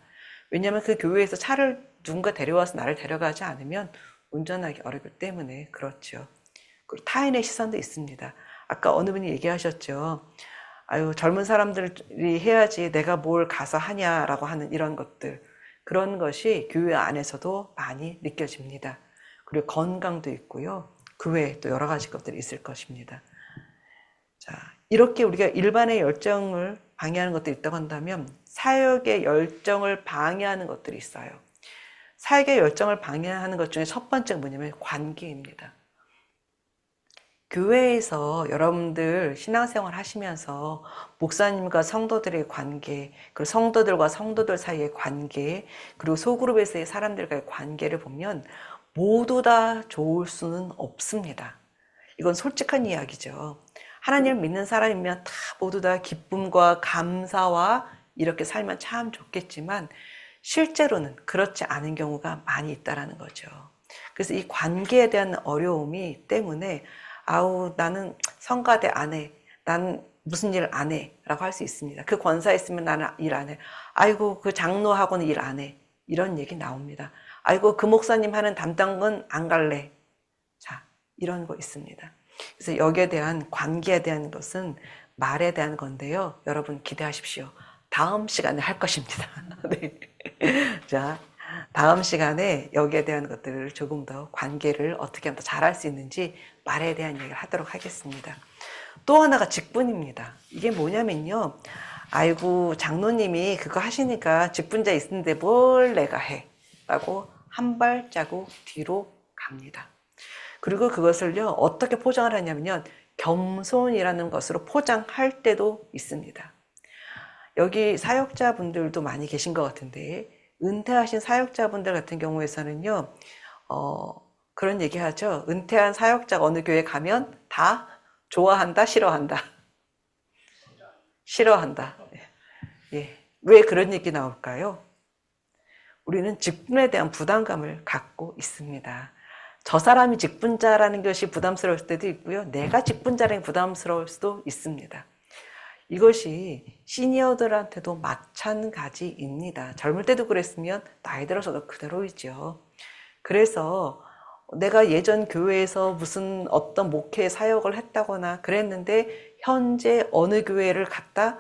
왜냐하면 그 교회에서 차를 누군가 데려와서 나를 데려가지 않으면 운전하기 어렵기 때문에 그렇죠. 그리고 타인의 시선도 있습니다. 아까 어느 분이 얘기하셨죠. 아유, 젊은 사람들이 해야지 내가 뭘 가서 하냐라고 하는 이런 것들. 그런 것이 교회 안에서도 많이 느껴집니다. 그리고 건강도 있고요. 그 외에 또 여러 가지 것들이 있을 것입니다. 자, 이렇게 우리가 일반의 열정을 방해하는 것들이 있다고 한다면 사역의 열정을 방해하는 것들이 있어요. 사역의 열정을 방해하는 것 중에 첫 번째가 뭐냐면 관계입니다. 교회에서 여러분들 신앙생활 하시면서 목사님과 성도들의 관계, 그리고 성도들과 성도들 사이의 관계, 그리고 소그룹에서의 사람들과의 관계를 보면 모두 다 좋을 수는 없습니다. 이건 솔직한 이야기죠. 하나님을 믿는 사람이면 다 모두 다 기쁨과 감사와 이렇게 살면 참 좋겠지만 실제로는 그렇지 않은 경우가 많이 있다는 거죠. 그래서 이 관계에 대한 어려움이 때문에 아우, 나는 성가대 안 해. 난 무슨 일 안 해. 라고 할 수 있습니다. 그 권사 있으면 나는 일 안 해. 아이고, 그 장로하고는 일 안 해. 이런 얘기 나옵니다. 아이고, 그 목사님 하는 담당은 안 갈래. 자, 이런 거 있습니다. 그래서 여기에 대한 관계에 대한 것은 말에 대한 건데요. 여러분 기대하십시오. 다음 시간에 할 것입니다. 네. 자, 다음 시간에 여기에 대한 것들을 조금 더 관계를 어떻게 하면 더 잘할 수 있는지 말에 대한 얘기를 하도록 하겠습니다. 또 하나가 직분입니다. 이게 뭐냐면요. 아이고, 장로님이 그거 하시니까 직분자 있는데 뭘 내가 해. 라고 한 발자국 뒤로 갑니다. 그리고 그것을요, 어떻게 포장을 하냐면요. 겸손이라는 것으로 포장할 때도 있습니다. 여기 사역자분들도 많이 계신 것 같은데, 은퇴하신 사역자분들 같은 경우에서는요, 그런 얘기 하죠. 은퇴한 사역자가 어느 교회 가면 다 좋아한다, 싫어한다. 싫어한다. 예. 왜 그런 얘기 나올까요? 우리는 직분에 대한 부담감을 갖고 있습니다. 저 사람이 직분자라는 것이 부담스러울 때도 있고요. 내가 직분자라는 게 부담스러울 수도 있습니다. 이것이 시니어들한테도 마찬가지입니다. 젊을 때도 그랬으면 나이 들어서도 그대로이죠. 그래서 내가 예전 교회에서 무슨 어떤 목회 사역을 했다거나 그랬는데 현재 어느 교회를 갔다,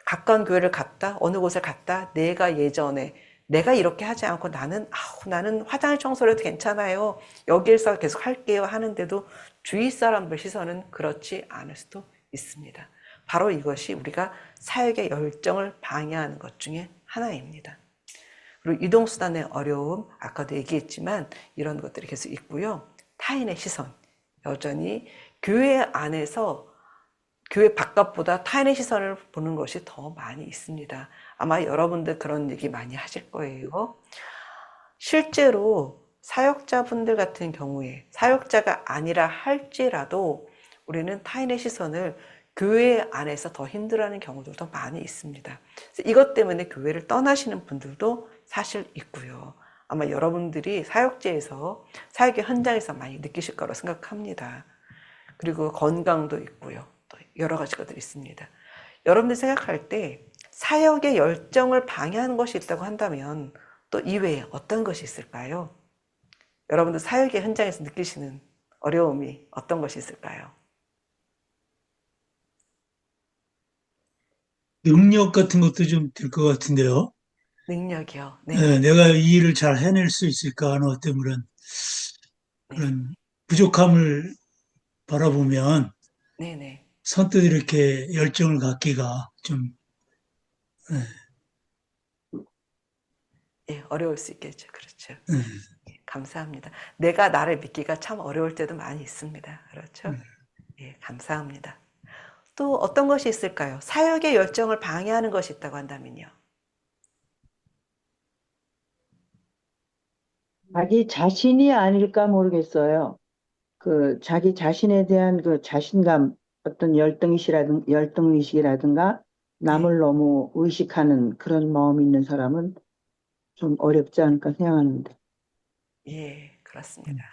가까운 교회를 갔다, 어느 곳을 갔다, 내가 예전에 내가 이렇게 하지 않고 나는 화장실 청소를 해도 괜찮아요. 여기에서 계속 할게요 하는데도 주위 사람들 시선은 그렇지 않을 수도 있습니다. 바로 이것이 우리가 사역의 열정을 방해하는 것 중에 하나입니다. 그리고 이동수단의 어려움, 아까도 얘기했지만 이런 것들이 계속 있고요. 타인의 시선, 여전히 교회 안에서 교회 바깥보다 타인의 시선을 보는 것이 더 많이 있습니다. 아마 여러분들 그런 얘기 많이 하실 거예요. 실제로 사역자분들 같은 경우에 사역자가 아니라 할지라도 우리는 타인의 시선을 교회 안에서 더 힘들어하는 경우들도 많이 있습니다. 이것 때문에 교회를 떠나시는 분들도 사실 있고요. 아마 여러분들이 사역지에서 사역의 현장에서 많이 느끼실 거라고 생각합니다. 그리고 건강도 있고요. 또 여러 가지 것들이 있습니다. 여러분들 생각할 때 사역의 열정을 방해하는 것이 있다고 한다면 또 이외에 어떤 것이 있을까요? 여러분들 사역의 현장에서 느끼시는 어려움이 어떤 것이 있을까요? 능력 같은 것도 좀 될 것 같은데요. 능력이요. 네, 네. 내가 이 일을 잘 해낼 수 있을까 하는 어떤 그런 부족함을 바라보면 네네. 선뜻 이렇게 열정을 갖기가 좀 예, 예, 어려울 수 있겠죠. 그렇죠. 예, 예, 감사합니다. 내가 나를 믿기가 참 어려울 때도 많이 있습니다. 그렇죠? 예, 감사합니다. 또 어떤 것이 있을까요? 사역의 열정을 방해하는 것이 있다고 한다면요. 자기 자신이 아닐까 모르겠어요. 그 자기 자신에 대한 그 자신감, 어떤 열등의식이라든가 네, 남을 너무 의식하는 그런 마음이 있는 사람은 좀 어렵지 않을까 생각하는데. 예, 그렇습니다.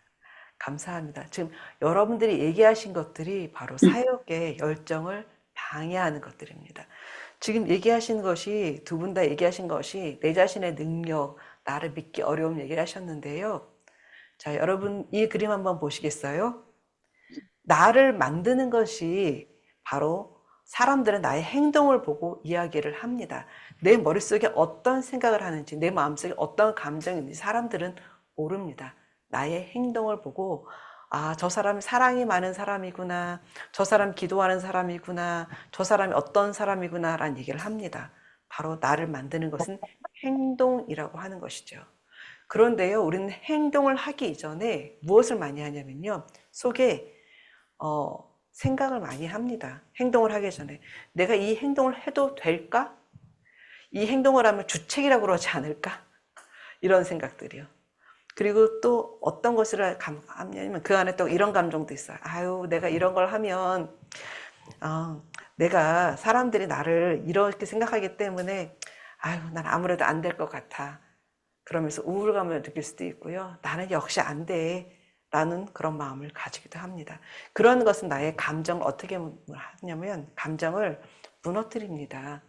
감사합니다. 지금 여러분들이 얘기하신 것들이 바로 사역의 열정을 방해하는 것들입니다. 지금 얘기하신 것이, 두 분 다 얘기하신 것이 내 자신의 능력, 나를 믿기 어려움 얘기를 하셨는데요. 자, 여러분 이 그림 한번 보시겠어요? 나를 만드는 것이 바로 사람들은 나의 행동을 보고 이야기를 합니다. 내 머릿속에 어떤 생각을 하는지, 내 마음속에 어떤 감정이 있는지 사람들은 모릅니다. 나의 행동을 보고, 아, 저 사람이 사랑이 많은 사람이구나, 저 사람 기도하는 사람이구나, 저 사람이 어떤 사람이구나 라는 얘기를 합니다. 바로 나를 만드는 것은 행동이라고 하는 것이죠. 그런데요, 우리는 행동을 하기 이전에 무엇을 많이 하냐면요, 속에 생각을 많이 합니다. 행동을 하기 전에. 내가 이 행동을 해도 될까? 이 행동을 하면 주책이라고 그러지 않을까? 이런 생각들이요. 그리고 또 어떤 것을 하냐면 그 안에 또 이런 감정도 있어요. 아유, 내가 이런 걸 하면, 내가 사람들이 나를 이렇게 생각하기 때문에, 아유, 난 아무래도 안 될 것 같아. 그러면서 우울감을 느낄 수도 있고요. 나는 역시 안 돼. 라는 그런 마음을 가지기도 합니다. 그런 것은 나의 감정을 어떻게 하냐면 감정을 무너뜨립니다.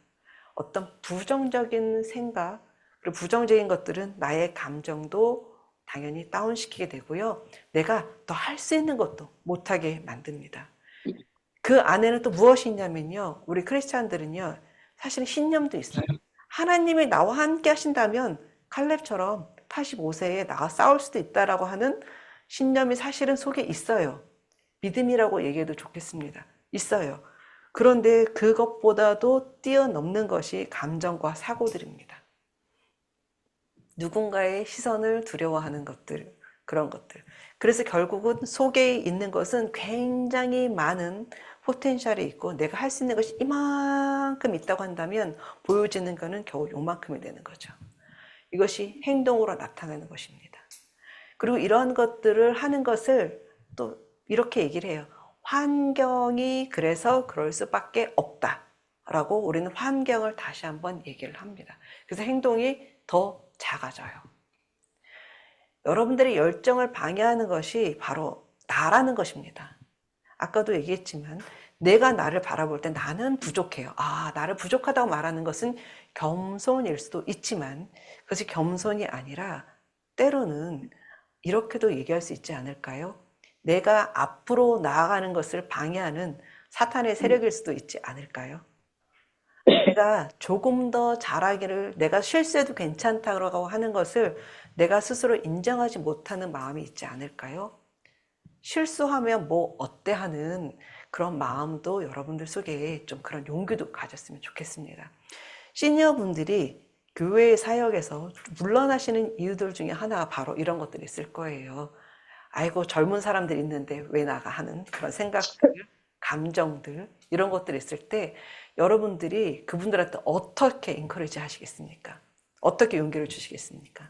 어떤 부정적인 생각, 그리고 부정적인 것들은 나의 감정도 당연히 다운시키게 되고요. 내가 더 할 수 있는 것도 못하게 만듭니다. 그 안에는 또 무엇이 있냐면요. 우리 크리스찬들은요. 사실은 신념도 있어요. 하나님이 나와 함께 하신다면 칼렙처럼 85세에 나가 싸울 수도 있다라고 하는 신념이 사실은 속에 있어요. 믿음이라고 얘기해도 좋겠습니다. 있어요. 그런데 그것보다도 뛰어넘는 것이 감정과 사고들입니다. 누군가의 시선을 두려워하는 것들, 그런 것들. 그래서 결국은 속에 있는 것은 굉장히 많은 포텐셜이 있고 내가 할 수 있는 것이 이만큼 있다고 한다면 보여지는 것은 겨우 요만큼이 되는 거죠. 이것이 행동으로 나타나는 것입니다. 그리고 이러한 것들을 하는 것을 또 이렇게 얘기를 해요. 환경이 그래서 그럴 수밖에 없다라고 우리는 환경을 다시 한번 얘기를 합니다. 그래서 행동이 더 작아져요. 여러분들의 열정을 방해하는 것이 바로 나라는 것입니다. 아까도 얘기했지만 내가 나를 바라볼 때 나는 부족해요. 아, 나를 부족하다고 말하는 것은 겸손일 수도 있지만 그것이 겸손이 아니라 때로는 이렇게도 얘기할 수 있지 않을까요? 내가 앞으로 나아가는 것을 방해하는 사탄의 세력일 수도 있지 않을까요? 내가 조금 더 잘하기를, 내가 실수해도 괜찮다고 하는 것을 내가 스스로 인정하지 못하는 마음이 있지 않을까요? 실수하면 뭐 어때 하는 그런 마음도 여러분들 속에 좀 그런 용기도 가졌으면 좋겠습니다. 시니어분들이 교회 사역에서 물러나시는 이유들 중에 하나가 바로 이런 것들이 있을 거예요. 아이고, 젊은 사람들 있는데 왜 나가 하는 그런 생각들, 감정들, 이런 것들이 있을 때 여러분들이 그분들한테 어떻게 인커리지 하시겠습니까? 어떻게 용기를 주시겠습니까?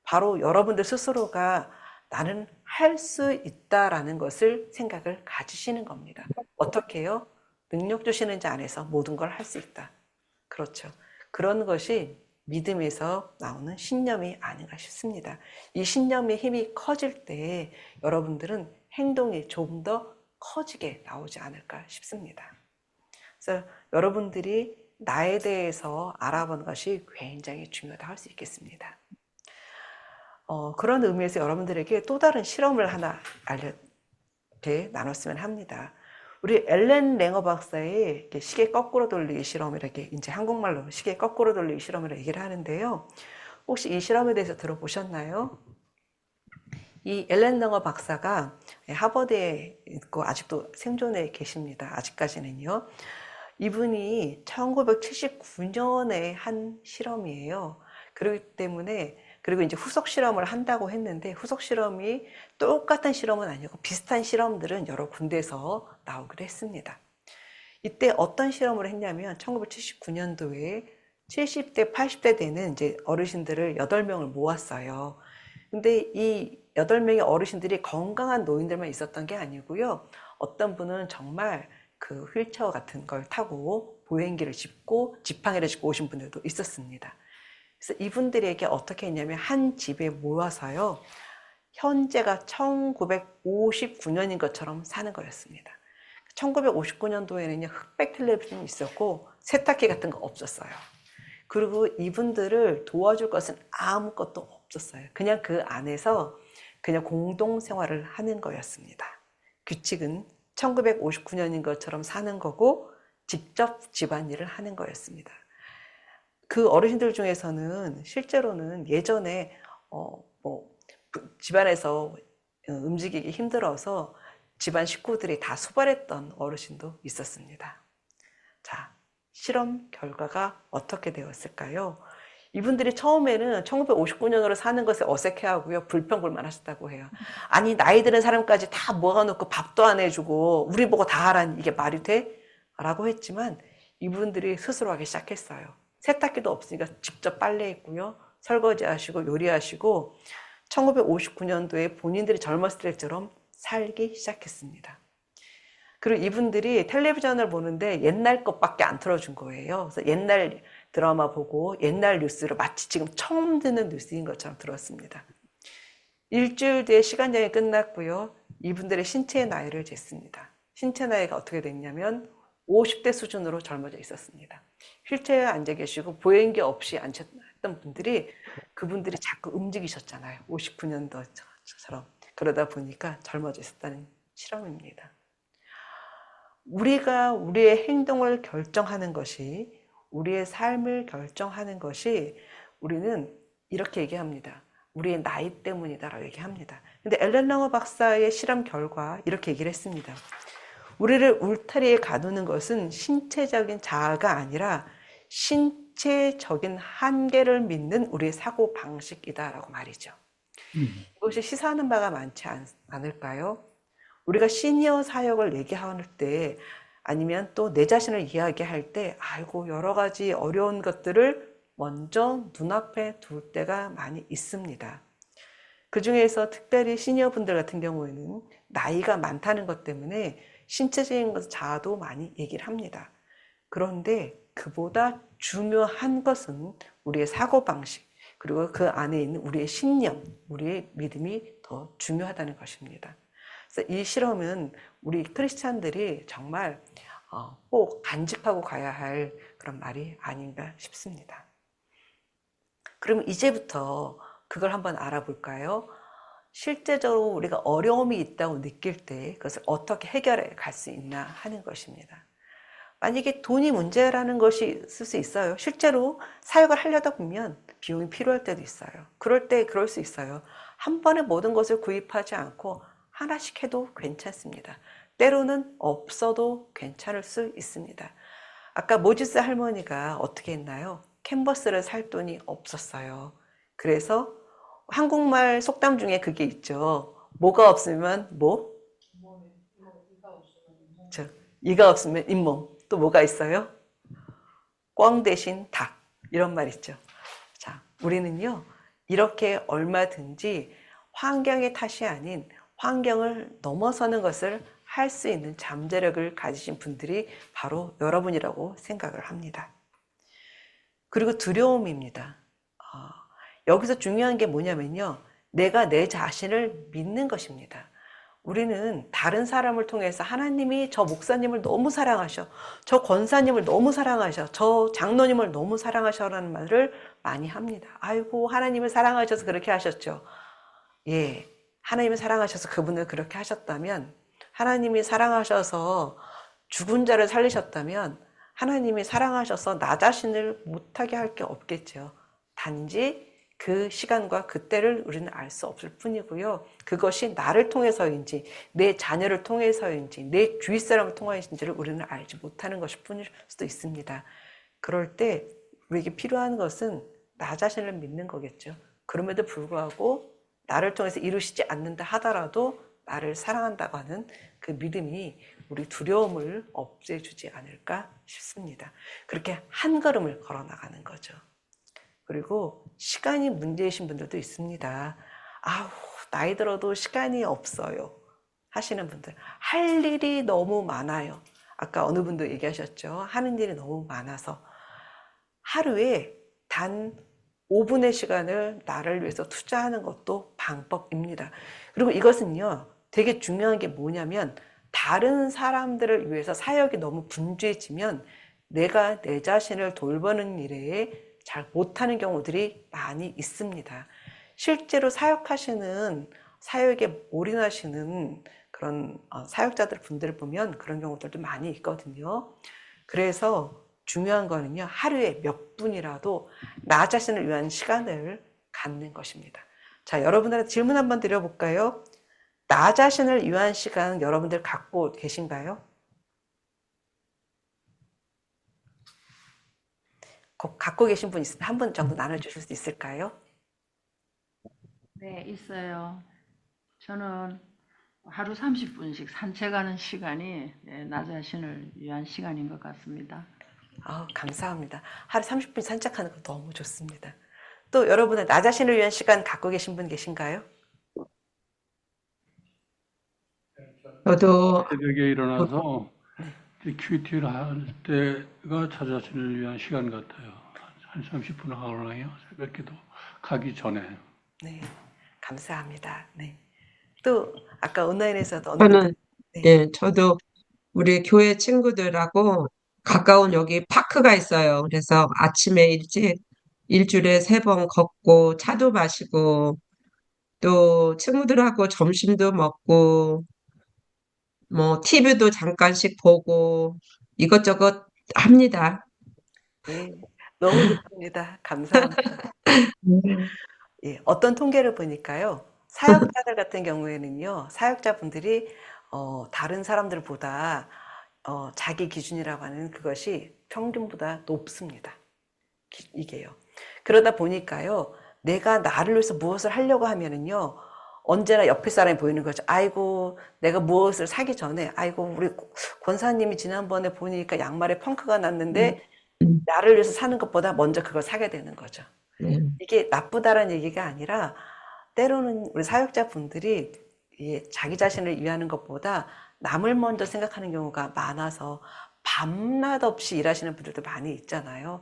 바로 여러분들 스스로가 나는 할 수 있다라는 것을 생각을 가지시는 겁니다. 어떻게 해요? 능력 주시는 자 안에서 모든 걸 할 수 있다. 그렇죠. 그런 것이 믿음에서 나오는 신념이 아닌가 싶습니다. 이 신념의 힘이 커질 때 여러분들은 행동이 조금 더 커지게 나오지 않을까 싶습니다. 그래서 여러분들이 나에 대해서 알아보는 것이 굉장히 중요하다 할 수 있겠습니다. 그런 의미에서 여러분들에게 또 다른 실험을 하나 이렇게 나눴으면 합니다. 우리 엘렌 랭어 박사의 이렇게 시계 거꾸로 돌리기 실험, 이렇게 이제 한국말로 시계 거꾸로 돌리기 실험이라고 얘기를 하는데요. 혹시 이 실험에 대해서 들어보셨나요? 이 엘렌 랭어 박사가 하버드에 있고 아직도 생존해 계십니다. 아직까지는요. 이분이 1979년에 한 실험이에요. 그렇기 때문에, 그리고 이제 후속 실험을 한다고 했는데, 후속 실험이 똑같은 실험은 아니고 비슷한 실험들은 여러 군데에서 나오기로 했습니다. 이때 어떤 실험을 했냐면 1979년도에 70대, 80대 되는 이제 어르신들을 8명을 모았어요. 근데 이 8명의 어르신들이 건강한 노인들만 있었던 게 아니고요. 어떤 분은 정말 그 휠체어 같은 걸 타고 보행기를 짚고 지팡이를 짚고 오신 분들도 있었습니다. 그래서 이분들에게 어떻게 했냐면 한 집에 모아서요. 현재가 1959년인 것처럼 사는 거였습니다. 1959년도에는요, 흑백 텔레비전이 있었고 세탁기 같은 거 없었어요. 그리고 이분들을 도와줄 것은 아무것도 없었어요. 그냥 그 안에서 그냥 공동 생활을 하는 거였습니다. 규칙은 1959년인 것처럼 사는 거고 직접 집안일을 하는 거였습니다. 그 어르신들 중에서는 실제로는 예전에 집안에서 움직이기 힘들어서 집안 식구들이 다 수발했던 어르신도 있었습니다. 자, 실험 결과가 어떻게 되었을까요? 이분들이 처음에는 1959년으로 사는 것에 어색해하고요, 불평불만 하셨다고 해요. 아니, 나이 드는 사람까지 다 모아놓고 밥도 안 해주고 우리 보고 다 하라니 이게 말이 돼? 라고 했지만 이분들이 스스로 하기 시작했어요. 세탁기도 없으니까 직접 빨래했고요, 설거지하시고 요리하시고 1959년도에 본인들이 젊었을 때처럼 살기 시작했습니다. 그리고 이분들이 텔레비전을 보는데 옛날 것밖에 안 틀어준 거예요. 그래서 옛날 드라마 보고 옛날 뉴스를 마치 지금 처음 듣는 뉴스인 것처럼 들었습니다. 일주일 뒤에 시간장이 끝났고요. 이분들의 신체의 나이를 쟀습니다. 신체 나이가 어떻게 됐냐면 50대 수준으로 젊어져 있었습니다. 휠체어에 앉아 계시고 보행기 없이 앉았던 분들이, 그분들이 자꾸 움직이셨잖아요. 59년도처럼. 그러다 보니까 젊어져 있었다는 실험입니다. 우리가 우리의 행동을 결정하는 것이, 우리의 삶을 결정하는 것이, 우리는 이렇게 얘기합니다. 우리의 나이 때문이다라고 얘기합니다. 근데 앨런 랑어 박사의 실험 결과 이렇게 얘기를 했습니다. 우리를 울타리에 가두는 것은 신체적인 자아가 아니라 신체적인 한계를 믿는 우리의 사고 방식이다라고 말이죠. 이것이 시사하는 바가 많지 않을까요? 우리가 시니어 사역을 얘기할 때, 아니면 또 내 자신을 이야기할 때, 아이고 여러 가지 어려운 것들을 먼저 눈앞에 둘 때가 많이 있습니다. 그 중에서 특별히 시니어 분들 같은 경우에는 나이가 많다는 것 때문에 신체적인 것 자아도 많이 얘기를 합니다. 그런데 그보다 중요한 것은 우리의 사고방식, 그리고 그 안에 있는 우리의 신념, 우리의 믿음이 더 중요하다는 것입니다. 그래서 이 실험은 우리 크리스찬들이 정말 꼭 간직하고 가야 할 그런 말이 아닌가 싶습니다. 그럼 이제부터 그걸 한번 알아볼까요? 실제적으로 우리가 어려움이 있다고 느낄 때 그것을 어떻게 해결해 갈 수 있나 하는 것입니다. 만약에 돈이 문제라는 것이 있을 수 있어요. 실제로 사역을 하려다 보면 비용이 필요할 때도 있어요. 그럴 때 그럴 수 있어요. 한 번에 모든 것을 구입하지 않고 하나씩 해도 괜찮습니다. 때로는 없어도 괜찮을 수 있습니다. 아까 모지스 할머니가 어떻게 했나요? 캔버스를 살 돈이 없었어요. 그래서 한국말 속담 중에 그게 있죠. 뭐가 없으면 뭐? 이가 없으면 잇몸. 또 뭐가 있어요? 꽝 대신 닭. 이런 말 있죠. 자, 우리는요, 이렇게 얼마든지 환경의 탓이 아닌 환경을 넘어서는 것을 할 수 있는 잠재력을 가지신 분들이 바로 여러분이라고 생각을 합니다. 그리고 두려움입니다. 여기서 중요한 게 뭐냐면요, 내가 내 자신을 믿는 것입니다. 우리는 다른 사람을 통해서 하나님이 저 목사님을 너무 사랑하셔, 저 권사님을 너무 사랑하셔, 저 장로님을 너무 사랑하셔라는 말을 많이 합니다. 아이고, 하나님을 사랑하셔서 그렇게 하셨죠. 예, 하나님이 사랑하셔서 그분을 그렇게 하셨다면, 하나님이 사랑하셔서 죽은 자를 살리셨다면, 하나님이 사랑하셔서 나 자신을 못하게 할 게 없겠죠. 단지 그 시간과 그때를 우리는 알 수 없을 뿐이고요. 그것이 나를 통해서인지 내 자녀를 통해서인지 내 주위 사람을 통하여인지를 우리는 알지 못하는 것일 뿐일 수도 있습니다. 그럴 때 우리에게 필요한 것은 나 자신을 믿는 거겠죠. 그럼에도 불구하고 나를 통해서 이루시지 않는다 하더라도 나를 사랑한다고 하는 그 믿음이 우리 두려움을 없애주지 않을까 싶습니다. 그렇게 한 걸음을 걸어 나가는 거죠. 그리고 시간이 문제이신 분들도 있습니다. 아우, 나이 들어도 시간이 없어요 하시는 분들, 할 일이 너무 많아요. 아까 어느 분도 얘기하셨죠. 하는 일이 너무 많아서 하루에 단 5분의 시간을 나를 위해서 투자하는 것도 방법입니다. 그리고 이것은요, 되게 중요한 게 뭐냐면 다른 사람들을 위해서 사역이 너무 분주해지면 내가 내 자신을 돌보는 일에 잘 못하는 경우들이 많이 있습니다. 실제로 사역하시는, 사역에 올인하시는 그런 사역자들 분들을 보면 그런 경우들도 많이 있거든요. 그래서 중요한 거는요, 하루에 몇 분이라도 나 자신을 위한 시간을 갖는 것입니다. 자, 여러분들한테 질문 한번 드려볼까요? 나 자신을 위한 시간 여러분들 갖고 계신가요? 갖고 계신 분 있으면 한 분 정도 나눠주실 수 있을까요? 네, 있어요. 저는 하루 30분씩 산책하는 시간이 나 자신을 위한 시간인 것 같습니다. 감사합니다. 하루 30분 산책하는 거 너무 좋습니다. 또 여러분은 나 자신을 위한 시간 갖고 계신 분 계신가요? 저도 새벽에 일어나서 큐티를 할 때가 저 자신을 위한 시간 같아요. 한 30분 하거나요. 새벽 기도 가기 전에. 네, 감사합니다. 네. 또 아까 온라인에서도 어느 저는 분들, 저도 우리 교회 친구들하고 가까운 여기 파크가 있어요. 그래서 아침에 일찍 일주일에 3번 걷고 차도 마시고 또 친구들하고 점심도 먹고 뭐 TV도 잠깐씩 보고 이것저것 합니다. 예, 너무 좋습니다. 감사합니다. 예, 어떤 통계를 보니까요, 사역자들 같은 경우에는요, 사역자분들이 다른 사람들보다 자기 기준이라고 하는 그것이 평균보다 높습니다. 이게요. 그러다 보니까요, 내가 나를 위해서 무엇을 하려고 하면은요, 언제나 옆에 사람이 보이는 거죠. 아이고, 내가 무엇을 사기 전에, 아이고, 우리 권사님이 지난번에 보니까 양말에 펑크가 났는데, 나를 위해서 사는 것보다 먼저 그걸 사게 되는 거죠. 이게 나쁘다라는 얘기가 아니라, 때로는 우리 사역자분들이 자기 자신을 위하는 것보다 남을 먼저 생각하는 경우가 많아서 밤낮 없이 일하시는 분들도 많이 있잖아요.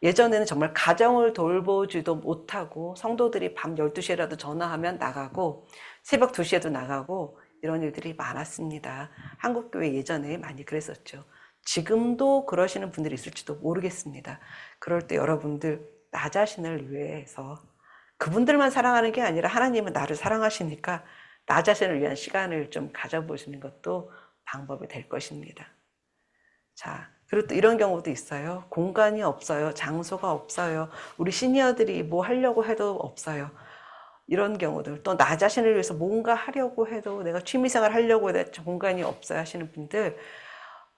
예전에는 정말 가정을 돌보지도 못하고 성도들이 밤 12시에라도 전화하면 나가고 새벽 2시에도 나가고 이런 일들이 많았습니다. 한국교회 예전에 많이 그랬었죠. 지금도 그러시는 분들이 있을지도 모르겠습니다. 그럴 때 여러분들 나 자신을 위해서 그분들만 사랑하는 게 아니라 하나님은 나를 사랑하시니까 나 자신을 위한 시간을 좀 가져보시는 것도 방법이 될 것입니다. 자, 그리고 또 이런 경우도 있어요. 공간이 없어요. 장소가 없어요. 우리 시니어들이 뭐 하려고 해도 없어요. 이런 경우들, 또 나 자신을 위해서 뭔가 하려고 해도 내가 취미생활 하려고 해도 공간이 없어요 하시는 분들,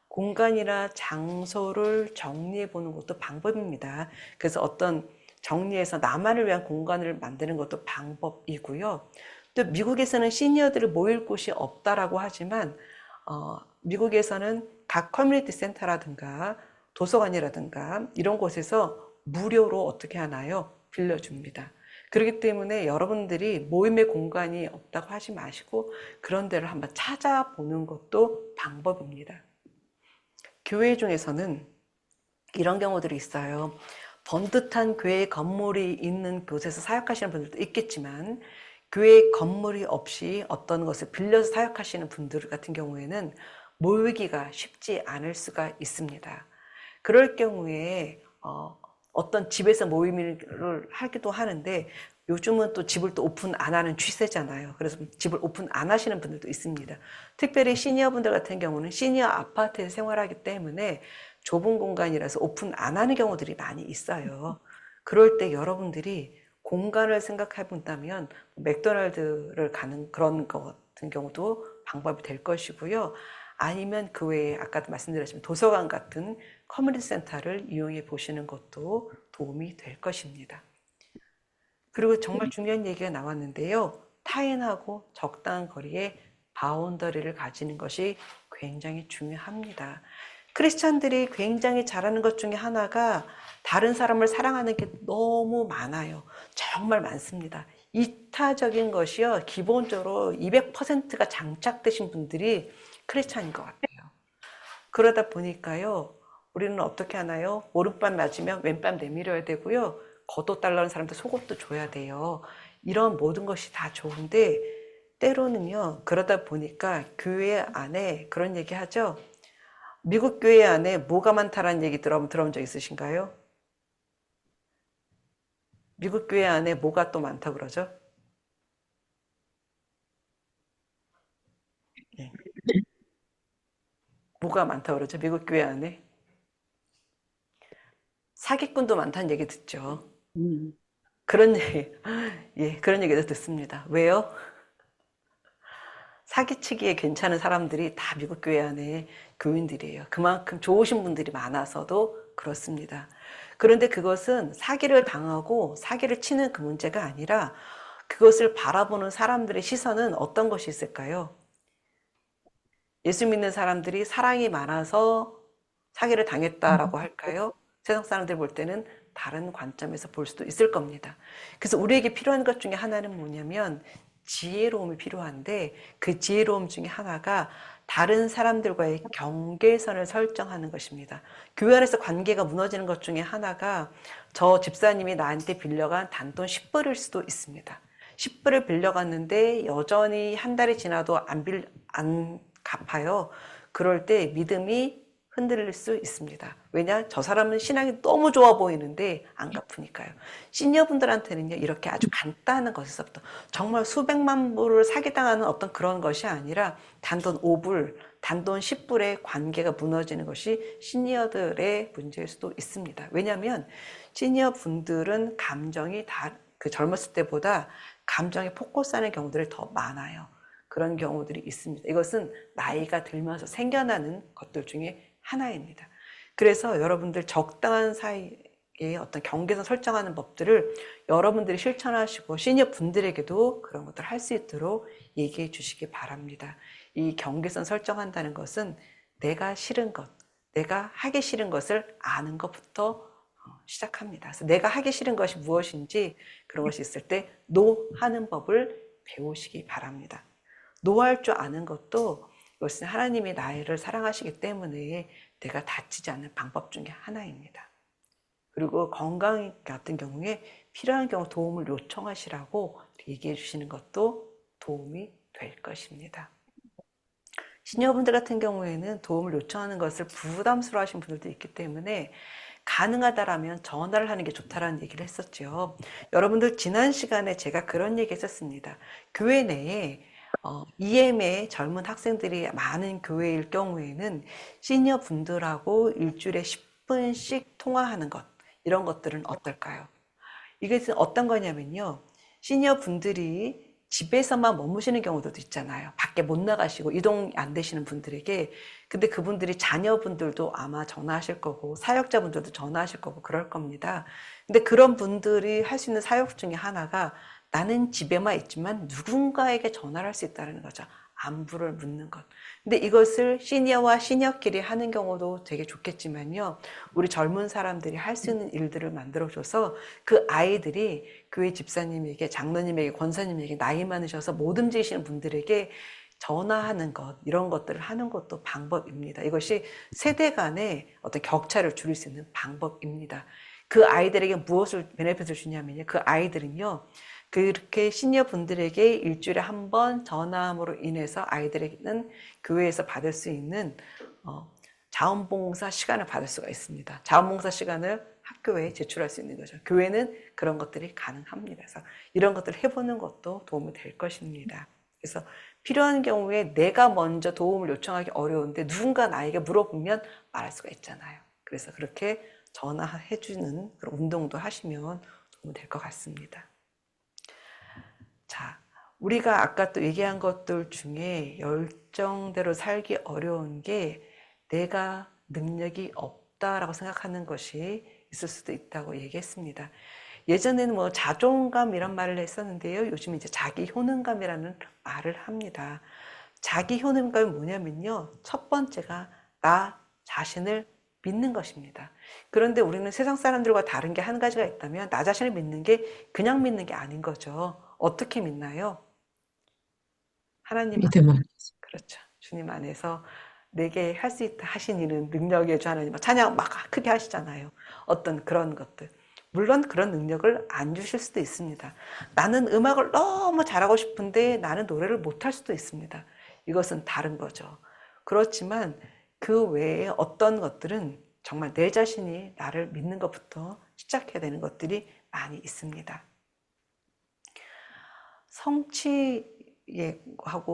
공간이나 장소를 정리해 보는 것도 방법입니다. 그래서 어떤 정리해서 나만을 위한 공간을 만드는 것도 방법이고요. 또 미국에서는 시니어들이 모일 곳이 없다라고 하지만 미국에서는 각 커뮤니티 센터라든가 도서관이라든가 이런 곳에서 무료로 어떻게 하나요? 빌려줍니다. 그렇기 때문에 여러분들이 모임의 공간이 없다고 하지 마시고 그런 데를 한번 찾아보는 것도 방법입니다. 교회 중에서는 이런 경우들이 있어요. 번듯한 교회 건물이 있는 곳에서 사역하시는 분들도 있겠지만 교회 건물이 없이 어떤 것을 빌려서 사역하시는 분들 같은 경우에는 모이기가 쉽지 않을 수가 있습니다. 그럴 경우에 어떤 집에서 모임을 하기도 하는데 요즘은 또 집을 또 오픈 안 하는 추세잖아요. 그래서 집을 오픈 안 하시는 분들도 있습니다. 특별히 시니어분들 같은 경우는 시니어 아파트에서 생활하기 때문에 좁은 공간이라서 오픈 안 하는 경우들이 많이 있어요. 그럴 때 여러분들이 공간을 생각해 본다면 맥도날드를 가는 그런 것 같은 경우도 방법이 될 것이고요. 아니면 그 외에 아까도 말씀드렸지만 도서관 같은 커뮤니티 센터를 이용해 보시는 것도 도움이 될 것입니다. 그리고 정말 중요한 얘기가 나왔는데요. 타인하고 적당한 거리에 바운더리를 가지는 것이 굉장히 중요합니다. 크리스찬들이 굉장히 잘하는 것 중에 하나가 다른 사람을 사랑하는 게 너무 많아요. 정말 많습니다. 이타적인 것이요. 기본적으로 200%가 장착되신 분들이 크리스찬인 것 같아요. 그러다 보니까요. 우리는 어떻게 하나요? 오른밤 맞으면 왼밤 내밀어야 되고요. 겉옷 달라는 사람들 속옷도 줘야 돼요. 이런 모든 것이 다 좋은데 때로는요. 그러다 보니까 교회 안에 그런 얘기 하죠. 미국 교회 안에 뭐가 많다라는 얘기 들어본 적 있으신가요? 미국 교회 안에 뭐가 또 많다고 그러죠? 예. 뭐가 많다고 그러죠? 미국 교회 안에? 사기꾼도 많다는 얘기 듣죠. 그런 얘기, 예, 그런 얘기도 듣습니다. 왜요? 사기치기에 괜찮은 사람들이 다 미국 교회 안에 교인들이에요. 그만큼 좋으신 분들이 많아서도 그렇습니다. 그런데 그것은 사기를 당하고 사기를 치는 그 문제가 아니라 그것을 바라보는 사람들의 시선은 어떤 것이 있을까요? 예수 믿는 사람들이 사랑이 많아서 사기를 당했다라고 할까요? 세상 사람들 볼 때는 다른 관점에서 볼 수도 있을 겁니다. 그래서 우리에게 필요한 것 중에 하나는 뭐냐면 지혜로움이 필요한데 그 지혜로움 중에 하나가 다른 사람들과의 경계선을 설정하는 것입니다. 교회 안에서 관계가 무너지는 것 중에 하나가 저 집사님이 나한테 빌려간 단돈 10불일 수도 있습니다. 10불을 빌려갔는데 여전히 한 달이 지나도 안 갚아요. 그럴 때 믿음이 흔들릴 수 있습니다. 왜냐? 저 사람은 신앙이 너무 좋아 보이는데 안 갚으니까요. 시니어분들한테는요, 이렇게 아주 간단한 것에서부터 정말 수백만 불을 사기당하는 어떤 그런 것이 아니라 단돈 5불, 단돈 10불의 관계가 무너지는 것이 시니어들의 문제일 수도 있습니다. 왜냐하면 시니어분들은 감정이 그 젊었을 때보다 감정에 포커스하는 경우들이 더 많아요. 그런 경우들이 있습니다. 이것은 나이가 들면서 생겨나는 것들 중에 하나입니다. 그래서 여러분들 적당한 사이에 어떤 경계선 설정하는 법들을 여러분들이 실천하시고 시니어 분들에게도 그런 것들을 할 수 있도록 얘기해 주시기 바랍니다. 이 경계선 설정한다는 것은 내가 싫은 것, 내가 하기 싫은 것을 아는 것부터 시작합니다. 그래서 내가 하기 싫은 것이 무엇인지 그런 것이 있을 때 노하는 법을 배우시기 바랍니다. 노할 줄 아는 것도 이것은 하나님이 나를 사랑하시기 때문에 내가 다치지 않는 방법 중에 하나입니다. 그리고 건강 같은 경우에 필요한 경우 도움을 요청하시라고 얘기해 주시는 것도 도움이 될 것입니다. 시니어분들 같은 경우에는 도움을 요청하는 것을 부담스러워 하시는 분들도 있기 때문에 가능하다라면 전화를 하는 게 좋다라는 얘기를 했었죠. 여러분들 지난 시간에 제가 그런 얘기 했었습니다. 교회 내에 EM의 젊은 학생들이 많은 교회일 경우에는 시니어 분들하고 일주일에 10분씩 통화하는 것, 이런 것들은 어떨까요? 이것은 어떤 거냐면요. 시니어 분들이 집에서만 머무시는 경우도 있잖아요. 밖에 못 나가시고 이동 안 되시는 분들에게. 근데 그분들이 자녀분들도 아마 전화하실 거고 사역자분들도 전화하실 거고 그럴 겁니다. 근데 그런 분들이 할 수 있는 사역 중에 하나가 나는 집에만 있지만 누군가에게 전화를 할 수 있다는 거죠. 안부를 묻는 것. 근데 이것을 시니어와 시니어끼리 하는 경우도 되게 좋겠지만요. 우리 젊은 사람들이 할 수 있는 일들을 만들어줘서 그 아이들이 교회 집사님에게, 장로님에게, 권사님에게 나이 많으셔서 못 움직이시는 분들에게 전화하는 것, 이런 것들을 하는 것도 방법입니다. 이것이 세대 간의 어떤 격차를 줄일 수 있는 방법입니다. 그 아이들에게 무엇을 베네핏을 주냐면요. 그 아이들은요. 그렇게 시니어 분들에게 일주일에 한 번 전화함으로 인해서 아이들에게는 교회에서 받을 수 있는 자원봉사 시간을 받을 수가 있습니다. 자원봉사 시간을 학교에 제출할 수 있는 거죠. 교회는 그런 것들이 가능합니다. 그래서 이런 것들을 해보는 것도 도움이 될 것입니다. 그래서 필요한 경우에 내가 먼저 도움을 요청하기 어려운데 누군가 나에게 물어보면 말할 수가 있잖아요. 그래서 그렇게 전화해주는 그런 운동도 하시면 도움이 될 것 같습니다. 자, 우리가 아까 또 얘기한 것들 중에 열정대로 살기 어려운 게 내가 능력이 없다라고 생각하는 것이 있을 수도 있다고 얘기했습니다. 예전에는 뭐 자존감 이런 말을 했었는데요. 요즘 이제 자기 효능감이라는 말을 합니다. 자기 효능감이 뭐냐면요. 첫 번째가 나 자신을 믿는 것입니다. 그런데 우리는 세상 사람들과 다른 게 한 가지가 있다면 나 자신을 믿는 게 그냥 믿는 게 아닌 거죠. 어떻게 믿나요? 하나님 믿음 안에서. 그렇죠. 주님 안에서 내게 할 수 있다 하신 이는 능력의 주 하나님 찬양 막 크게 하시잖아요. 어떤 그런 것들. 물론 그런 능력을 안 주실 수도 있습니다. 나는 음악을 너무 잘하고 싶은데 나는 노래를 못할 수도 있습니다. 이것은 다른 거죠. 그렇지만 그 외에 어떤 것들은 정말 내 자신이 나를 믿는 것부터 시작해야 되는 것들이 많이 있습니다. 성취하고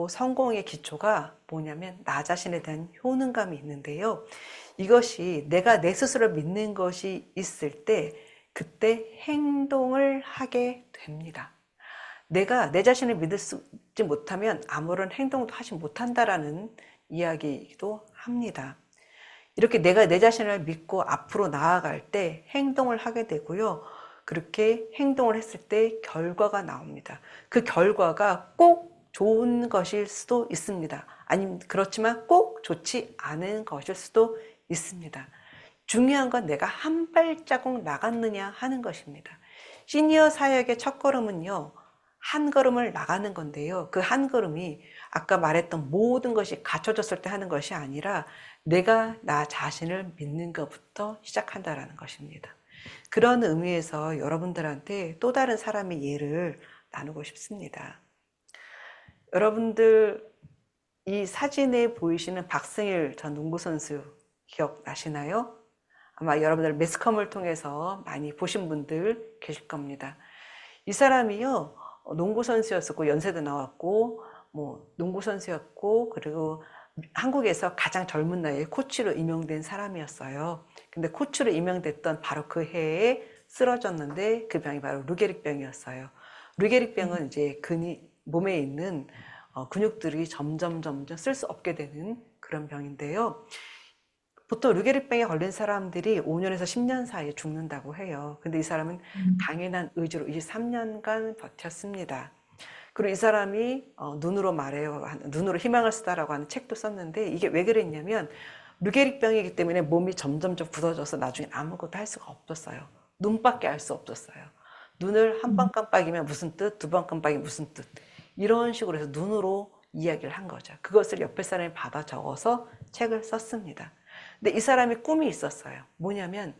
성공의 기초가 뭐냐면 나 자신에 대한 효능감이 있는데요. 이것이 내가 내 스스로 믿는 것이 있을 때 그때 행동을 하게 됩니다. 내가 내 자신을 믿지 못하면 아무런 행동도 하지 못한다라는 이야기이기도 합니다. 이렇게 내가 내 자신을 믿고 앞으로 나아갈 때 행동을 하게 되고요. 그렇게 행동을 했을 때 결과가 나옵니다. 그 결과가 꼭 좋은 것일 수도 있습니다. 아니면 그렇지만 꼭 좋지 않은 것일 수도 있습니다. 중요한 건 내가 한 발자국 나갔느냐 하는 것입니다. 시니어 사역의 첫걸음은요. 한 걸음을 나가는 건데요. 그 한 걸음이 아까 말했던 모든 것이 갖춰졌을 때 하는 것이 아니라 내가 나 자신을 믿는 것부터 시작한다라는 것입니다. 그런 의미에서 여러분들한테 또 다른 사람의 예를 나누고 싶습니다. 여러분들 이 사진에 보이시는 박승일 전 농구선수 기억나시나요? 아마 여러분들 매스컴을 통해서 많이 보신 분들 계실 겁니다. 이 사람이요, 농구선수였었고, 연세도 나왔고, 농구선수였고, 그리고 한국에서 가장 젊은 나이에 코치로 임명된 사람이었어요. 근데 코치로 임명됐던 바로 그 해에 쓰러졌는데 그 병이 바로 루게릭병이었어요. 루게릭병은 이제 몸에 있는 근육들이 점점 쓸 수 없게 되는 그런 병인데요. 보통 루게릭병에 걸린 사람들이 5년에서 10년 사이에 죽는다고 해요. 근데 이 사람은 강인한 의지로 23년간 버텼습니다. 그리고 이 사람이 눈으로 말해요. 눈으로 희망을 쓰다라고 하는 책도 썼는데 이게 왜 그랬냐면 루게릭병이기 때문에 몸이 점점 굳어져서 나중에 아무것도 할 수가 없었어요. 눈밖에 알 수 없었어요. 눈을 한 번 깜빡이면 무슨 뜻, 두 번 깜빡이면 무슨 뜻. 이런 식으로 해서 눈으로 이야기를 한 거죠. 그것을 옆에 사람이 받아 적어서 책을 썼습니다. 근데 이 사람이 꿈이 있었어요. 뭐냐면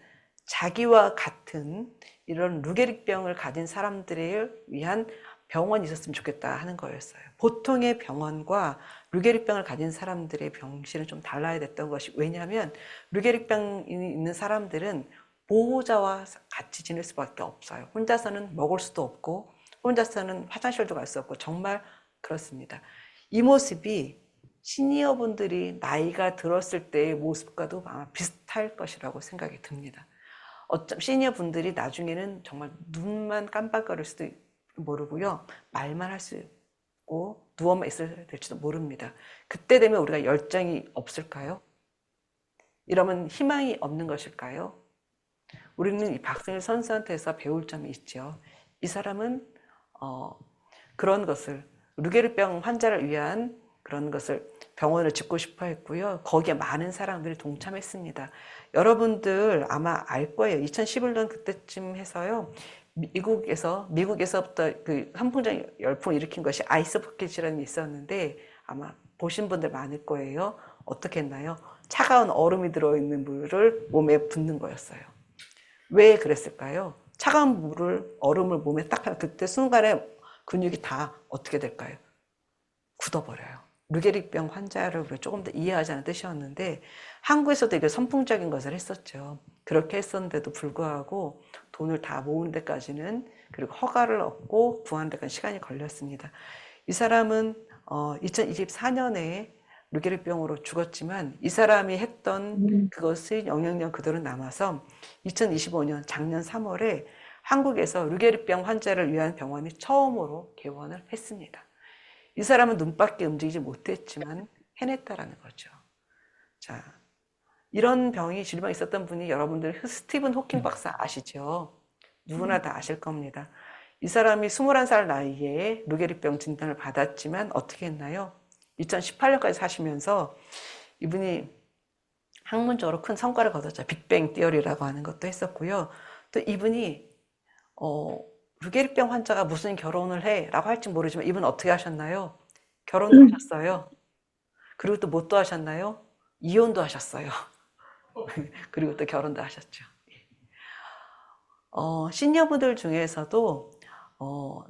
자기와 같은 이런 루게릭병을 가진 사람들을 위한 병원이 있었으면 좋겠다 하는 거였어요. 보통의 병원과 루게릭병을 가진 사람들의 병실은 좀 달라야 됐던 것이 왜냐하면 루게릭병이 있는 사람들은 보호자와 같이 지낼 수밖에 없어요. 혼자서는 먹을 수도 없고 혼자서는 화장실도 갈 수 없고 정말 그렇습니다. 이 모습이 시니어분들이 나이가 들었을 때의 모습과도 아마 비슷할 것이라고 생각이 듭니다. 시니어분들이 나중에는 정말 눈만 깜빡거릴 수도 모르고요. 말만 할 수 있고 누워만 있어야 될지도 모릅니다. 그때 되면 우리가 열정이 없을까요? 이러면 희망이 없는 것일까요? 우리는 이 박승일 선수한테서 배울 점이 있죠. 이 사람은 그런 것을 루게릭병 환자를 위한 그런 것을 병원을 짓고 싶어 했고요. 거기에 많은 사람들이 동참했습니다. 여러분들 아마 알 거예요. 2011년 그때쯤 해서요. 미국에서부터 그 선풍적 열풍을 일으킨 것이 아이스 버킷 질환이 있었는데 아마 보신 분들 많을 거예요. 어떻게 했나요? 차가운 얼음이 들어있는 물을 몸에 붓는 거였어요. 왜 그랬을까요? 차가운 얼음을 몸에 딱 하면 그때 순간에 근육이 다 어떻게 될까요? 굳어버려요. 루게릭병 환자를 조금 더 이해하자는 뜻이었는데 한국에서도 이게 선풍적인 것을 했었죠. 그렇게 했었는데도 불구하고 돈을 다 모은 데까지는 그리고 허가를 얻고 구하는 데까지 시간이 걸렸습니다. 이 사람은 2024년에 루게릭병으로 죽었지만 이 사람이 했던 그것의 영향력 그대로 남아서 2025년 작년 3월에 한국에서 루게리병 환자를 위한 병원이 처음으로 개원을 했습니다. 이 사람은 눈밖에 움직이지 못했지만 해냈다라는 거죠. 자, 이런 병이 질병이 있었던 분이 여러분들 스티븐 호킹 박사 아시죠? 누구나 다 아실 겁니다. 이 사람이 21살 나이에 루게리병 진단을 받았지만 어떻게 했나요? 2018년까지 사시면서 이분이 학문적으로 큰 성과를 거뒀죠. 빅뱅 티어리라고 하는 것도 했었고요. 또 이분이 루게리병 환자가 무슨 결혼을 해? 라고 할지 모르지만 이분 어떻게 하셨나요? 결혼도 하셨어요. 그리고 또 뭣도 하셨나요? 이혼도 하셨어요. 그리고 또 결혼도 하셨죠. 시니어분들 중에서도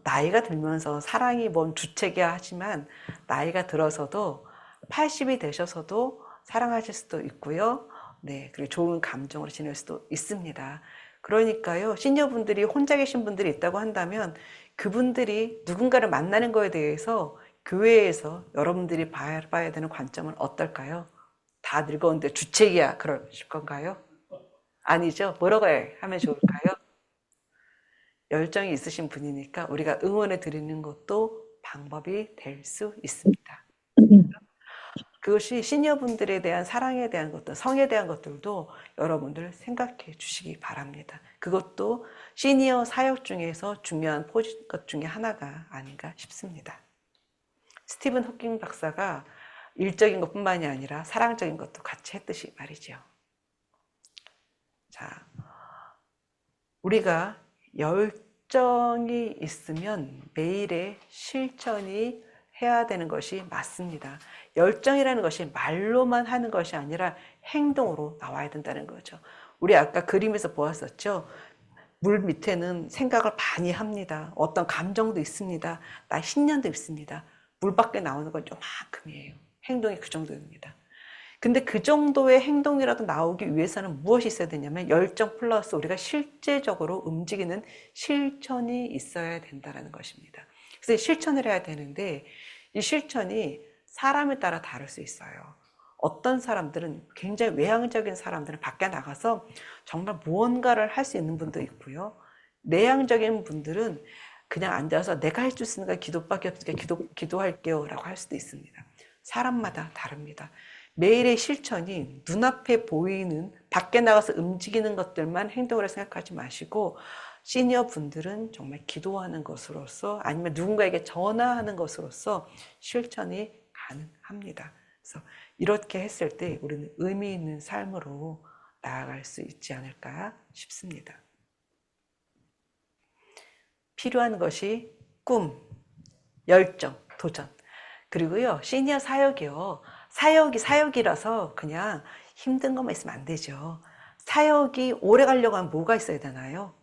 나이가 들면서 사랑이 뭔 주책이야 하지만 나이가 들어서도 80이 되셔서도 사랑하실 수도 있고요. 네, 그리고 좋은 감정으로 지낼 수도 있습니다. 그러니까요, 시니어분들이 혼자 계신 분들이 있다고 한다면 그분들이 누군가를 만나는 거에 대해서 교회에서 여러분들이 봐야 되는 관점은 어떨까요? 다 늙었는데 주책이야 그러실 건가요? 아니죠. 뭐라고 하면 좋을까요? 열정이 있으신 분이니까 우리가 응원해 드리는 것도 방법이 될 수 있습니다. 그것이 시니어분들에 대한 사랑에 대한 것들, 성에 대한 것들도 여러분들 생각해 주시기 바랍니다. 그것도 시니어 사역 중에서 중요한 것 중에 하나가 아닌가 싶습니다. 스티븐 호킹 박사가 일적인 것뿐만이 아니라 사랑적인 것도 같이 했듯이 말이죠. 자, 우리가 열정이 있으면 매일의 실천이 해야 되는 것이 맞습니다. 열정이라는 것이 말로만 하는 것이 아니라 행동으로 나와야 된다는 거죠. 우리 아까 그림에서 보았었죠. 물 밑에는 생각을 많이 합니다. 어떤 감정도 있습니다. 나 신념도 있습니다. 물 밖에 나오는 건 요만큼이에요. 행동이 그 정도입니다. 근데 그 정도의 행동이라도 나오기 위해서는 무엇이 있어야 되냐면 열정 플러스 우리가 실제적으로 움직이는 실천이 있어야 된다는 것입니다. 그래서 실천을 해야 되는데 이 실천이 사람에 따라 다를 수 있어요. 어떤 사람들은 굉장히 외향적인 사람들은 밖에 나가서 정말 무언가를 할 수 있는 분도 있고요. 내향적인 분들은 그냥 앉아서 내가 할 수 있는 건 기도밖에 없으니까 기도할게요 라고 할 수도 있습니다. 사람마다 다릅니다. 매일의 실천이 눈앞에 보이는 밖에 나가서 움직이는 것들만 행동으로 생각하지 마시고 시니어 분들은 정말 기도하는 것으로서 아니면 누군가에게 전화하는 것으로서 실천이 가능합니다. 그래서 이렇게 했을 때 우리는 의미 있는 삶으로 나아갈 수 있지 않을까 싶습니다. 필요한 것이 꿈, 열정, 도전. 그리고요, 시니어 사역이요. 사역이라서 그냥 힘든 것만 있으면 안 되죠. 사역이 오래 가려고 하면 뭐가 있어야 되나요?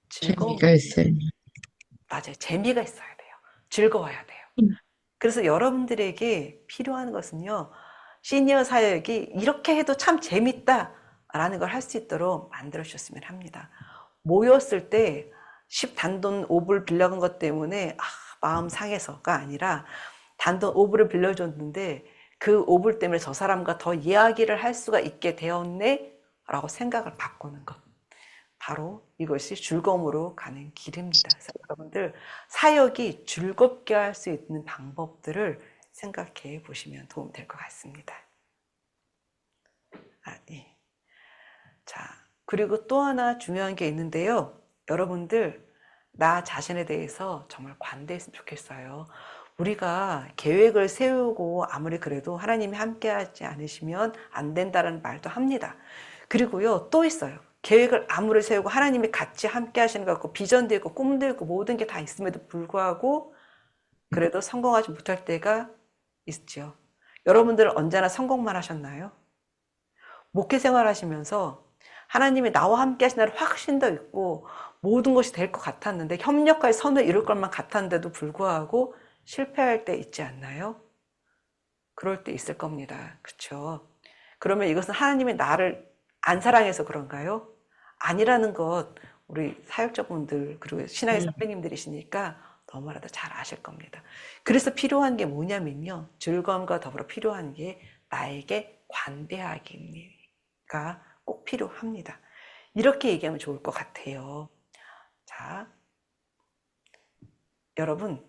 재미가 있어요. 맞아요. 재미가 있어야 돼요. 즐거워야 돼요. 그래서 여러분들에게 필요한 것은요, 시니어 사역이 이렇게 해도 참 재밌다라는 걸 할 수 있도록 만들어 주셨으면 합니다. 모였을 때 10단돈 5불 빌려간 것 때문에 마음 상해서가 아니라 단돈 5불을 빌려줬는데 그 5불 때문에 저 사람과 더 이야기를 할 수가 있게 되었네 라고 생각을 바꾸는 것. 바로 이것이 즐거움으로 가는 길입니다. 그래서 여러분들 사역이 즐겁게 할 수 있는 방법들을 생각해 보시면 도움이 될 것 같습니다. 네. 자, 그리고 또 하나 중요한 게 있는데요. 여러분들 나 자신에 대해서 정말 관대했으면 좋겠어요. 우리가 계획을 세우고 아무리 그래도 하나님이 함께하지 않으시면 안 된다는 말도 합니다. 그리고요, 또 있어요. 계획을 아무리 세우고 하나님이 같이 함께 하시는 것 같고 비전도 있고 꿈도 있고 모든 게 다 있음에도 불구하고 그래도 성공하지 못할 때가 있죠. 여러분들은 언제나 성공만 하셨나요? 목회 생활 하시면서 하나님이 나와 함께 하신다는 확신도 있고 모든 것이 될 것 같았는데 협력과의 선을 이룰 것만 같았는데도 불구하고 실패할 때 있지 않나요? 그럴 때 있을 겁니다. 그렇죠? 그러면 이것은 하나님이 나를 안 사랑해서 그런가요? 아니라는 것 우리 사역자분들 그리고 신앙의 선배님들이시니까 너무나도 잘 아실 겁니다. 그래서 필요한 게 뭐냐면요. 즐거움과 더불어 필요한 게 나에게 관대하기가 꼭 필요합니다. 이렇게 얘기하면 좋을 것 같아요. 자, 여러분,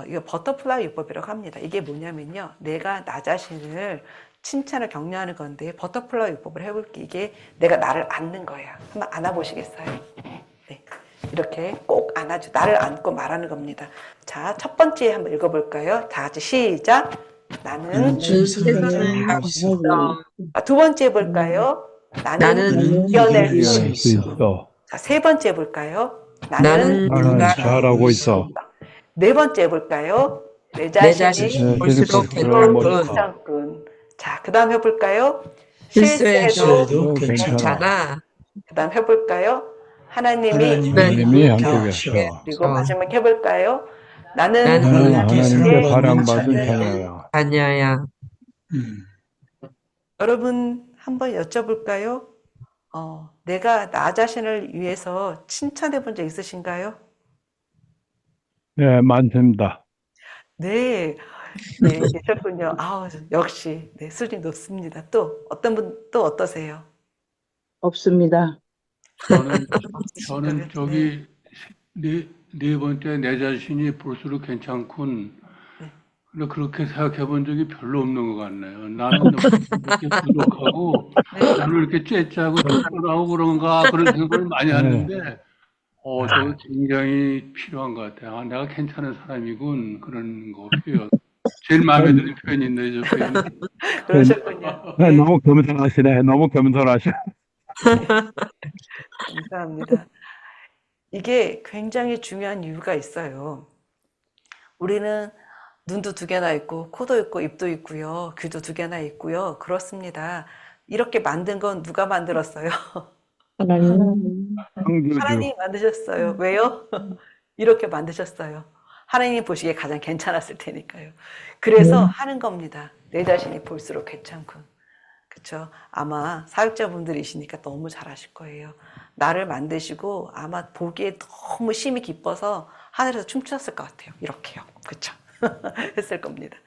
이거 버터플라이 요법이라고 합니다. 이게 뭐냐면요. 내가 나 자신을 칭찬을 격려하는 건데, 버터플라이 요법을 해볼게. 이게 내가 나를 안는 거예요. 한번 안아보시겠어요? 네. 이렇게 꼭 나를 안고 말하는 겁니다. 자, 첫 번째 한번 읽어볼까요? 다 같이 시작. 나는 최선을 다하고 있어. 두 번째 해볼까요? 나는 나는 이겨낼 이겨낼 수 수 있어. 있어. 자, 세 번째 해볼까요? 나는 나는 잘하고 있어. 네 번째 해볼까요? 내 내 자신이 자신이 볼수록 괜찮군. 괜찮군. 자, 그 다음 해볼까요? 실수해도 실수해도 괜찮아. 그 다음 해볼까요? 하나님이 하나님이 함께 함께 하셔. 계셔. 그리고 마지막 해볼까요? 나는 나는 나는 하나님께 하나님께 사랑받는 사랑받은 자녀야. 자녀야. 자녀야. 여러분 한번 여쭤볼까요? 내가 나 자신을 위해서 칭찬해 본 적 있으신가요? 네, 많습니다. 네, 네, 계셨군요. 아우, 역시, 네, 수준이 높습니다. 또, 어떤 분, 또 어떠세요? 없습니다. 저는 저기 네 번째 내 자신이 볼수록 괜찮군. 근데 그렇게 생각해 본 적이 별로 없는 것 같네요. 나는 너무 이렇게 부족하고, 나는 이렇게 째짜고 쫓겨나고 그런가 그런 생각을 많이 하는데, 저거 굉장히 필요한 것 같아요. 아, 내가 괜찮은 사람이군. 그런 거 표현. 제일 마음에 드는 표현인데, 저 표현. 그러셨군요. 네, 너무 겸손하시네. 너무 겸손하셔. 감사합니다. 이게 굉장히 중요한 이유가 있어요. 우리는 눈도 두 개나 있고, 코도 있고, 입도 있고요. 귀도 두 개나 있고요. 그렇습니다. 이렇게 만든 건 누가 만들었어요? 하나님. 창조주. 하나님이 만드셨어요. 왜요? 이렇게 만드셨어요. 하나님이 보시기에 가장 괜찮았을 테니까요. 그래서 하는 겁니다. 내 자신이 볼수록 괜찮군. 그렇죠? 아마 사역자분들이시니까 너무 잘하실 거예요. 나를 만드시고 아마 보기에 너무 심이 기뻐서 하늘에서 춤추셨을 것 같아요. 이렇게요. 그렇죠? 했을 겁니다.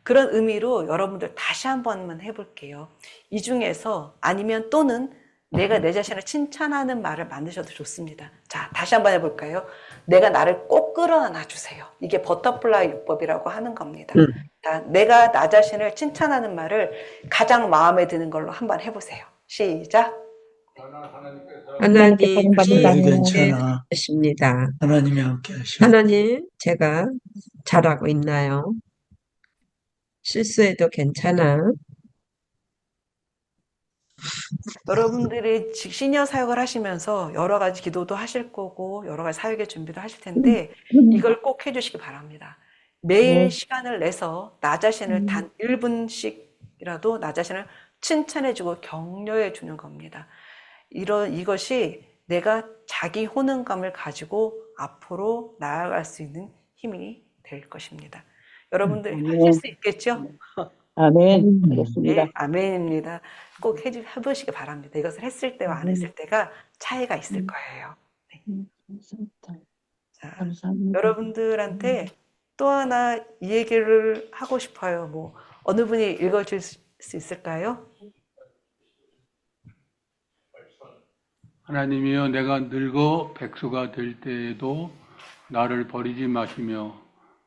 그런 의미로 여러분들 다시 한 번만 해볼게요. 이 중에서 아니면 또는 내가 내 자신을 칭찬하는 말을 만드셔도 좋습니다. 자, 다시 한번 해볼까요? 내가 나를 꼭 끌어안아 주세요. 이게 버터플라이 요법이라고 하는 겁니다. 자, 내가 나 자신을 칭찬하는 말을 가장 마음에 드는 걸로 한번 해보세요. 시작. 하나님이 괜찮아. 하십니다. 하나님이 함께 하셔. 하나님, 제가 잘하고 있나요? 실수해도 괜찮아. 여러분들이 시니어 사역을 하시면서 여러 가지 기도도 하실 거고 여러 가지 사역의 준비도 하실 텐데 이걸 꼭 해주시기 바랍니다. 매일 시간을 내서 나 자신을 단 1분씩이라도 나 자신을 칭찬해주고 격려해 주는 겁니다. 이것이 내가 자기 효능감을 가지고 앞으로 나아갈 수 있는 힘이 될 것입니다. 여러분들 하실 수 있겠죠? 아멘. 그렇습니다. 네, 아멘입니다. 꼭 해보시기 바랍니다. 이것을 했을 때와 안 했을 때가 차이가 있을 거예요. 네. 자, 감사합니다. 여러분들한테 또 하나 이 얘기를 하고 싶어요. 뭐 어느 분이 읽어줄 수 있을까요? 하나님이여, 내가 늙어 백수가 될 때에도 나를 버리지 마시며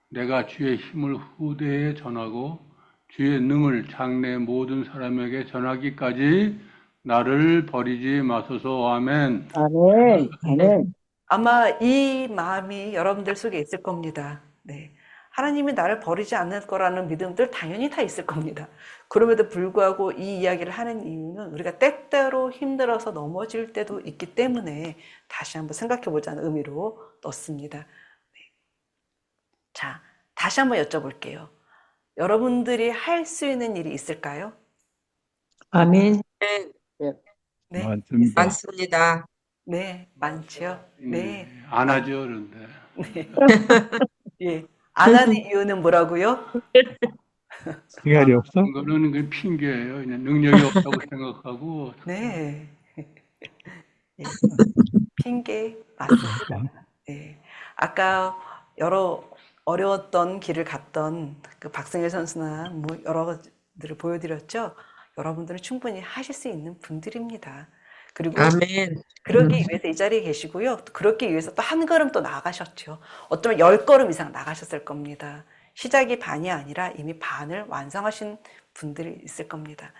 내가 주의 힘을 후대에 전하고 주의 능을 장래 모든 사람에게 전하기까지 나를 버리지 마소서. 아멘. 아멘. 아멘. 아마 이 마음이 여러분들 속에 있을 겁니다. 네. 하나님이 나를 버리지 않을 거라는 믿음들 당연히 다 있을 겁니다. 그럼에도 불구하고 이 이야기를 하는 이유는 우리가 때때로 힘들어서 넘어질 때도 있기 때문에 다시 한번 생각해 보자는 의미로 넣습니다. 네. 자, 다시 한번 여쭤볼게요. 여러분들이 할 수 있는 일이 있을까요? 아멘. 네, 많습니다. 많습니다. 네, 많지요. 네, 안 하죠, 그런데. 네. 예, 안 하는 이유는 뭐라고요? 시간이 없어? 그거는 그 핑계예요. 그냥 능력이 없다고 생각하고. 네, 예, 핑계 맞습니다. 네, 아까 여러 어려웠던 길을 갔던 그 박승일 선수나 뭐 여러 가지들을 보여드렸죠. 여러분들은 충분히 하실 수 있는 분들입니다. 그리고 아멘. 그러기 위해서 이 자리에 계시고요. 또 그렇기 위해서 또 한 걸음 또 나아가셨죠. 어쩌면 10걸음 이상 나가셨을 겁니다. 시작이 반이 아니라 이미 반을 완성하신 분들이 있을 겁니다.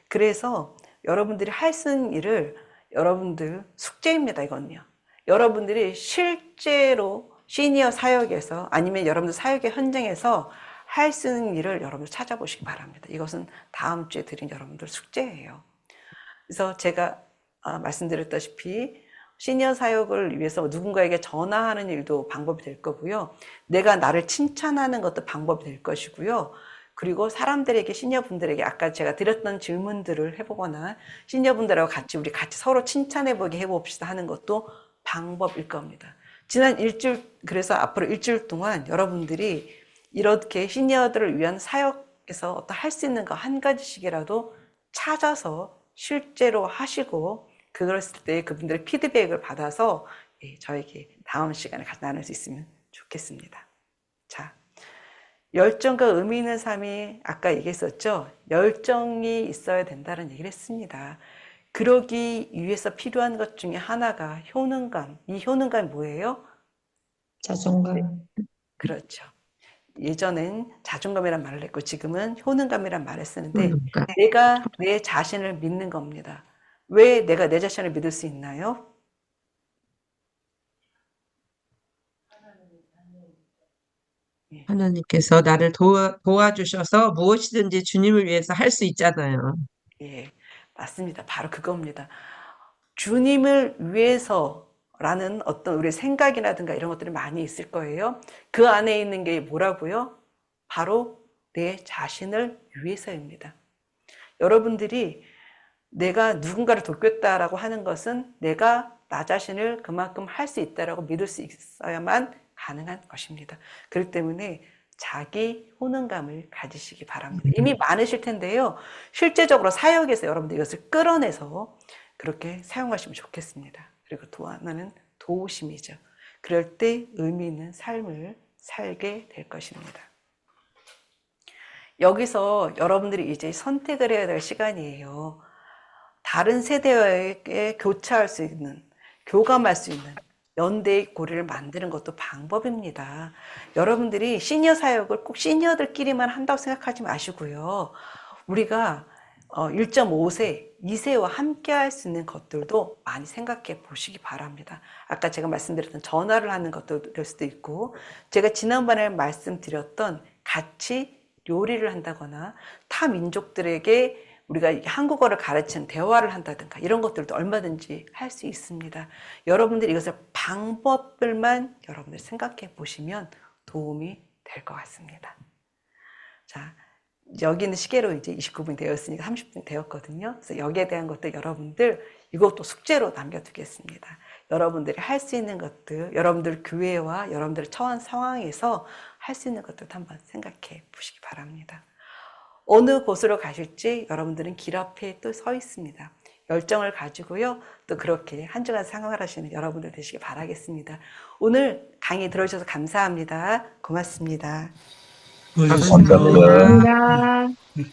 그래서 여러분들이 할 수 있는 일을 여러분들 숙제입니다, 이건요. 여러분들이 실제로 시니어 사역에서 아니면 여러분들 사역의 현장에서 할 수 있는 일을 여러분들 찾아보시기 바랍니다. 이것은 다음 주에 드린 여러분들 숙제예요. 그래서 제가 말씀드렸다시피 시니어 사역을 위해서 누군가에게 전화하는 일도 방법이 될 거고요. 내가 나를 칭찬하는 것도 방법이 될 것이고요. 그리고 사람들에게, 시니어분들에게 아까 제가 드렸던 질문들을 해보거나 시니어분들하고 우리 같이 서로 칭찬해보게 해봅시다 하는 것도 방법일 겁니다. 지난 일주일, 그래서 앞으로 일주일 동안 여러분들이 이렇게 시니어들을 위한 사역에서 어떤 할 수 있는 거 한 가지씩이라도 찾아서 실제로 하시고, 그랬을 때 그분들의 피드백을 받아서 저에게 다음 시간에 같이 나눌 수 있으면 좋겠습니다. 자, 열정과 의미 있는 삶이 아까 얘기했었죠. 열정이 있어야 된다는 얘기를 했습니다. 그러기 위해서 필요한 것 중에 하나가 효능감. 이 효능감이 뭐예요? 자존감. 그렇죠. 예전엔 자존감이란 말을 했고 지금은 효능감이란 말을 쓰는데 그러니까. 내가 내 자신을 믿는 겁니다. 왜 내가 내 자신을 믿을 수 있나요? 하나님께서 나를 도와주셔서 무엇이든지 주님을 위해서 할 수 있잖아요. 예, 맞습니다. 바로 그겁니다. 주님을 위해서라는 어떤 우리 생각이라든가 이런 것들이 많이 있을 거예요. 그 안에 있는 게 뭐라고요? 바로 내 자신을 위해서입니다. 여러분들이 내가 누군가를 돕겠다라고 하는 것은 내가 나 자신을 그만큼 할 수 있다라고 믿을 수 있어야만 가능한 것입니다. 그렇기 때문에 자기 효능감을 가지시기 바랍니다. 이미 많으실 텐데요. 실제적으로 사역에서 여러분들 이것을 끌어내서 그렇게 사용하시면 좋겠습니다. 그리고 또 하나는 도우심이죠. 그럴 때 의미 있는 삶을 살게 될 것입니다. 여기서 여러분들이 이제 선택을 해야 될 시간이에요. 다른 세대와의 교차할 수 있는, 교감할 수 있는 연대의 고리를 만드는 것도 방법입니다. 여러분들이 시니어 사역을 꼭 시니어들끼리만 한다고 생각하지 마시고요. 우리가 1.5세, 2세와 함께 할 수 있는 것들도 많이 생각해 보시기 바랍니다. 아까 제가 말씀드렸던 전화를 하는 것도 될 수도 있고, 제가 지난번에 말씀드렸던 같이 요리를 한다거나 타 민족들에게 우리가 한국어를 가르치는 대화를 한다든가 이런 것들도 얼마든지 할 수 있습니다. 여러분들이 이것을 방법들만 여러분들 생각해 보시면 도움이 될 것 같습니다. 자, 여기는 시계로 이제 29분이 되었으니까 30분이 되었거든요. 그래서 여기에 대한 것들 여러분들 이것도 숙제로 남겨두겠습니다. 여러분들이 할 수 있는 것들, 여러분들 교회와 여러분들의 처한 상황에서 할 수 있는 것들도 한번 생각해 보시기 바랍니다. 어느 곳으로 가실지 여러분들은 길 앞에 또 서 있습니다. 열정을 가지고요. 또 그렇게 한 주간 생활 하시는 여러분들 되시길 바라겠습니다. 오늘 강의 들어주셔서 감사합니다. 고맙습니다. 수고하셨습니다. 감사합니다. 감사합니다.